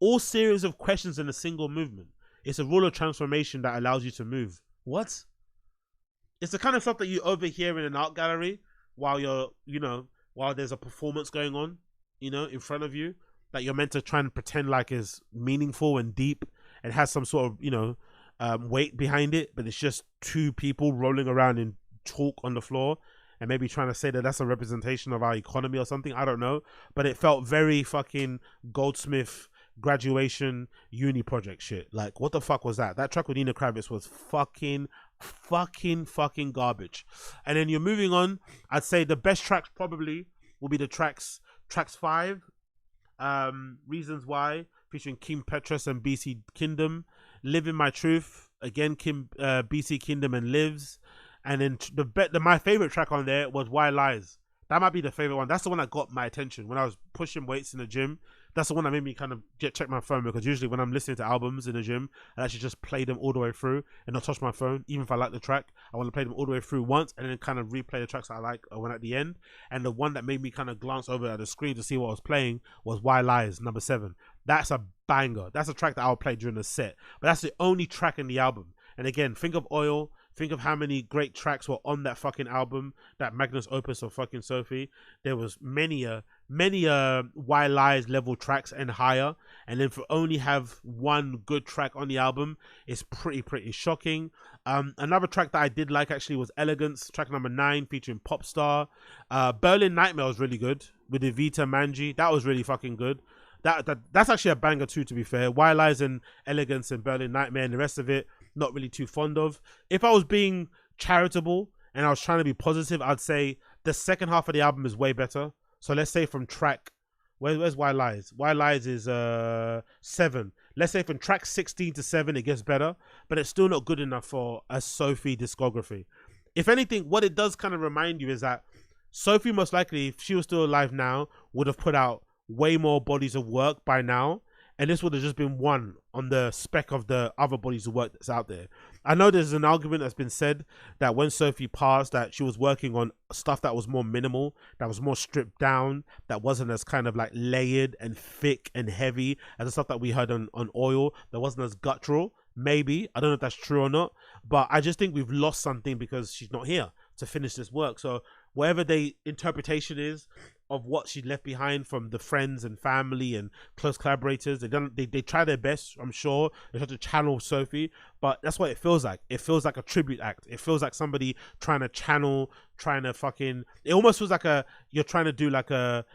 All series of questions in a single movement. It's a rule of transformation that allows you to move. What? It's the kind of stuff that you overhear in an art gallery while while there's a performance going on, in front of you, that you're meant to try and pretend like is meaningful and deep and has some sort of, weight behind it, but it's just 2 people rolling around in chalk on the floor and maybe trying to say that that's a representation of our economy or something. I don't know, but it felt very fucking Goldsmith graduation uni project shit. Like, what the fuck was that? That track with Nina Kravitz was fucking garbage. And then you're moving on. I'd say the best tracks probably will be the tracks 5, Reasons Why, featuring Kim Petras and BC Kingdom, Living My Truth, again BC Kingdom and Lives. And then my favorite track on there was Why Lies. That might be the favorite one. That's the one that got my attention when I was pushing weights in the gym. That's the one that made me kind of check my phone, because usually when I'm listening to albums in the gym, I actually just play them all the way through and not touch my phone. Even if I like the track, I want to play them all the way through once and then kind of replay the tracks I like when at the end. And the one that made me kind of glance over at the screen to see what I was playing was Why Lies, number 7. That's a banger. That's a track that I'll play during the set. But that's the only track in the album. And again, think of Oil. Think of how many great tracks were on that fucking album, that magnus opus of fucking Sophie. There was many many Why Lies level tracks and higher, and then for only have one good track on the album is pretty shocking. Another track that I did like actually was Elegance, track number 9 featuring Popstar. Berlin Nightmare was really good with Evita Manji. That was really fucking good. That's actually a banger too, to be fair. Why Lies and Elegance and Berlin Nightmare, and the rest of it not really too fond of. If I was being charitable and I was trying to be positive, I'd say the second half of the album is way better. So let's say from track, where's Why Lies? Why Lies is 7. Let's say from track 16 to 7, it gets better, but it's still not good enough for a Sophie discography. If anything, what it does kind of remind you is that Sophie, most likely, if she was still alive now, would have put out way more bodies of work by now, and this would have just been one on the spec of the other bodies of work that's out there. I know there's an argument that's been said that when Sophie passed, that she was working on stuff that was more minimal, that was more stripped down, that wasn't as kind of like layered and thick and heavy as the stuff that we heard on Oil, that wasn't as guttural. Maybe, I don't know if that's true or not, but I just think we've lost something because she's not here to finish this work. So whatever the interpretation is of what she left behind from the friends and family and close collaborators, they try their best, I'm sure. They try to channel Sophie, but that's what it feels like. It feels like a tribute act. It feels like somebody trying to channel, trying to fucking, it almost feels like you're trying to do like a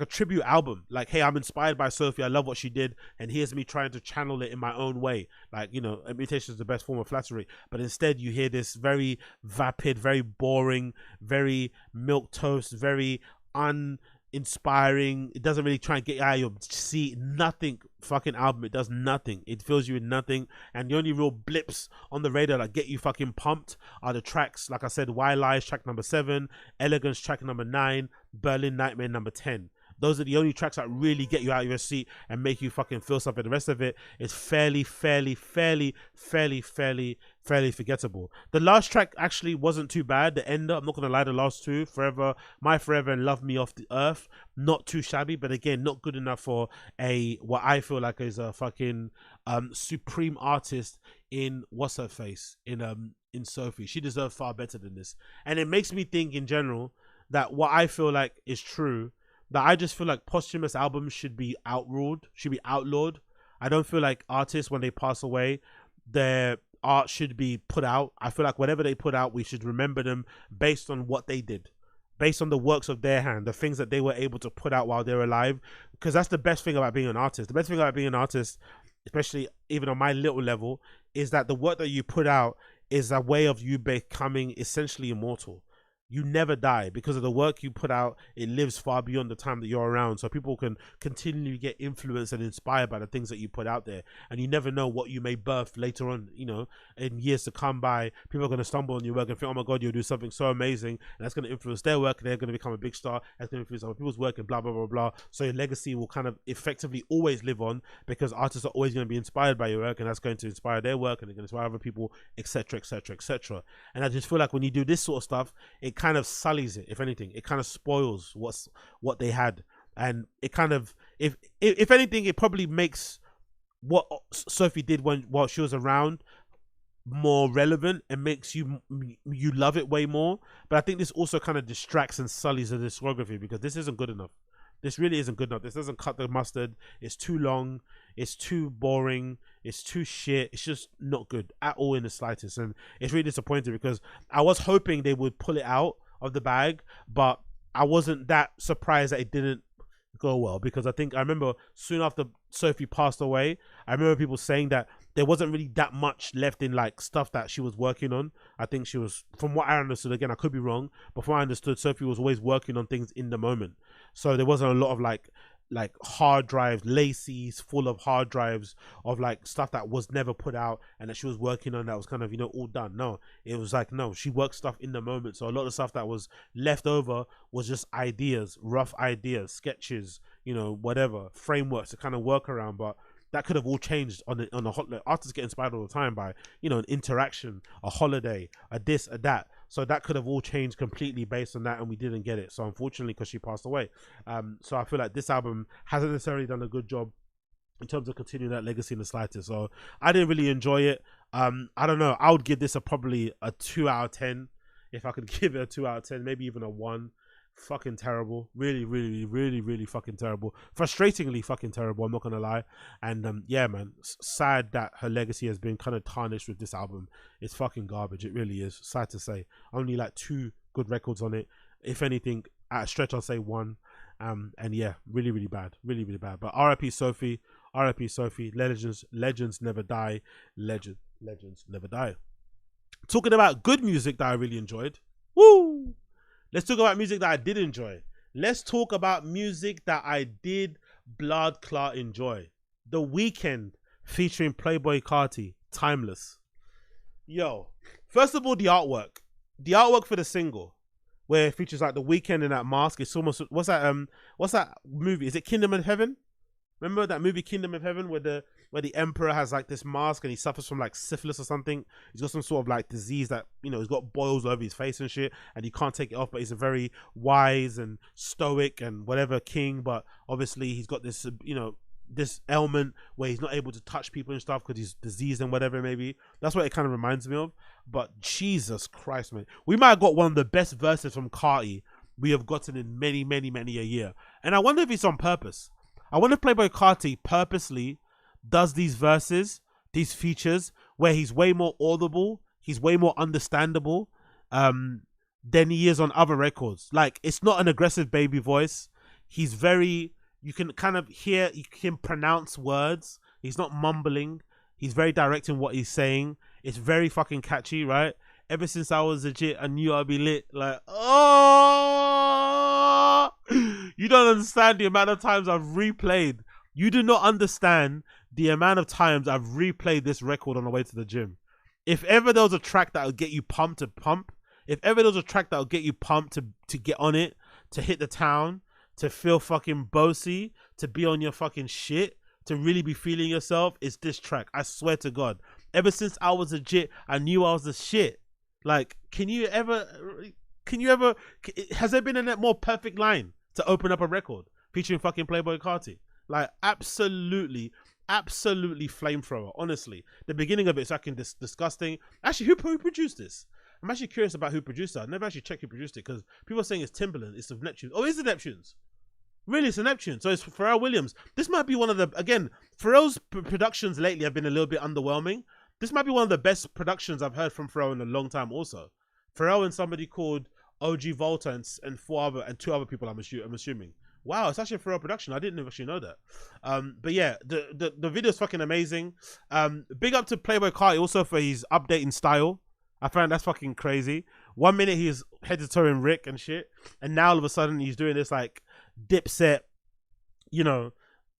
tribute album. Like, hey, I'm inspired by Sophie, I love what she did, and here's me trying to channel it in my own way. Like, you know, imitation is the best form of flattery, but instead you hear this very vapid, very boring, very milquetoast, very uninspiring. It doesn't really try and get you out of your seat. Nothing fucking album. It does nothing. It fills you with nothing. And the only real blips on the radar that get you fucking pumped are the tracks, like I said, Why Lies track number 7, Elegance track number 9, Berlin Nightmare number 10. Those are the only tracks that really get you out of your seat and make you fucking feel something. The rest of it is fairly forgettable. The last track actually wasn't too bad. The Ender, I'm not gonna lie, the last two, Forever, My Forever and Love Me Off the Earth, not too shabby, but again, not good enough for what I feel like is a fucking supreme artist in what's her face in Sophie. She deserves far better than this, and it makes me think in general that what I feel like is true. That I just feel like posthumous albums should be outlawed. I don't feel like artists, when they pass away, their art should be put out. I feel like whatever they put out, we should remember them based on what they did, based on the works of their hand, the things that they were able to put out while they're alive. Because that's the best thing about being an artist. The best thing about being an artist, especially even on my little level, is that the work that you put out is a way of you becoming essentially immortal. You never die because of the work you put out. It lives far beyond the time that you're around, so people can continually get influenced and inspired by the things that you put out there. And you never know what you may birth later on, you know, in years to come by. People are going to stumble on your work and think, oh my god, you'll do something so amazing, and that's going to influence their work, and they're going to become a big star. That's going to influence other people's work, and blah blah blah blah. So your legacy will kind of effectively always live on, because artists are always going to be inspired by your work, and that's going to inspire their work, and they're going to inspire other people, etc etc etc. And I just feel like when you do this sort of stuff, it kind of sullies it. If anything, it kind of spoils what they had, and it kind of, if anything, it probably makes what Sophie did while she was around more relevant and makes you love it way more. But I think this also kind of distracts and sullies the discography, because this isn't good enough. This really isn't good enough. This doesn't cut the mustard. It's too long. It's too boring. It's too shit. It's just not good at all in the slightest. And it's really disappointing, because I was hoping they would pull it out of the bag, but I wasn't that surprised that it didn't go well, because I remember soon after Sophie passed away, I remember people saying that there wasn't really that much left in like stuff that she was working on. I think she was, from what I understood, again I could be wrong, but from what I understood, Sophie was always working on things in the moment, so there wasn't a lot of like hard drives, laces full of hard drives of like stuff that was never put out and that she was working on that was kind of, you know, all done. No, it was like, no, she worked stuff in the moment. So a lot of stuff that was left over was just ideas, rough ideas, sketches, you know, whatever, frameworks to kind of work around. But that could have all changed on a holiday. Artists get inspired all the time by, you know, an interaction, a holiday, a this, a that. So that could have all changed completely based on that, and we didn't get it. So unfortunately, because she passed away. So I feel like this album hasn't necessarily done a good job in terms of continuing that legacy in the slightest. So I didn't really enjoy it. I don't know. I would give this probably a 2 out of 10. If I could give it a 2 out of 10, maybe even a 1. Fucking terrible. Really, really, really, really fucking terrible. Frustratingly fucking terrible, I'm not gonna lie. And yeah, man, sad that her legacy has been kind of tarnished with this album. It's fucking garbage. It really is. Sad to say. Only like 2 good records on it. If anything, at a stretch, I'll say 1. And yeah, really, really bad. Really, really bad. But R.I.P. Sophie. R.I.P. Sophie. Legends never die. Legends never die. Talking about good music that I really enjoyed. Woo! Let's talk about music that I did enjoy. Let's talk about music that I did blood clot enjoy. The Weeknd featuring Playboi Carti. Timeless. Yo, first of all, the artwork. The artwork for the single, where it features like the Weeknd in that mask. It's almost, what's that movie? Is it Kingdom of Heaven? Remember that movie Kingdom of Heaven where the emperor has like this mask and he suffers from like syphilis or something. He's got some sort of like disease that, you know, he's got boils over his face and shit and he can't take it off, but he's a very wise and stoic and whatever king, but obviously he's got this, you know, this ailment where he's not able to touch people and stuff because he's diseased and whatever maybe. That's what it kind of reminds me of. But Jesus Christ, man, we might have got one of the best verses from Carti we have gotten in many, many, many a year. And I wonder if it's on purpose. I wonder if Playboi Carti purposely does these verses, these features, where he's way more audible, he's way more understandable than he is on other records. Like, it's not an aggressive baby voice. He's very, you can kind of hear, you can pronounce words. He's not mumbling. He's very direct in what he's saying. It's very fucking catchy, right? Ever since I was legit, I knew I'd be lit. Like, oh, you don't understand the amount of times I've replayed. You do not understand the amount of times I've replayed this record on the way to the gym. If ever there was a track that would get you pumped to pump, if ever there was a track that would get you pumped to get on it, to hit the town, to feel fucking bossy, to be on your fucking shit, to really be feeling yourself, it's this track. I swear to God. Ever since I was legit, I knew I was the shit. Like, has there been a more perfect line to open up a record featuring fucking Playboi Carti? Like, absolutely flamethrower, honestly. The beginning of it is fucking disgusting. Actually, who produced this? I'm actually curious about who produced it. I never actually checked who produced it because people are saying it's Timbaland, it's the Neptunes. Oh, it's the Neptunes. Really, it's the Neptunes. So it's Pharrell Williams. This might be one of the, again, Pharrell's productions lately have been a little bit underwhelming. This might be one of the best productions I've heard from Pharrell in a long time also. Pharrell and somebody called OG Volta and 2 other people, I'm assuming. Wow, it's actually a Pharrell production. I didn't actually know that. But yeah, the video is fucking amazing. Big up to Playboi Carti also for his updating style. I find that's fucking crazy. 1 minute he's head to toe in Rick and shit, and now all of a sudden he's doing this like Dipset, you know,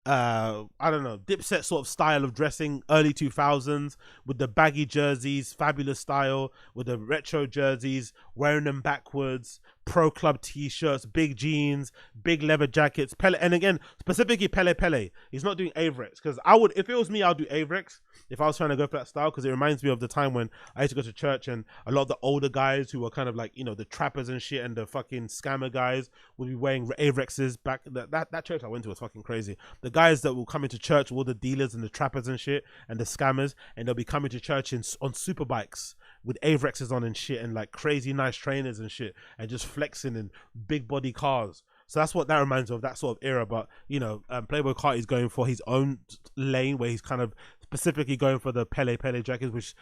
I don't know, Dipset sort of style of dressing, early 2000s, with the baggy jerseys, fabulous style, with the retro jerseys, wearing them backwards, pro club t-shirts, big jeans, big leather jackets, Pele, and again, specifically Pele. He's not doing Avrex, because I would, if it was me, I'd do Avrex if I was trying to go for that style, because it reminds me of the time when I used to go to church and a lot of the older guys who were kind of like, you know, the trappers and shit and the fucking scammer guys would be wearing Avrexes back. That church I went to was fucking crazy. The guys that will come into church, all the dealers and the trappers and shit and the scammers, and they'll be coming to church on super bikes with Avrexes on and shit and like crazy nice trainers and shit and just flexing in big body cars. So that's what that reminds me of, that sort of era. But you know, Playboi Carti is going for his own lane where he's kind of specifically going for the Pele jackets, which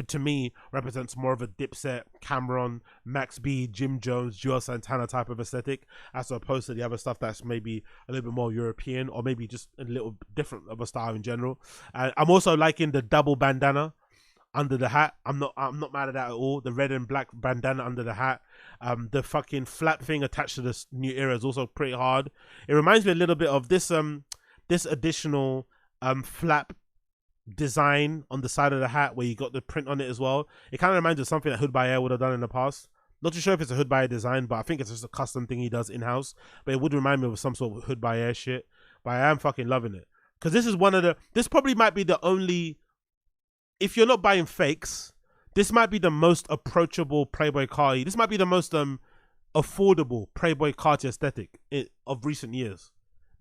to me represents more of a Dipset, Cameron, Max B, Jim Jones, Joel Santana type of aesthetic, as opposed to the other stuff that's maybe a little bit more European or maybe just a little different of a style in general. I'm also liking the double bandana under the hat. I'm not mad at that at all. The red and black bandana under the hat. The fucking flap thing attached to this new era is also pretty hard. It reminds me a little bit of this additional flap design on the side of the hat where you got the print on it as well. It kind of reminds me of something that Hood by Air would have done in the past. Not too sure if it's a Hood by Air design, but I think it's just a custom thing he does in-house. But it would remind me of some sort of Hood by Air shit. But I am fucking loving it. Because this is this probably might be the only, if you're not buying fakes, this might be the most approachable Playboi Carti. This might be the most affordable Playboi Carti aesthetic of recent years.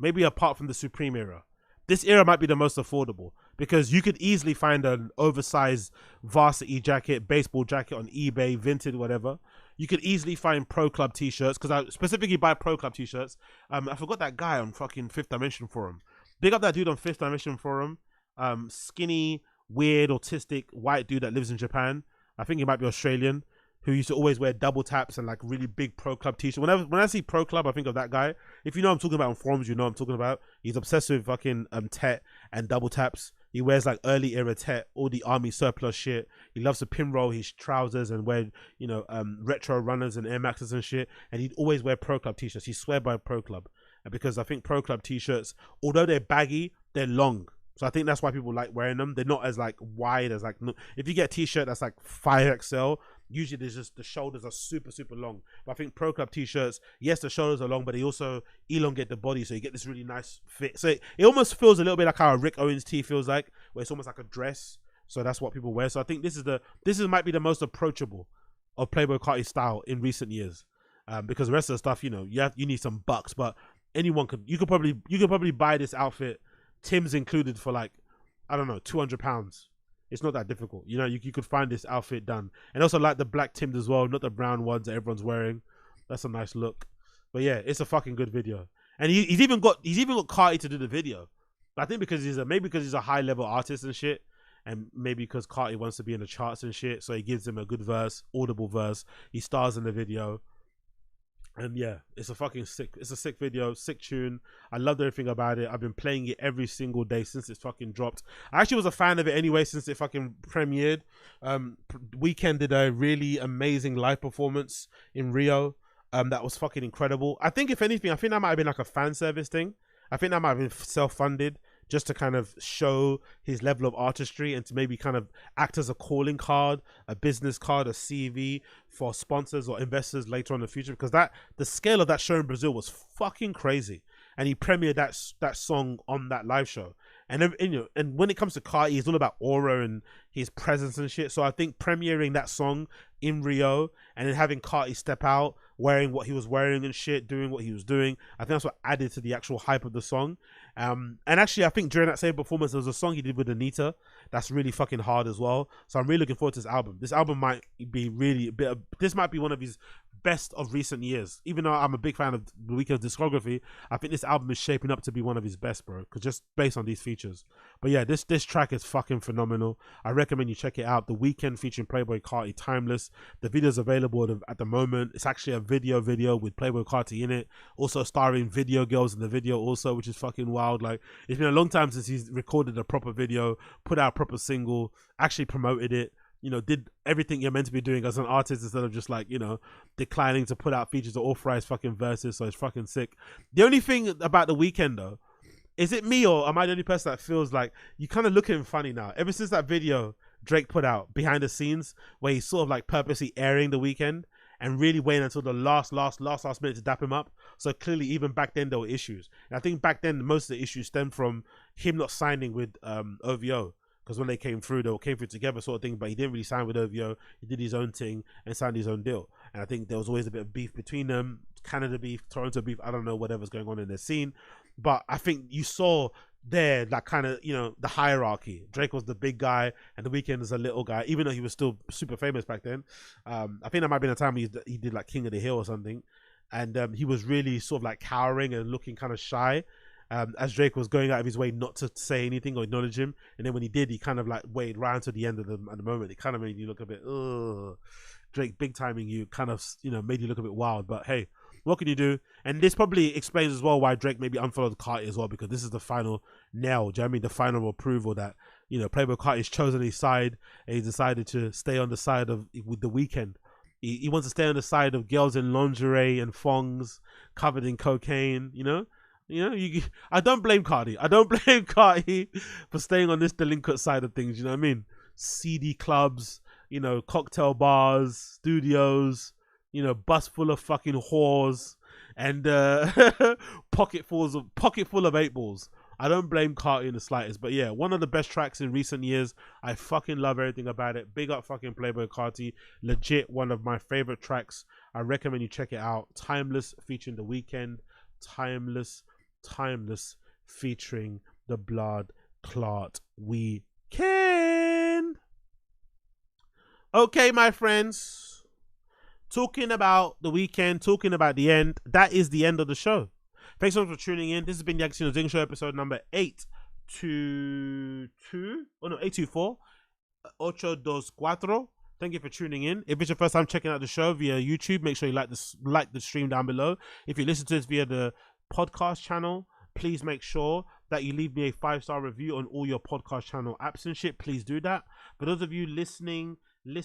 Maybe apart from the Supreme era. This era might be the most affordable because you could easily find an oversized varsity jacket, baseball jacket on eBay, vintage, whatever, you could easily find Pro Club t-shirts, because I specifically buy Pro Club t-shirts. I forgot that guy on fucking Fifth Dimension Forum. Big up that dude on Fifth Dimension Forum. Skinny, weird, autistic, white dude that lives in Japan. I think he might be Australian, who used to always wear double taps and like really big Pro Club t-shirts. When I see Pro Club, I think of that guy. If you know what I'm talking about on forums, you know what I'm talking about. He's obsessed with fucking Tet and double taps. He wears like early era Tet, all the army surplus shit. He loves to pinroll his trousers and wear, you know, retro runners and Air Maxes and shit. And he'd always wear Pro Club t-shirts. He swear by Pro Club. And because I think Pro Club t-shirts, although they're baggy, they're long. So I think that's why people like wearing them. They're not as like wide as like, if you get a t-shirt that's like 5XL, usually there's just the shoulders are super, super long. But I think Pro Club t-shirts, yes, the shoulders are long, but they also elongate the body. So you get this really nice fit. So it almost feels a little bit like how a Rick Owens tee feels like, where it's almost like a dress. So that's what people wear. So I think this might be the most approachable of Playboi Carti style in recent years. Because the rest of the stuff, you know, you need some bucks, but you could probably buy this outfit, Tim's included, for like, I don't know, £200. It's not that difficult. You know, you could find this outfit done. And also like the black Timbs as well, not the brown ones that everyone's wearing. That's a nice look. But yeah, it's a fucking good video. And he's even got Carti to do the video. But I think because he's a high level artist and shit, and maybe because Carti wants to be in the charts and shit, so he gives him a good verse, audible verse. He stars in the video. And yeah, it's a sick video, sick tune. I loved everything about it. I've been playing it every single day since it fucking dropped. I actually was a fan of it anyway since it fucking premiered. Weeknd did a really amazing live performance in Rio. That was fucking incredible. I think if anything, I think that might have been like a fan service thing. I think that might have been self-funded, just to kind of show his level of artistry and to maybe kind of act as a calling card, a business card, a CV for sponsors or investors later on in the future. Because the scale of that show in Brazil was fucking crazy, and he premiered that song on that live show. And you know, and when it comes to Carti, it's all about aura and his presence and shit. So I think premiering that song in Rio and then having Carti step out wearing what he was wearing and shit, doing what he was doing, I think that's what added to the actual hype of the song. And actually, I think during that same performance, there was a song he did with Anita that's really fucking hard as well. So I'm really looking forward to this album. This album might be really this might be one of his best of recent years. Even though I'm a big fan of The Weeknd's discography, I think this album is shaping up to be one of his best, bro. Because just based on these features. But yeah, this track is fucking phenomenal. I recommend you check it out. The Weeknd featuring Playboi Carti, Timeless. The video's available at the moment. It's actually a video with Playboi Carti in it. Also starring video girls in the video also, which is fucking wild. Like, it's been a long time since he's recorded a proper video, put out a proper single, actually promoted it. You know, did everything you're meant to be doing as an artist instead of just like, you know, declining to put out features or authorize fucking verses. So it's fucking sick. The only thing about The Weeknd though, is it me or am I the only person that feels like you kind of look at him funny now? Ever since that video Drake put out behind the scenes where he's sort of like purposely airing The Weeknd and really waiting until the last minute to dap him up. So clearly even back then there were issues. And I think back then most of the issues stemmed from him not signing with OVO. Because when they came through together sort of thing, but he didn't really sign with OVO. He did his own thing and signed his own deal. And I think there was always a bit of beef between them, Canada beef, Toronto beef, I don't know, whatever's going on in their scene. But I think you saw there that kind of, you know, the hierarchy. Drake was the big guy and The Weeknd is a little guy, even though he was still super famous back then. I think that might have been a time he did like King of the Hill or something. And he was really sort of like cowering and looking kind of shy. As Drake was going out of his way not to say anything or acknowledge him, and then when he did, he kind of like waited right to the end of the moment. It kind of made you look a bit, Drake big timing you, kind of, you know, made you look a bit wild. But hey, what can you do? And this probably explains as well why Drake maybe unfollowed Carti as well, because this is the final nail. Do you know what I mean? The final approval that, you know, Playboi Carti's chosen his side and he decided to stay on the side of with The Weeknd. He wants to stay on the side of girls in lingerie and thongs covered in cocaine, you know? You know, I don't blame Carti. I don't blame Carti for staying on this delinquent side of things. You know what I mean? Seedy clubs, you know, cocktail bars, studios, you know, bus full of fucking whores, and pocket full of 8 balls. I don't blame Carti in the slightest. But yeah, one of the best tracks in recent years. I fucking love everything about it. Big up fucking Playboi Carti. Legit one of my favorite tracks. I recommend you check it out. Timeless featuring The Weeknd. Timeless featuring the blood clot Weeknd. Okay, my friends, talking about the weekend, talking about the end. That is the end of the show. Thanks so much for tuning in. This has been the Agostino Zinga Show, episode number 824. Ocho dos cuatro. Thank you for tuning in. If it's your first time checking out the show via YouTube, make sure you like the stream down below. If you listen to this via the podcast channel, please make sure that you leave me a 5-star review on all your podcast channel apps and shit. Please do that. For those of you listening via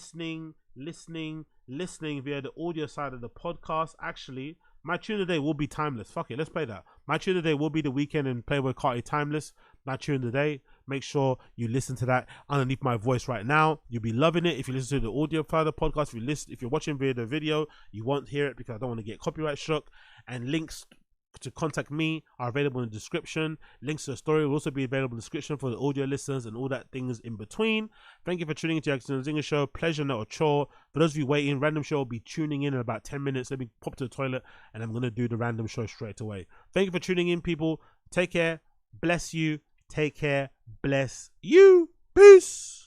the audio side of the podcast, actually, my tune of the day will be Timeless. Fuck it, let's play that. My tune of the day will be The Weeknd and Playboi Carti, Timeless. My tune of the day. Make sure you listen to that underneath my voice right now. You'll be loving it. If you listen to the audio part of the podcast, if you're watching via the video, you won't hear it because I don't want to get copyright struck. And links to contact me are available in the description. Links to the story will also be available in the description for the audio listeners and all that things in between. Thank you for tuning into the Agostino Zinga Show. Pleasure, not a chore. For those of you waiting, Random Show will be tuning in about 10 minutes. Let me pop to the toilet and I'm going to do the Random Show straight away. Thank you for tuning in, people. Take care. Bless you. Take care. Bless you. Peace.